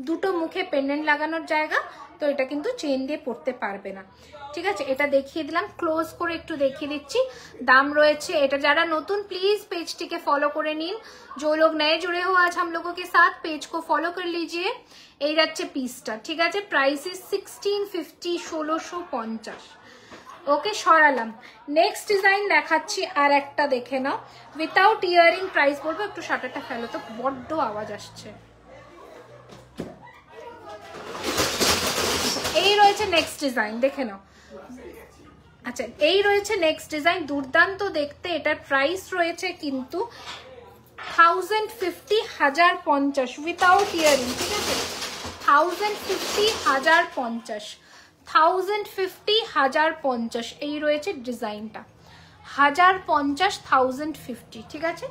দুটো মুখে পেন্ডেন্ট লাগানোর জায়গা, তো এটা কিন্তু চেন দিয়ে পরতে পারবে না, ঠিক আছে। এটা দেখিয়ে দিলাম, ক্লোজ করে একটু দেখিয়ে দিচ্ছি। দাম রয়েছে, এটা যারা নতুন প্লিজ পেজটিকে ফলো করে নিন। जो लोग नए जुड़े हो आज हम लोगों के साथ, पेज को फॉलो कर लीजिए। এই যাচ্ছে পিসটা, ঠিক আছে। Price is 1650, 1650। ওকে, সরালাম। নেক্সট ডিজাইন দেখাচ্ছি, আর একটা দেখে নাও, উইথাউট ইয়ারিং। প্রাইস বলবো, একটু শাটারটা ফেলো তো, বড্ড আওয়াজ আসছে। এই রয়েছে নেক্সট ডিজাইন, দেখে নাও। আচ্ছা, এই রয়েছে নেক্সট ডিজাইন, দুর্দান্ত দেখতে। এটার প্রাইস রয়েছে কিন্তু 1050, 1050 উইথাউট ইয়ারিং, ঠিক আছে। 1050, 1050, 1050, 1050। এই রয়েছে ডিজাইনটা, 1050, 1050, ঠিক আছে।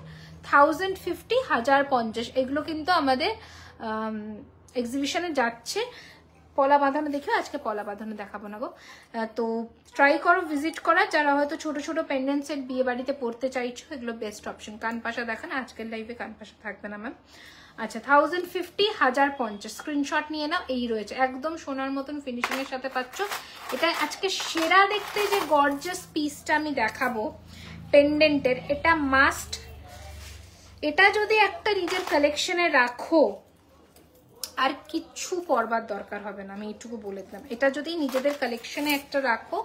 1050, 1050 এগুলো কিন্তু আমাদের এক্সিবিশনে যাচ্ছে। পলা বাঁধানো দেখো, আজকে পলা বাঁধানো দেখাবো না গো। তো ট্রাই করো ভিজিট করা, যারা হয়তো ছোট ছোট পেন্ডেন্ট সেট বিয়ে বাড়িতে পরতে চাইছো, এগুলো বেস্ট অপশন। কানপাশা দেখান, আজকের লাইভে কানপাশা থাকবে না ম্যাম। আচ্ছা 1050, 1050 স্ক্রিনশট নিয়ে নাও। এই রয়েছে একদম সোনার মতন ফিনিশিং এর সাথে পাচ্ছ। এটা আজকে সেরা দেখতে যে গর্জিয়াস পিসটা আমি দেখাবো পেন্ডেন্টের, এটা মাস্ট। এটা যদি একটা নিজের কালেকশনে রাখো আর কিচ্ছু পরবার দরকার হবে না, আমি এইটুকু বলে দিলাম। এটা যদি নিজেদের কালেকশনে একটা রাখো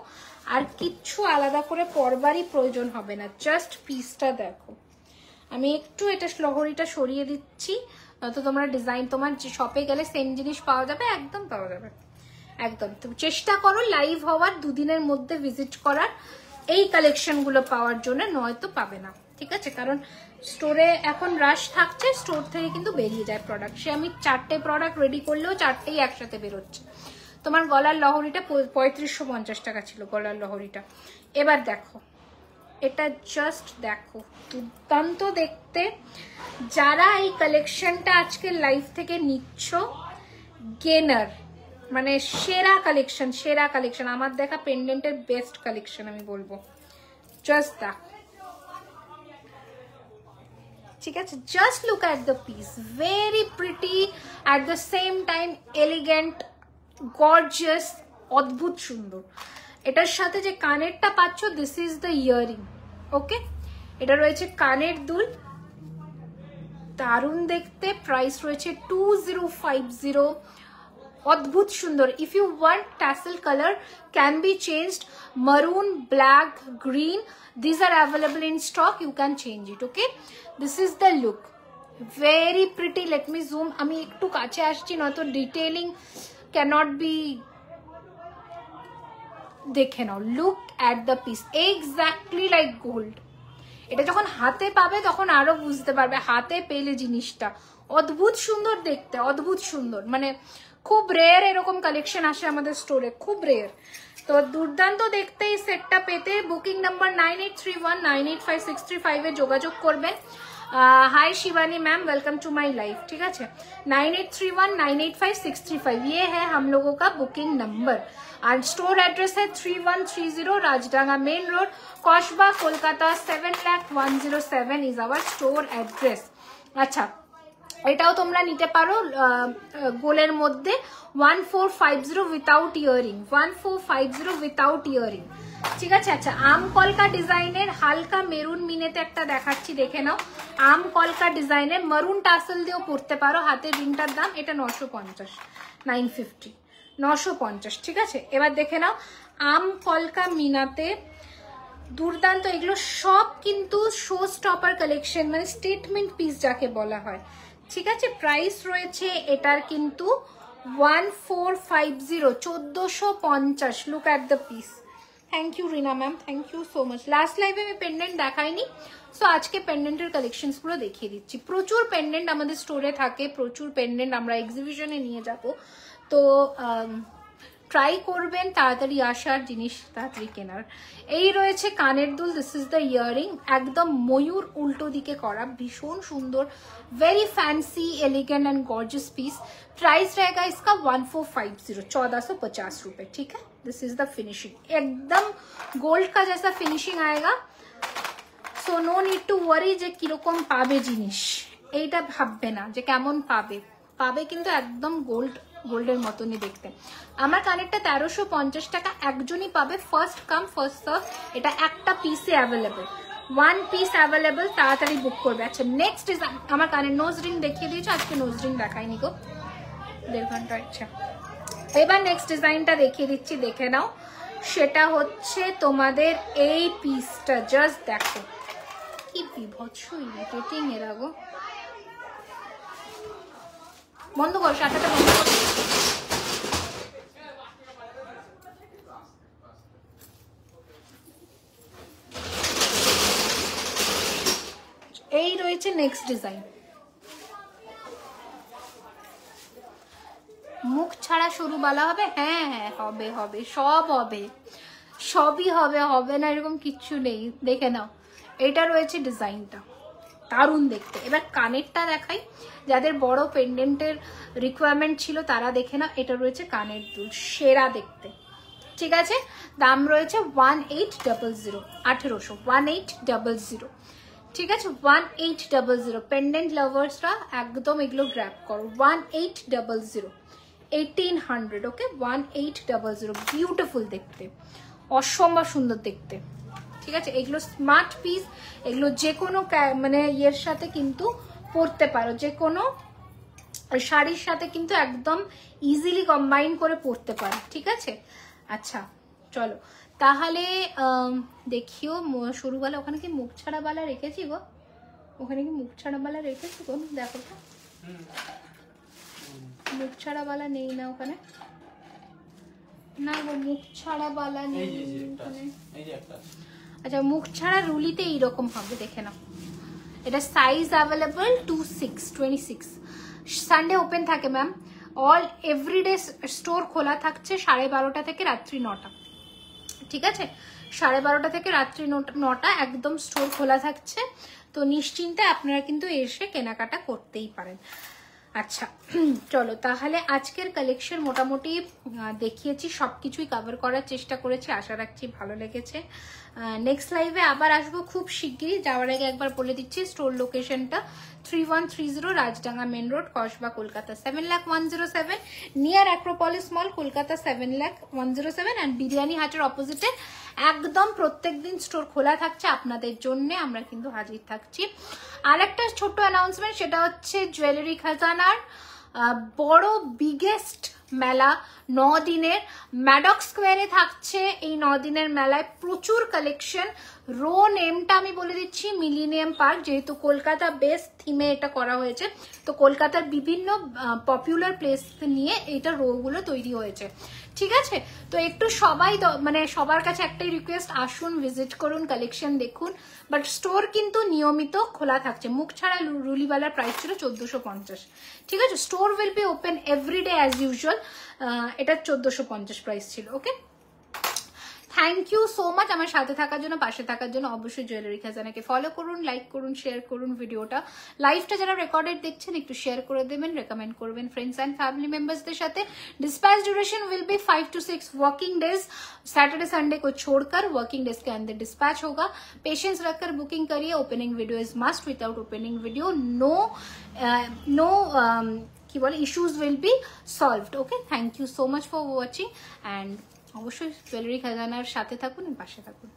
আর কিচ্ছু আলাদা করে পরবারই প্রয়োজন হবে না। জাস্ট পিসটা দেখো। আমি একটু এটা লহরিটা সরিয়ে দিচ্ছি, তো তোমরা ডিজাইন তোমার যে শপে গেলে সেম জিনিস পাওয়া যাবে, একদম পাওয়া যাবে একদম। তুমি চেষ্টা করো লাইভ হওয়ার 2 দিনের মধ্যে ভিজিট করার এই কালেকশনগুলো পাওয়ার জন্য, নয়তো পাবে না, ঠিক আছে? কারণ স্টোরে এখন রাশ থাকছে, স্টোর থেকে কিন্তু বেরিয়ে যায় প্রোডাক্ট। সে আমি 4টে প্রোডাক্ট রেডি করলেও 4টেই একসাথে বেরোচ্ছে। তোমার গলার লহরিটা 3550 টাকা ছিল গলার লহরিটা। এবার দেখো এটা, জাস্ট দেখো, দুর্দান্ত দেখতে। যারা এই কালেকশনটা আজকে লাইভ থেকে নিচ্ছ, গেনার মানে সেরা কালেকশন, সেরা কালেকশন, আমার দেখা পেন্ডেন্টের বেস্ট কালেকশন আমি বলবো। জাস্ট দেখো, ঠিক আছে? Just look at the piece, very pretty, at the same time elegant, gorgeous, অদ্ভুত সুন্দর। এটার সাথে যে কানেরটা পাচ্ছ, দিস ইজ দ্য ইয়ারিং, ওকে? এটা রয়েছে কানের দুল, দারুণ দেখতে। প্রাইস রয়েছে 2050, অদ্ভুত সুন্দর। If you want tassel colour can be changed, maroon, black, green, these are available in stock, you can change it, okay? This is the look, very pretty. Let me zoom, আমি একটু কাছে আসছি, নয়তো ডিটেইলিং cannot be। দেখে নাও, look at the piece, exactly like gold. এটা যখন হাতে পাবে তখন আরো বুঝতে পারবে, হাতে পেলে জিনিসটা অদ্ভুত সুন্দর দেখতে, অদ্ভুত সুন্দর। মানে খুব রেয়ার এরকম কালেকশন আসে আমাদের স্টোরে, খুব রেয়ার। তো দুর্দান্ত দেখতে এই সেটটা পেতে বুকিং নাম্বার 9831985635 এ যোগাযোগ করবেন। Hi Shivani ma'am, welcome to my life, ठीक है? 9831985635 ये है हम लोगों का बुकिंग नंबर। और स्टोर एड्रेस है 3130 Rajdanga main road, Kasba, Kolkata 7,01,07 is our store address. अच्छा, এটাও তোমরা নিতে পারো গোলের মধ্যে 1450 উইথাউট ইয়ারিং, 1450 উইথাউট ইয়ারিং, ঠিক আছে? আচ্ছা, আম কলকা ডিজাইনের হালকা মেরুন মিনেতে একটা দেখাচ্ছি, দেখে নাও। আম কলকা ডিজাইনের মারুন টাসেল দিয়েও পরতে পারো। হাতের রিংটার দাম এটা 950, 950, 950, ঠিক আছে? এবার দেখে নাও আম কলকা মিনাতে দুর্দান্ত। এগুলো সব কিন্তু শো স্টপার কালেকশন, মানে স্টেটমেন্ট পিস যাকে বলা হয়, ঠিক আছে? প্রাইস রয়েছে এটার কিন্তু 1450, 1450। Look at the piece. Thank you Rina ma'am, thank you so much. Last লাইভে আমি পেন্ডেন্ট দেখাইনি, সো আজকে পেন্ডেন্টের কালেকশনস গুলো দেখিয়ে দিচ্ছি। প্রচুর পেন্ডেন্ট আমাদের স্টোরে থাকে, প্রচুর পেন্ডেন্ট আমরা এক্সিবিশনে নিয়ে যাব। তো ট্রাই করবেন তাড়াতাড়ি আসার, জিনিস তাড়াতাড়ি কেনার। এই রয়েছে কানের দুল, দিস ইজ দ্য ইয়ারিং, একদম ময়ূর উল্টো দিকে করা, ভীষণ সুন্দর, very fancy, elegant and gorgeous piece. Price रहेगा इसका 1450, 1450 रुपए, ठीक है? दिस इज द फिनिशिंग, एकदम गोल्ड का जैसा फिनिशिंग आएगा। So no need to worry যে কিরকম পাবে জিনিস, এইটা ভাববে না যে কেমন পাবে, পাবে কিন্তু একদম গোল্ডের মতনই দেখতে। আমার কানেরটা 1350 টাকা, একজনই পাবে, ফার্স্ট কাম ফার্স্ট সার্ভ। এটা একটা পিসে অ্যাভেলেবল, 1 পিস অ্যাভেলেবল, তাড়াতাড়ি বুক করবে। আচ্ছা, নেক্সট ডিজাইন, আমার কানের নোজ রিং দেখিয়ে দিয়েছো, আজকে নোজ রিং দেখাইনি গো, 1.5 ঘন্টা। আচ্ছা, এবার নেক্সট ডিজাইনটা দেখিয়ে দিচ্ছি, দেখে নাও। সেটা হচ্ছে তোমাদের এই পিসটা, জাস্ট দেখো কি বিভৎস ইরিটেটিং এরা গো। বন্ধ করো, শাটারটা বন্ধ করো। এই রয়েছে নেক্সট ডিজাইন, মুখ ছাড়া সরু বালা হবে। হ্যাঁ হ্যাঁ, হবে হবে, সব হবে, সবই হবে, হবে না এরকম কিচ্ছু নেই। দেখে নাও, এটা রয়েছে ডিজাইনটা, দারুণ দেখতে। এবার কানেরটা দেখাই, যাদের বড় পেন্ডেন্টের রিকোয়ারমেন্ট ছিল তারা দেখে না, এটা রয়েছে কানের দুল, সেরা দেখতে। ঠিক আছে, দাম রয়েছে 1800, 1800। ঠিক আছে, 1800। পেন্ডেন্ট লাভার্সরা একদম এগুলো গ্র্যাব করো, 1800, 1800। ওকে, 1800। বিউটিফুল দেখতে, অসম্ভব সুন্দর দেখতে। ঠিক আছে, এগুলো স্মার্ট পিস, এগুলো যে কোনো মানে ইয়ের সাথে কিন্তু পরতে পারো, যে কোনো শাড়ির সাথে কিন্তু একদম ইজিলি কম্বাইন করে পরতে পারো। ঠিক আছে, আচ্ছা চলো তাহলে দেখিও সরুবালা। ওখানে কি মুখ ছাড়া বালা রেখেছি গো? ওখানে কি মুখ ছাড়া বালা রেখেছি গো? দেখো তো, মুখ ছাড়া বালা নেই না ওখানে? না গো, মুখ ছাড়া বালা নেই ওখানে। আচ্ছা, মুখ ছাড়া রুলিতে এইরকম হবে, দেখে নাও। এটা সাইজ অ্যাভেলেবল 26। সানডে ওপেন থাকে ম্যাম, অল এভরিডে স্টোর খোলা থাকছে 12:30 থেকে রাত্রি 9টা। ঠিক আছে, 12:30 থেকে রাত্রি 9টা একদম স্টোর খোলা থাকছে, তো নিশ্চিন্তে আপনারা কিন্তু এসে কেনাকাটা করতেই পারেন। আচ্ছা চলো তাহলে আজকের কালেকশন মোটামুটি দেখিয়েছি, সবকিছুই কভার করার চেষ্টা করেছি, আশা রাখছি ভালো লেগেছে। নেক্সট লাইভে আবার আসবো খুব শিগগিরই। যাওয়ার আগে একবার বলে দিচ্ছি স্টোর লোকেশনটা 3130 Rajdanga main road, Kasba, Kolkata 7,01,07, near Acropolis mall, Kolkata 7,01,07, and biryani হাটের অপোজিটে একদম প্রত্যেকদিন স্টোর খোলা থাকছে আপনাদের জন্য, আমরা কিন্তু হাজির থাকছি। আর একটা ছোট্ট অ্যানাউন্সমেন্ট, সেটা হচ্ছে জুয়েলারি খাজানার বড় বিগেস্ট মেলা 9 দিনের ম্যাডক স্কোয়ারে থাকছে। এই 9 দিনের মেলায় প্রচুর কালেকশন। রো নেমটা আমি বলে দিচ্ছি, মিলিনিয়াম পার্ক, যেহেতু কলকাতা বেস থিমে এটা করা হয়েছে, তো কলকাতার বিভিন্ন পপুলার প্লেস নিয়ে এটা রোগুলো তৈরি হয়েছে। ঠিক আছে, তো একটু সবাই মানে সবার কাছে একটাই রিকোয়েস্ট, আসুন ভিজিট করুন, কালেকশন দেখুন, বাট স্টোর কিন্তু নিয়মিত খোলা থাকছে। মুখ ছাড়া রুলিওয়ালার প্রাইস ছিল 1450। ঠিক আছে, store will be open everyday as usual, এটা 1450 প্রাইস ছিল। Okay, thank you so much আমার সাথে থাকার জন্য, পাশে থাকার জন্য। অবশ্যই জুয়েলারি খাজানাকে ফলো করুন, লাইক করুন, শেয়ার করুন ভিডিওটা। লাইভটা যারা রেকর্ডেড দেখছেন একটু শেয়ার করে দেবেন, রেকমেন্ড করবেন फ्रेंड्स एंड फैमिली मेंबर्सদের সাথে। Dispatch duration will be 5 to 6 working days, Saturday Sunday को छोड़कर वर्किंग डेज के अंदर डिस्पैच होगा। पेशेंस रखकर बुकिंग करिए। Opening video is must, without opening video no কি বলে issues will be solved. Okay, thank you so much for watching, and অবশ্যই জুয়েলারি খাজানার সাথে থাকুন, পাশে থাকুন।